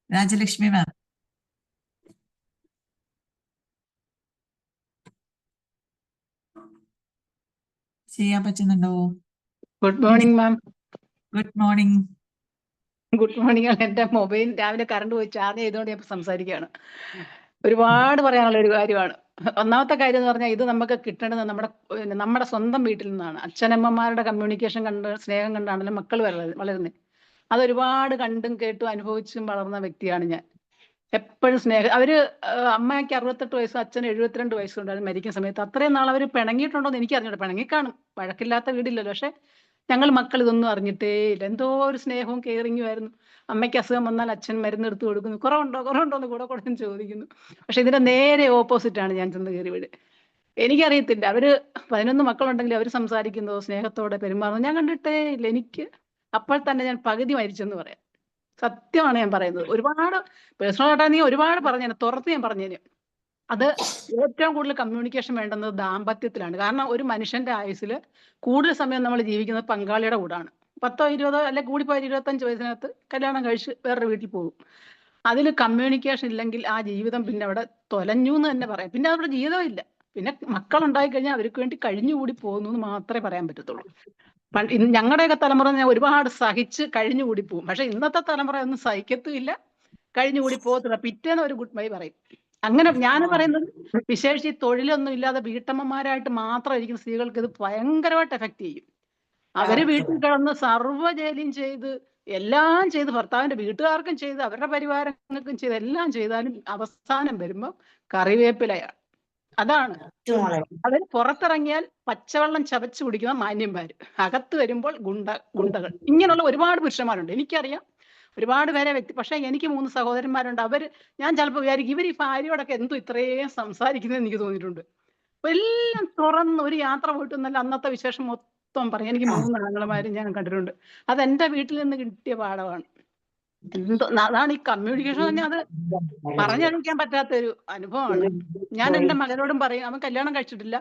Rajalakshmi ma'am. ചെയ്യാൻ പറ്റുന്നുണ്ടോ? Good morning ma'am. Good morning. Good morning. എന്റെ മൊബൈൽ രാവിലെ കറണ്ട് പോയി ചാർജ് ചെയ്തുകൊണ്ട് ഞാൻ സംസാരിക്കുകയാണ്. ഒരുപാട് പറയാനുള്ള ഒരു കാര്യമാണ്. ഒന്നാമത്തെ കാര്യം എന്ന് പറഞ്ഞാൽ ഇത് നമുക്ക് കിട്ടേണ്ടത് നമ്മുടെ സ്വന്തം വീട്ടിൽ നിന്നാണ്. അച്ഛനമ്മമാരുടെ കമ്മ്യൂണിക്കേഷൻ കണ്ട് സ്നേഹം കണ്ടാണല്ലോ മക്കൾ വളരുന്നത്. അതൊരുപാട് കണ്ടും കേട്ടും അനുഭവിച്ചും വളർന്ന വ്യക്തിയാണ് ഞാൻ. എപ്പോഴും അവര് അമ്മയ്ക്ക് 68 വയസ്സും അച്ഛന് 72 വയസ്സുണ്ടായിരുന്നു മരിക്കുന്ന സമയത്ത്. അത്രയും നാൾ അവർ പിണങ്ങിയിട്ടുണ്ടോ എന്ന് എനിക്ക് അറിഞ്ഞൂടാ. പിണങ്ങിക്കാണും, വഴക്കില്ലാത്ത വീടില്ലല്ലോ. പക്ഷെ ഞങ്ങൾ മക്കൾ ഇതൊന്നും അറിഞ്ഞിട്ടേ ഇല്ല. എന്തോ ഒരു സ്നേഹവും കെയറിങ്ങും ആയിരുന്നു. അമ്മയ്ക്ക് അസുഖം വന്നാൽ അച്ഛൻ മരുന്ന് എടുത്ത് കൊടുക്കുന്നു. കുറവുണ്ടോ എന്ന് കൂടെ ചോദിക്കുന്നു. പക്ഷെ ഇതിന്റെ നേരെ ഓപ്പോസിറ്റ് ആണ് ഞാൻ ചെന്ന് കയറി വീട്. എനിക്കറിയത്തില്ല. അവര് 11 മക്കളുണ്ടെങ്കിൽ അവർ സംസാരിക്കുന്നതോ സ്നേഹത്തോടെ പെരുമാറുന്നു ഞാൻ കണ്ടിട്ടേ ഇല്ല. എനിക്ക് അപ്പോൾ തന്നെ ഞാൻ പകുതി മരിച്ചെന്ന് പറയാം. സത്യമാണ് ഞാൻ പറയുന്നത്. ഒരുപാട് പേഴ്സണലായിട്ടാണ് നീ ഒരുപാട് പറഞ്ഞേനെ, തുറത്ത് ഞാൻ പറഞ്ഞേനെ. അത് ഏറ്റവും കൂടുതൽ കമ്മ്യൂണിക്കേഷൻ വേണ്ടുന്നത് ദാമ്പത്യത്തിലാണ്. കാരണം ഒരു മനുഷ്യന്റെ ആയുസ്സിൽ കൂടുതൽ സമയം നമ്മൾ ജീവിക്കുന്നത് പങ്കാളിയുടെ കൂടാണ്. 10 20 അല്ലെ കൂടിപ്പോയ 25 വയസ്സിനകത്ത് കല്യാണം കഴിച്ച് വേറൊരു വീട്ടിൽ പോകും. അതിൽ കമ്മ്യൂണിക്കേഷൻ ഇല്ലെങ്കിൽ ആ ജീവിതം പിന്നെ അവിടെ തൊലഞ്ഞു എന്ന് തന്നെ പറയാം. പിന്നെ അവിടെ ജീവിതമില്ല. പിന്നെ മക്കളുണ്ടായി കഴിഞ്ഞാൽ അവർക്ക് വേണ്ടി കഴിഞ്ഞുകൂടി പോകുന്നു എന്ന് മാത്രമേ പറയാൻ പറ്റത്തുള്ളൂ. ഞങ്ങളുടെയൊക്കെ തലമുറ ഞാൻ ഒരുപാട് സഹിച്ച് കഴിഞ്ഞുകൂടി പോകും. പക്ഷെ ഇന്നത്തെ തലമുറ ഒന്നും സഹിക്കത്തുമില്ല, കഴിഞ്ഞുകൂടി പോകത്തില്ല. പിറ്റേന്ന് ഒരു ഗുഡ് ബൈ പറയും. അങ്ങനെ ഞാൻ പറയുന്നത് വിശേഷിച്ച് തൊഴിലൊന്നും ഇല്ലാതെ വീട്ടമ്മമാരായിട്ട് മാത്രം ഇരിക്കുന്ന സ്ത്രീകൾക്ക് ഇത് ഭയങ്കരമായിട്ട് എഫക്ട് ചെയ്യും. അവര് വീട്ടിൽ കിടന്ന് സർവ്വ ജോലിയും ചെയ്ത് എല്ലാം ചെയ്ത് ഭർത്താവിന്റെ വീട്ടുകാർക്കും ചെയ്ത് അവരുടെ പരിവാരങ്ങൾക്കും ചെയ്ത് എല്ലാം ചെയ്താലും അവസാനം വരുമ്പോൾ കറിവേപ്പിലയാണ്. അതാണ് അവർ പുറത്തിറങ്ങിയാൽ പച്ചവെള്ളം ചവച്ചു കുടിക്കുന്ന മാന്യന്മാര്, അകത്ത് വരുമ്പോൾ ഗുണ്ടകൾ. ഇങ്ങനെയുള്ള ഒരുപാട് പുരുഷന്മാരുണ്ട്, എനിക്കറിയാം ഒരുപാട് പേരെ പക്ഷെ എനിക്ക് 3 സഹോദരന്മാരുണ്ട്. ഞാൻ ചിലപ്പോൾ വിചാരിക്കും ഇവർ ഈ ഭാര്യയോടൊക്കെ എന്തോ ഇത്രയും സംസാരിക്കുന്നതെന്ന് എനിക്ക് തോന്നിയിട്ടുണ്ട്. എല്ലാം തുറന്ന് ഒരു യാത്ര പോയിട്ടൊന്നല്ല അന്നത്തെ വിശേഷം മൊത്തം പറയും. എനിക്ക് 3 ആങ്ങളമാരും ഞാൻ കണ്ടിട്ടുണ്ട്. അത് എന്റെ വീട്ടിൽ നിന്ന് കിട്ടിയ പാഠമാണ്. അതാണ് ഈ കമ്മ്യൂണിക്കേഷൻ തന്നെ. അത് പറഞ്ഞറിയിക്കാൻ പറ്റാത്ത ഒരു അനുഭവമാണ്. ഞാൻ എന്റെ മകനോടും പറയും, അവൻ കല്യാണം കഴിച്ചിട്ടില്ല,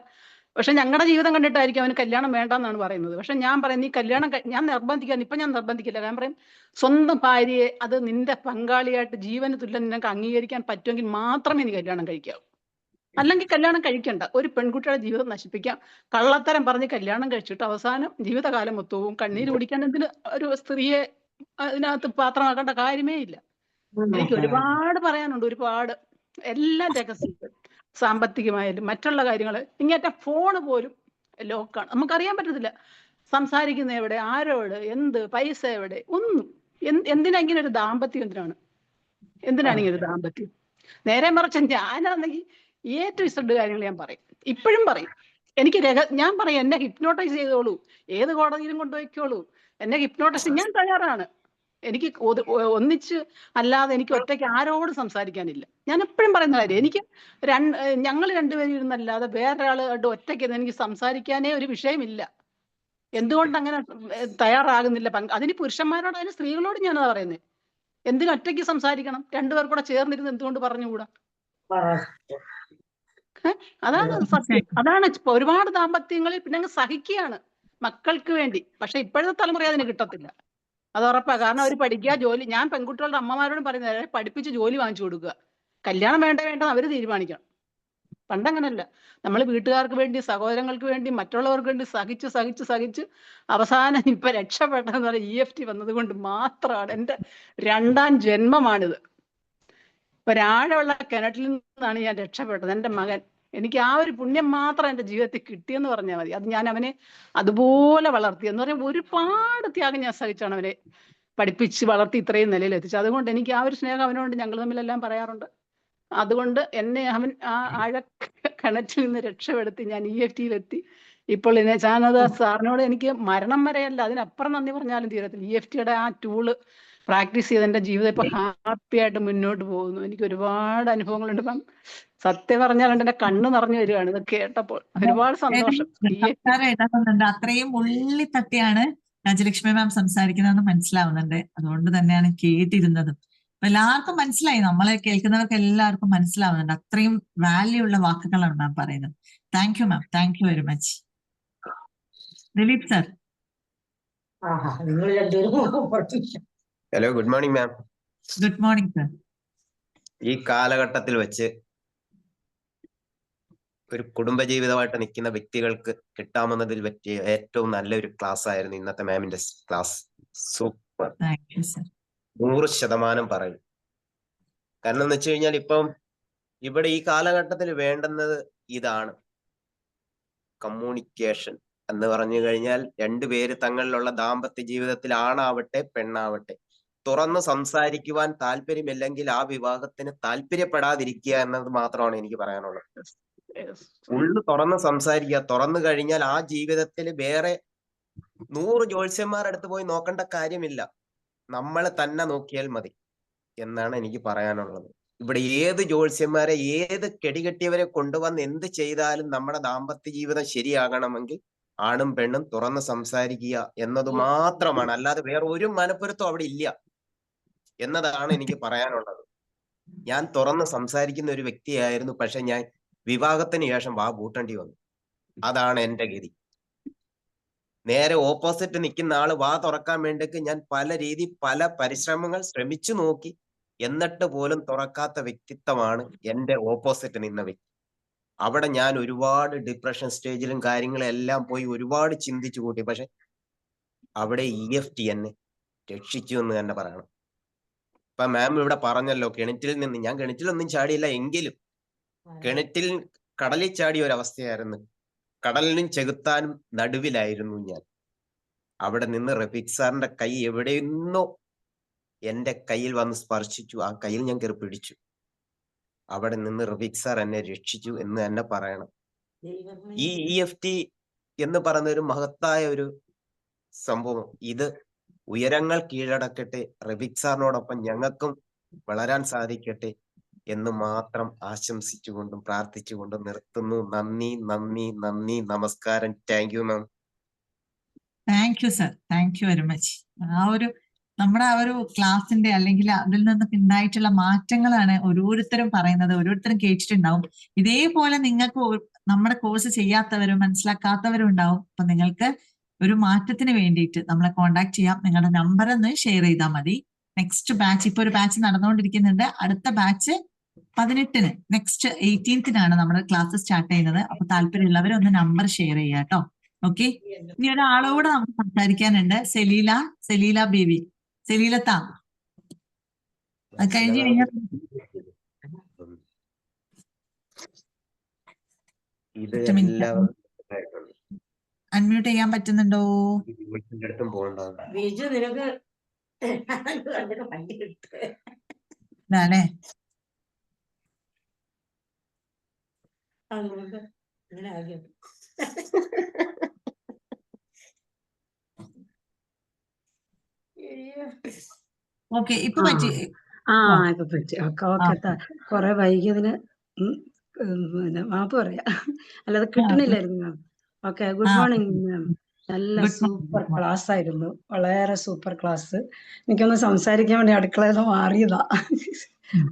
പക്ഷെ ഞങ്ങളുടെ ജീവിതം കണ്ടിട്ടായിരിക്കും അവന് കല്യാണം വേണ്ടെന്നാണ് പറയുന്നത്. പക്ഷെ ഞാൻ പറയും നീ കല്യാണം ഞാൻ നിർബന്ധിക്കില്ല. ഞാൻ പറയും സ്വന്തം ഭാര്യയെ അത് നിന്റെ പങ്കാളിയായിട്ട് ജീവന് തുല്യം നിനക്ക് അംഗീകരിക്കാൻ പറ്റുമെങ്കിൽ മാത്രമേ നീ കല്യാണം കഴിക്കാവൂ. അല്ലെങ്കിൽ കല്യാണം കഴിക്കണ്ട. ഒരു പെൺകുട്ടിയുടെ ജീവിതം നശിപ്പിക്കാം, കള്ളത്തരം പറഞ്ഞ് കല്യാണം കഴിച്ചിട്ട് അവസാനം ജീവിതകാലം മൊത്തവും കണ്ണീര് കുടിക്കാൻ എന്തിന് ഒരു സ്ത്രീയെ അതിനകത്ത് പാത്രമാക്കേണ്ട കാര്യമേ ഇല്ല. എനിക്ക് ഒരുപാട് പറയാനുണ്ട്, ഒരുപാട്. എല്ലാം രഹസ്യം, സാമ്പത്തികമായാലും മറ്റുള്ള കാര്യങ്ങൾ. ഇങ്ങനത്തെ ഫോണ് പോലും ലോക്കാണ്, നമുക്കറിയാൻ പറ്റത്തില്ല സംസാരിക്കുന്ന എവിടെ, ആരോട്, എന്ത്, പൈസ എവിടെ, ഒന്നും. എന്തിനാ ഇങ്ങനെ ഒരു ദാമ്പത്യം? എന്തിനാണ് ഇങ്ങനെ ഒരു ദാമ്പത്യം? നേരെ മറിച്ച് ഞാനാണെങ്കിൽ ഏറ്റവും ഇഷ്ടപ്പെട്ട കാര്യങ്ങൾ ഞാൻ പറയും, ഇപ്പോഴും പറയും. എനിക്ക് ഞാൻ പറയും, എന്നെ ഹിപ്നോട്ടൈസ് ചെയ്തോളൂ, ഏത് കോടതിയിലും കൊണ്ടുപോയിക്കോളൂ, എന്നെ ഹിപ്നോട്ടൈസ്, ഞാൻ തയ്യാറാണ്. എനിക്ക് ഒന്നിച്ച് അല്ലാതെ എനിക്ക് ഒറ്റയ്ക്ക് ആരോട് സംസാരിക്കാനില്ല. ഞാൻ എപ്പോഴും പറയുന്ന കാര്യം, എനിക്ക് ഞങ്ങൾ രണ്ടുപേരും ഇരുന്നല്ലാതെ വേറൊരാളോട് ഒറ്റയ്ക്ക് എനിക്ക് സംസാരിക്കാനേ ഒരു വിഷയമില്ല. എന്തുകൊണ്ട് അങ്ങനെ തയ്യാറാകുന്നില്ല? അതിന് പുരുഷന്മാരോട്, അതിന് സ്ത്രീകളോട് ഞാനതാ പറയുന്നത്. എന്തിനൊറ്റയ്ക്ക് സംസാരിക്കണം? രണ്ടുപേർ കൂടെ ചേർന്നിരുന്ന് എന്തുകൊണ്ട് പറഞ്ഞുകൂടാ? അതാണ് സത്യം. അതാണ് ഒരുപാട് ദാമ്പത്യങ്ങളിൽ പിന്നെ അങ്ങ് സഹിക്കുകയാണ് മക്കൾക്ക് വേണ്ടി. പക്ഷെ ഇപ്പോഴത്തെ തലമുറ അതിന് കിട്ടത്തില്ല, അത് ഉറപ്പാ. കാരണം അവർ പഠിക്കുക, ജോലി. ഞാൻ പെൺകുട്ടികളുടെ അമ്മമാരോടും പറയുന്നത്, പഠിപ്പിച്ച് ജോലി വാങ്ങിച്ചു കൊടുക്കുക. കല്യാണം വേണ്ടെന്ന് അവർ തീരുമാനിക്കണം. പണ്ടങ്ങനല്ല. നമ്മൾ വീട്ടുകാർക്ക് വേണ്ടി, സഹോദരങ്ങൾക്ക് വേണ്ടി, മറ്റുള്ളവർക്ക് വേണ്ടി സഹിച്ച് സഹിച്ച് സഹിച്ച് അവസാനം ഇപ്പൊ രക്ഷപ്പെട്ടെന്ന് പറഞ്ഞാൽ EFT വന്നത് കൊണ്ട് മാത്രമാണ്. എൻ്റെ 2ാം ജന്മമാണിത്. ഒരാഴമുള്ള കിണറ്റിൽ നിന്നാണ് ഞാൻ രക്ഷപ്പെട്ടത്. എൻ്റെ മകൻ, എനിക്ക് ആ ഒരു പുണ്യം മാത്രം എൻ്റെ ജീവിതത്തിൽ കിട്ടിയെന്ന് പറഞ്ഞാൽ മതി. അത് ഞാൻ അവനെ അതുപോലെ വളർത്തി. എന്ന് പറയുമ്പോൾ ഒരുപാട് ത്യാഗം ഞാൻ സഹിച്ചാണ് അവനെ പഠിപ്പിച്ച് വളർത്തി ഇത്രയും നിലയിൽ എത്തിച്ചു. അതുകൊണ്ട് എനിക്ക് ആ ഒരു സ്നേഹം അവനോട് ഞങ്ങൾ തമ്മിലെല്ലാം പറയാറുണ്ട്. അതുകൊണ്ട് എന്നെ അവൻ ആ കിണറ്റിൽ നിന്ന് രക്ഷപ്പെടുത്തി ഞാൻ EFTയിലെത്തി. ഇപ്പോൾ ഞാനത് സാറിനോട് എനിക്ക് മരണം വരെയല്ല, അതിനപ്പുറം നന്ദി പറഞ്ഞാലും തീരത്തില്ല. EFTയുടെ ആ ടൂള് പ്രാക്ടീസ് ചെയ്ത് എൻ്റെ ജീവിതം ഇപ്പൊ ഹാപ്പി ആയിട്ട് മുന്നോട്ട് പോകുന്നു. എനിക്ക് ഒരുപാട് അനുഭവങ്ങളുണ്ട്. ഇപ്പം സത്യം പറഞ്ഞാൽ എൻ്റെ കണ്ണ് നിറഞ്ഞു വരികയാണ് ഇത് കേട്ടപ്പോൾ. ഒരുപാട് സന്തോഷം. ഇടപെടുന്നുണ്ട്, അത്രയും ഉള്ളി തട്ടിയാണ് രാജലക്ഷ്മി മാം സംസാരിക്കുന്നതെന്ന് മനസ്സിലാവുന്നുണ്ട്. അതുകൊണ്ട് തന്നെയാണ് കേട്ടിരുന്നതും. അപ്പൊ എല്ലാവർക്കും മനസ്സിലായി, നമ്മളെ കേൾക്കുന്നവർക്ക് എല്ലാവർക്കും മനസ്സിലാവുന്നുണ്ട്. അത്രയും വാല്യൂ ഉള്ള വാക്കുകളാണ് മാം പറയുന്നത്. Thank you ma'am, thank you very much. Dileep sir. Hello, good morning ma'am. Good morning sir. ഈ കാലഘട്ടത്തിൽ വെച്ച് ഒരു കുടുംബജീവിതമായിട്ട് നിൽക്കുന്ന വ്യക്തികൾക്ക് കിട്ടാമെന്നതിൽ പറ്റിയ ഏറ്റവും നല്ലൊരു ക്ലാസ് ആയിരുന്നു ഇന്നത്തെ മാമിന്റെ ക്ലാസ്. സൂപ്പർ, 100% പറയും. കാരണം എന്ന് വെച്ച് കഴിഞ്ഞാൽ ഇപ്പം ഇവിടെ ഈ കാലഘട്ടത്തിൽ വേണ്ടുന്നത് ഇതാണ്, കമ്മ്യൂണിക്കേഷൻ എന്ന് പറഞ്ഞു കഴിഞ്ഞാൽ രണ്ടുപേര് തങ്ങളിലുള്ള ദാമ്പത്യ ജീവിതത്തിൽ ആണാവട്ടെ പെണ്ണാവട്ടെ തുറന്ന് സംസാരിക്കുവാൻ താല്പര്യമില്ലെങ്കിൽ ആ വിവാഹത്തിന് താല്പര്യപ്പെടാതിരിക്കുക എന്നത് മാത്രമാണ് എനിക്ക് പറയാനുള്ളത്. ഉള്ളു തുറന്ന് സംസാരിക്കുക. തുറന്നു കഴിഞ്ഞാൽ ആ ജീവിതത്തിൽ വേറെ 100 ജ്യോത്സ്യന്മാരടുത്ത് പോയി നോക്കേണ്ട കാര്യമില്ല, നമ്മൾ തന്നെ നോക്കിയാൽ മതി എന്നാണ് എനിക്ക് പറയാനുള്ളത്. ഇവിടെ ഏത് ജ്യോത്സ്യന്മാരെ, ഏത് കെടികെട്ടിയവരെ കൊണ്ടുവന്ന് എന്ത് ചെയ്താലും നമ്മുടെ ദാമ്പത്യ ജീവിതം ശരിയാകണമെങ്കിൽ ആണും പെണ്ണും തുറന്ന് സംസാരിക്കുക എന്നത് മാത്രമാണ്. അല്ലാതെ വേറെ ഒരു മനപ്പൊരുത്തം അവിടെ ഇല്ല എന്നതാണ് എനിക്ക് പറയാനുള്ളത്. ഞാൻ തുറന്ന് സംസാരിക്കുന്ന ഒരു വ്യക്തിയായിരുന്നു, പക്ഷെ ഞാൻ വിവാഹത്തിന് ശേഷം വാ പൂട്ടേണ്ടി വന്നു. അതാണ് എന്റെ ഗതി. നേരെ ഓപ്പോസിറ്റ് നിൽക്കുന്ന ആള് വാ തുറക്കാൻ വേണ്ടിക്ക് ഞാൻ പല പരിശ്രമങ്ങൾ ശ്രമിച്ചു നോക്കി, എന്നിട്ട് പോലും തുറക്കാത്ത വ്യക്തിത്വമാണ് എന്റെ ഓപ്പോസിറ്റ് നിന്ന വ്യക്തി. അവിടെ ഞാൻ ഒരുപാട് ഡിപ്രഷൻ സ്റ്റേജിലും കാര്യങ്ങളും എല്ലാം പോയി ഒരുപാട് ചിന്തിച്ചു കൂട്ടി. പക്ഷെ അവിടെ EFT എന്നെ രക്ഷിച്ചു എന്ന് തന്നെ പറയണം. ഇപ്പൊ മാം ഇവിടെ പറഞ്ഞല്ലോ, ഞാൻ കിണറ്റിലൊന്നും ചാടിയില്ല, എങ്കിലും കിണറ്റിൽ കടലിൽ ചാടിയ ഒരവസ്ഥയായിരുന്നു. കടലിനും ചെകുത്താനും നടുവിലായിരുന്നു ഞാൻ. അവിടെ നിന്ന് റഫീഖ് സാറിന്റെ കൈ എവിടെയെന്നോ എന്റെ കയ്യിൽ വന്ന് സ്പർശിച്ചു. ആ കയ്യിൽ ഞാൻ കയറി പിടിച്ചു. അവിടെ നിന്ന് റഫീഖ് സാർ എന്നെ രക്ഷിച്ചു എന്ന് തന്നെ പറയണം. ഈ EFT എന്ന് പറയുന്ന ഒരു മഹത്തായ ഒരു സംഭവം, ഇത് ഉയരങ്ങൾ കീഴടക്കട്ടെ, റഫീഖ് സാറിനോടൊപ്പം ഞങ്ങൾക്കും വളരാൻ സാധിക്കട്ടെ എന്ന് മാത്രം ആശംസിച്ചുകൊണ്ടും പ്രാർത്ഥിച്ചുകൊണ്ടും നിർത്തുന്നു. നന്ദി, നന്ദി, നന്ദി, നമസ്കാരം. Thank you ma'am. Thank you sir, thank you very much. നമ്മുടെ ആ ഒരു ക്ലാസിന്റെ അല്ലെങ്കിൽ അതിൽ നിന്നൊക്കെ ഉണ്ടായിട്ടുള്ള മാറ്റങ്ങളാണ് ഓരോരുത്തരും പറയുന്നത്, ഓരോരുത്തരും കേട്ടിട്ടുണ്ടാവും. ഇതേപോലെ നിങ്ങൾക്ക് നമ്മുടെ കോഴ്സ് ചെയ്യാത്തവരും മനസ്സിലാക്കാത്തവരും ഉണ്ടാവും. അപ്പൊ നിങ്ങൾക്ക് ഒരു മാറ്റത്തിന് വേണ്ടിയിട്ട് നമ്മളെ കോൺടാക്ട് ചെയ്യാം. നിങ്ങളുടെ നമ്പർ ഒന്ന് ഷെയർ ചെയ്താൽ മതി. നെക്സ്റ്റ് ബാച്ച്, ഇപ്പൊ ഒരു ബാച്ച് നടന്നുകൊണ്ടിരിക്കുന്നുണ്ട്. അടുത്ത ബാച്ച് 18-ന് നെക്സ്റ്റ് 18-നാണ് നമ്മുടെ ക്ലാസ് സ്റ്റാർട്ട് ചെയ്യുന്നത്. അപ്പൊ താല്പര്യമുള്ളവർ ഒന്ന് നമ്പർ ഷെയർ ചെയ്യുക കേട്ടോ. ഓക്കെ, ഇനി ഒരാളോട് നമുക്ക് സംസാരിക്കാനുണ്ട്. സെലീല ബേബി. സെലീലത്താ, അത് കഴിഞ്ഞ് കഴിഞ്ഞാൽ ഇത് ഒറ്റ മിനിറ്റ് എല്ലാവർക്കും അൺമ്യൂട്ട് ചെയ്യാൻ പറ്റുന്നുണ്ടോ? അടുത്തും പോകണ്ട. ബിജു നിനക്ക് അല്ലേ? അതുകൊണ്ട് അങ്ങനെ ആകിയത്. ഓക്കെ, ഇപ്പൊ പറ്റി. ഇപ്പൊ പറ്റി. ഓക്കെ. കൊറേ വൈകിയതിന് പിന്നെ മാപ്പ് പറയാ. അല്ലാതെ കിട്ടണില്ലായിരുന്നു ma'am. Okay, good morning ma'am. നല്ല സൂപ്പർ ക്ലാസ് ആയിരുന്നു, വളരെ സൂപ്പർ ക്ലാസ്. എനിക്കൊന്ന് സംസാരിക്കാൻ വേണ്ടി അടുക്കളയിൽ നിന്ന് മാറിയതാ,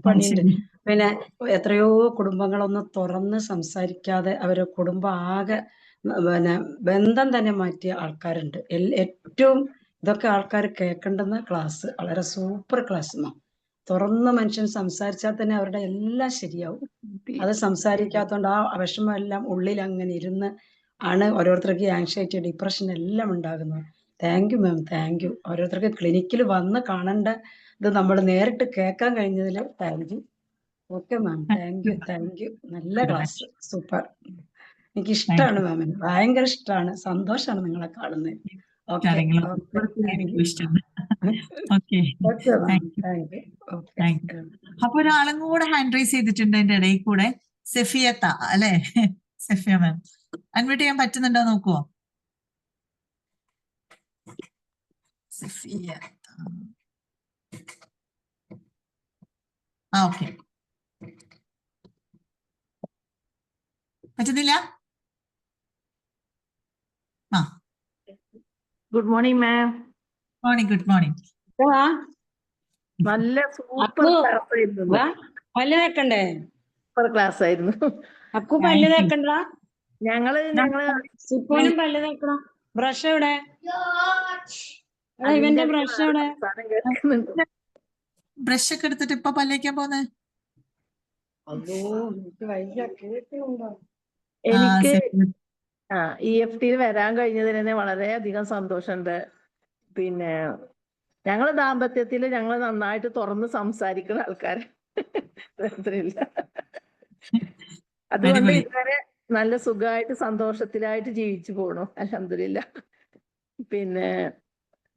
പണിയുണ്ട്. പിന്നെ എത്രയോ കുടുംബങ്ങളൊന്ന് തുറന്ന് സംസാരിക്കാതെ അവരെ കുടുംബം ആകെ പിന്നെ ബന്ധം തന്നെ മാറ്റിയ ആൾക്കാരുണ്ട്. ഏറ്റവും ഇതൊക്കെ ആൾക്കാർ കേൾക്കേണ്ടുന്ന ക്ലാസ്, വളരെ സൂപ്പർ ക്ലാസ് മാം. തുറന്ന് മനുഷ്യൻ സംസാരിച്ചാൽ തന്നെ അവരുടെ എല്ലാം ശരിയാവും. അത് സംസാരിക്കാത്തോണ്ട് ആ വിഷമം എല്ലാം ഉള്ളിൽ അങ്ങനെ ഇരുന്ന് ആണ് ഓരോരുത്തർക്ക് ആങ്സൈറ്റി, ഡിപ്രഷൻ എല്ലാം ഉണ്ടാകുന്നത്. Thank you ma'am, thank U. ഓരോരുത്തർക്ക് ക്ലിനിക്കിൽ വന്ന് കാണേണ്ട ഇത് നമ്മൾ നേരിട്ട് കേൾക്കാൻ കഴിഞ്ഞതിൽ thank you. Okay ma'am, thank you, thank U. നല്ല ക്ലാസ്, സൂപ്പർ. എനിക്ക് ഇഷ്ടമാണ് മാമിന്, ഭയങ്കര ഇഷ്ടമാണ്. സന്തോഷമാണ് നിങ്ങളെ കാണുന്നത്. ഓക്കെ, അപ്പൊ ഒരാളും കൂടെ ഹാൻഡ് റൈസ് ചെയ്തിട്ടുണ്ട് എന്റെ ഇടയിൽ കൂടെ. സെഫിയത്ത അല്ലെ? സെഫിയ മാം അൺമ്യൂട്ട് ചെയ്യാൻ പറ്റുന്നുണ്ടോ നോക്കുവോ? ഓക്കെ, പറ്റുന്നില്ല? ഗുഡ് മോർണിംഗ് മാം. Morning, good morning. നല്ല സൂപ്പർ ക്ലാസ് ആയിരുന്നു. പല്ല് തേക്കണ്ടേ? സൂപ്പർ ക്ലാസ് ആയിരുന്നു. അക്കു പല്ല് തേക്കണ്ട? ഞങ്ങള് സുപ്പോനും പല്ല് തേക്കണം. ബ്രഷ് എവിടെ? ഇവന്റെ ബ്രഷ് എവിടെ? ബ്രഷ് ഒക്കെ എടുത്തിട്ട് ഇപ്പൊ പല്ലേക്കാൻ പോന്നെ? എനിക്ക് EFT വരാൻ കഴിഞ്ഞതിന് തന്നെ വളരെയധികം സന്തോഷമുണ്ട്. പിന്നെ ഞങ്ങള് ദാമ്പത്യത്തില് ഞങ്ങൾ നന്നായിട്ട് തുറന്ന് സംസാരിക്കുന്ന ആൾക്കാര്. അതുകൊണ്ട് ഇതുവരെ നല്ല സുഖമായിട്ട് സന്തോഷത്തിലായിട്ട് ജീവിച്ചു പോണു, അൽഹംദുലില്ലാ. പിന്നെ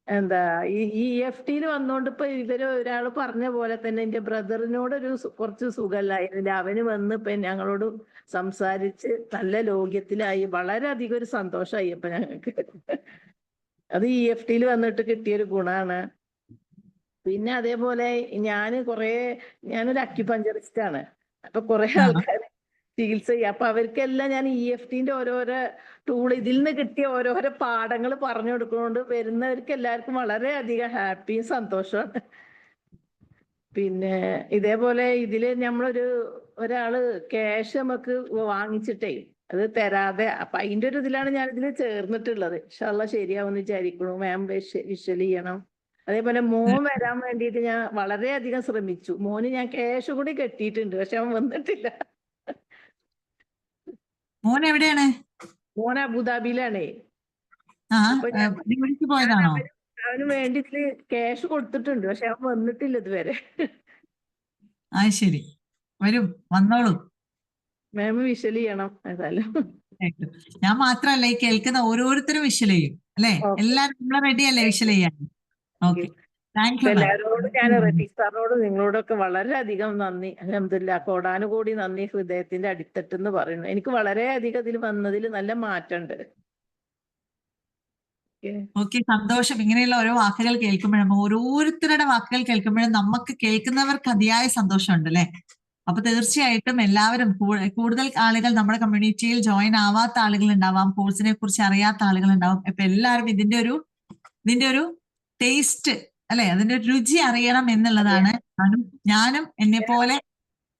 എന്താ ഈ EFT വന്നോണ്ട് ഇപ്പൊ ഇവര് ഒരാൾ പറഞ്ഞ പോലെ തന്നെ എന്റെ ബ്രദറിനോടൊരു കുറച്ച് സുഖമില്ലായിരുന്നില്ല. അവന് വന്ന് ഇപ്പൊ ഞങ്ങളോട് സംസാരിച്ച് നല്ല ലോക്യത്തിലായി. വളരെയധികം ഒരു സന്തോഷമായി ഇപ്പൊ ഞങ്ങൾക്ക്. അത് EFT വന്നിട്ട് കിട്ടിയൊരു ഗുണാണ്. പിന്നെ അതേപോലെ ഞാനൊരു അക്യുപഞ്ചറിസ്റ്റ് ആണ്. അപ്പൊ കുറെ ആൾക്കാർ ചികിത്സ ചെയ്യും. അപ്പൊ അവർക്കെല്ലാം ഞാൻ EFT ഓരോരോ ടൂൾ, ഇതിൽ നിന്ന് കിട്ടിയ ഓരോരോ പാഠങ്ങൾ പറഞ്ഞു കൊടുക്കുന്നതുകൊണ്ട് വരുന്നവർക്ക് എല്ലാവർക്കും വളരെയധികം ഹാപ്പിയും സന്തോഷമാണ്. പിന്നെ ഇതേപോലെ ഇതില് ഒരാള് ക്യാഷ് നമുക്ക് വാങ്ങിച്ചിട്ടേ അത് തരാതെ, അപ്പൊ അതിന്റെ ഒരു ഇതിലാണ് ഞാൻ ഇതിൽ ചേർന്നിട്ടുള്ളത്. ഇൻഷാ അല്ലാഹ് ശരിയാവുമെന്ന് വിചാരിക്കണു. മാം വിഷ്വൽ ചെയ്യണം. അതേപോലെ മോൻ വരാൻ വേണ്ടിയിട്ട് ഞാൻ വളരെയധികം ശ്രമിച്ചു. മോന് ഞാൻ ക്യാഷ് കൂടി കെട്ടിയിട്ടുണ്ട്, പക്ഷെ അവൻ വന്നിട്ടില്ല. മോൻ എവിടെയാണ്? മോൻ അബുദാബിയിലാണേ. പോയതാണോ? അവന് വേണ്ടി ക്യാഷ് കൊടുത്തിട്ടുണ്ട്, പക്ഷെ അവൻ വന്നിട്ടില്ല ഇതുവരെ. ശരി, വരും, വന്നോളൂ. മാം വിഷ്വൽ ചെയ്യണം ഏതായാലും. ഞാൻ മാത്രല്ല, ഈ കേൾക്കുന്ന ഓരോരുത്തരും വിഷ്വൽ ചെയ്യും അല്ലെ? എല്ലാരും നമ്മളെ റെഡി അല്ലേ വിഷ്വൽ ചെയ്യാൻ? Okay, thank U. എല്ലാവരോടും ഞാൻ റഫീഖ് സാറിനോടും നിങ്ങളോടൊക്കെ വളരെയധികം നന്ദി. അൽഹംദുലില്ലാ, കോടാനുകോടി നന്ദി ഹൃദയത്തിന്റെ അടിത്തട്ടെന്ന് പറയുന്നു. എനിക്ക് വളരെയധികം ഇതിൽ വന്നതിൽ നല്ല മാറ്റമുണ്ട്. ഓക്കെ, സന്തോഷം. ഇങ്ങനെയുള്ള ഓരോ വാക്കുകൾ കേൾക്കുമ്പോഴും ഓരോരുത്തരുടെ വാക്കുകൾ കേൾക്കുമ്പോഴും നമുക്ക് കേൾക്കുന്നവർക്ക് അതിയായ സന്തോഷമുണ്ട് അല്ലെ? അപ്പൊ തീർച്ചയായിട്ടും എല്ലാവരും കൂടുതൽ ആളുകൾ നമ്മുടെ കമ്മ്യൂണിറ്റിയിൽ ജോയിൻ ആവാത്ത ആളുകൾ ഉണ്ടാവാം, കോഴ്സിനെ കുറിച്ച് അറിയാത്ത ആളുകൾ ഉണ്ടാവും. അപ്പൊ എല്ലാവരും ഇതിന്റെ ഒരു ടേസ്റ്റ് അല്ലെ, അതിന്റെ ഒരു രുചി അറിയണം എന്നുള്ളതാണ് ഞാനും എന്നെ പോലെ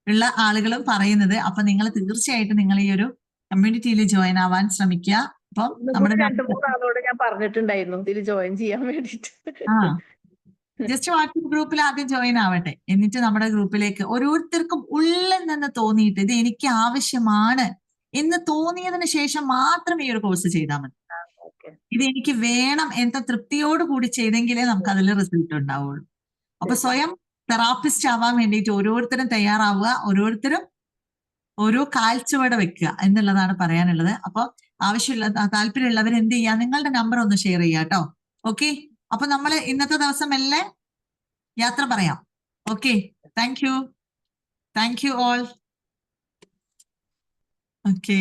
ഉള്ള ആളുകളും പറയുന്നത്. അപ്പൊ നിങ്ങൾ തീർച്ചയായിട്ടും നിങ്ങൾ ഈ ഒരു കമ്മ്യൂണിറ്റിയിൽ ജോയിൻ ആവാൻ ശ്രമിക്കുക. അപ്പം നമ്മുടെ 2-3 ആളോട് ഞാൻ പറഞ്ഞിട്ടുണ്ടായിരുന്നു ഇതിൽ ജോയിൻ ചെയ്യാൻ വേണ്ടിട്ട്. ജസ്റ്റ് വാട്സപ്പ് ഗ്രൂപ്പിൽ ആദ്യം ജോയിൻ ആവട്ടെ, എന്നിട്ട് നമ്മുടെ ഗ്രൂപ്പിലേക്ക് ഓരോരുത്തർക്കും ഉള്ളിൽ നിന്ന് തോന്നിയിട്ട് ഇത് എനിക്ക് ആവശ്യമാണ് എന്ന് തോന്നിയതിന് ശേഷം മാത്രം ഈ ഒരു കോഴ്സ് ചെയ്താൽ മതി. ഇത് എനിക്ക് വേണം എന്ന തൃപ്തിയോട് കൂടി ചെയ്തെങ്കിലേ നമുക്ക് അതിൽ റിസൾട്ട് ഉണ്ടാവുള്ളൂ. അപ്പൊ സ്വയം തെറാപ്പിസ്റ്റ് ആവാൻ വേണ്ടിയിട്ട് ഓരോരുത്തരും തയ്യാറാവുക, ഓരോരുത്തരും ഓരോ കാഴ്ചപ്പാട് വെക്കുക എന്നുള്ളതാണ് പറയാനുള്ളത്. അപ്പൊ ആവശ്യമുള്ള താല്പര്യമുള്ളവർ എന്ത് ചെയ്യുക, നിങ്ങളുടെ നമ്പർ ഒന്ന് ഷെയർ ചെയ്യുക കേട്ടോ. ഓക്കെ, അപ്പൊ നമ്മൾ ഇന്നത്തെ ദിവസം എല്ലാം യാത്ര പറയാം. Okay, thank you all. Okay.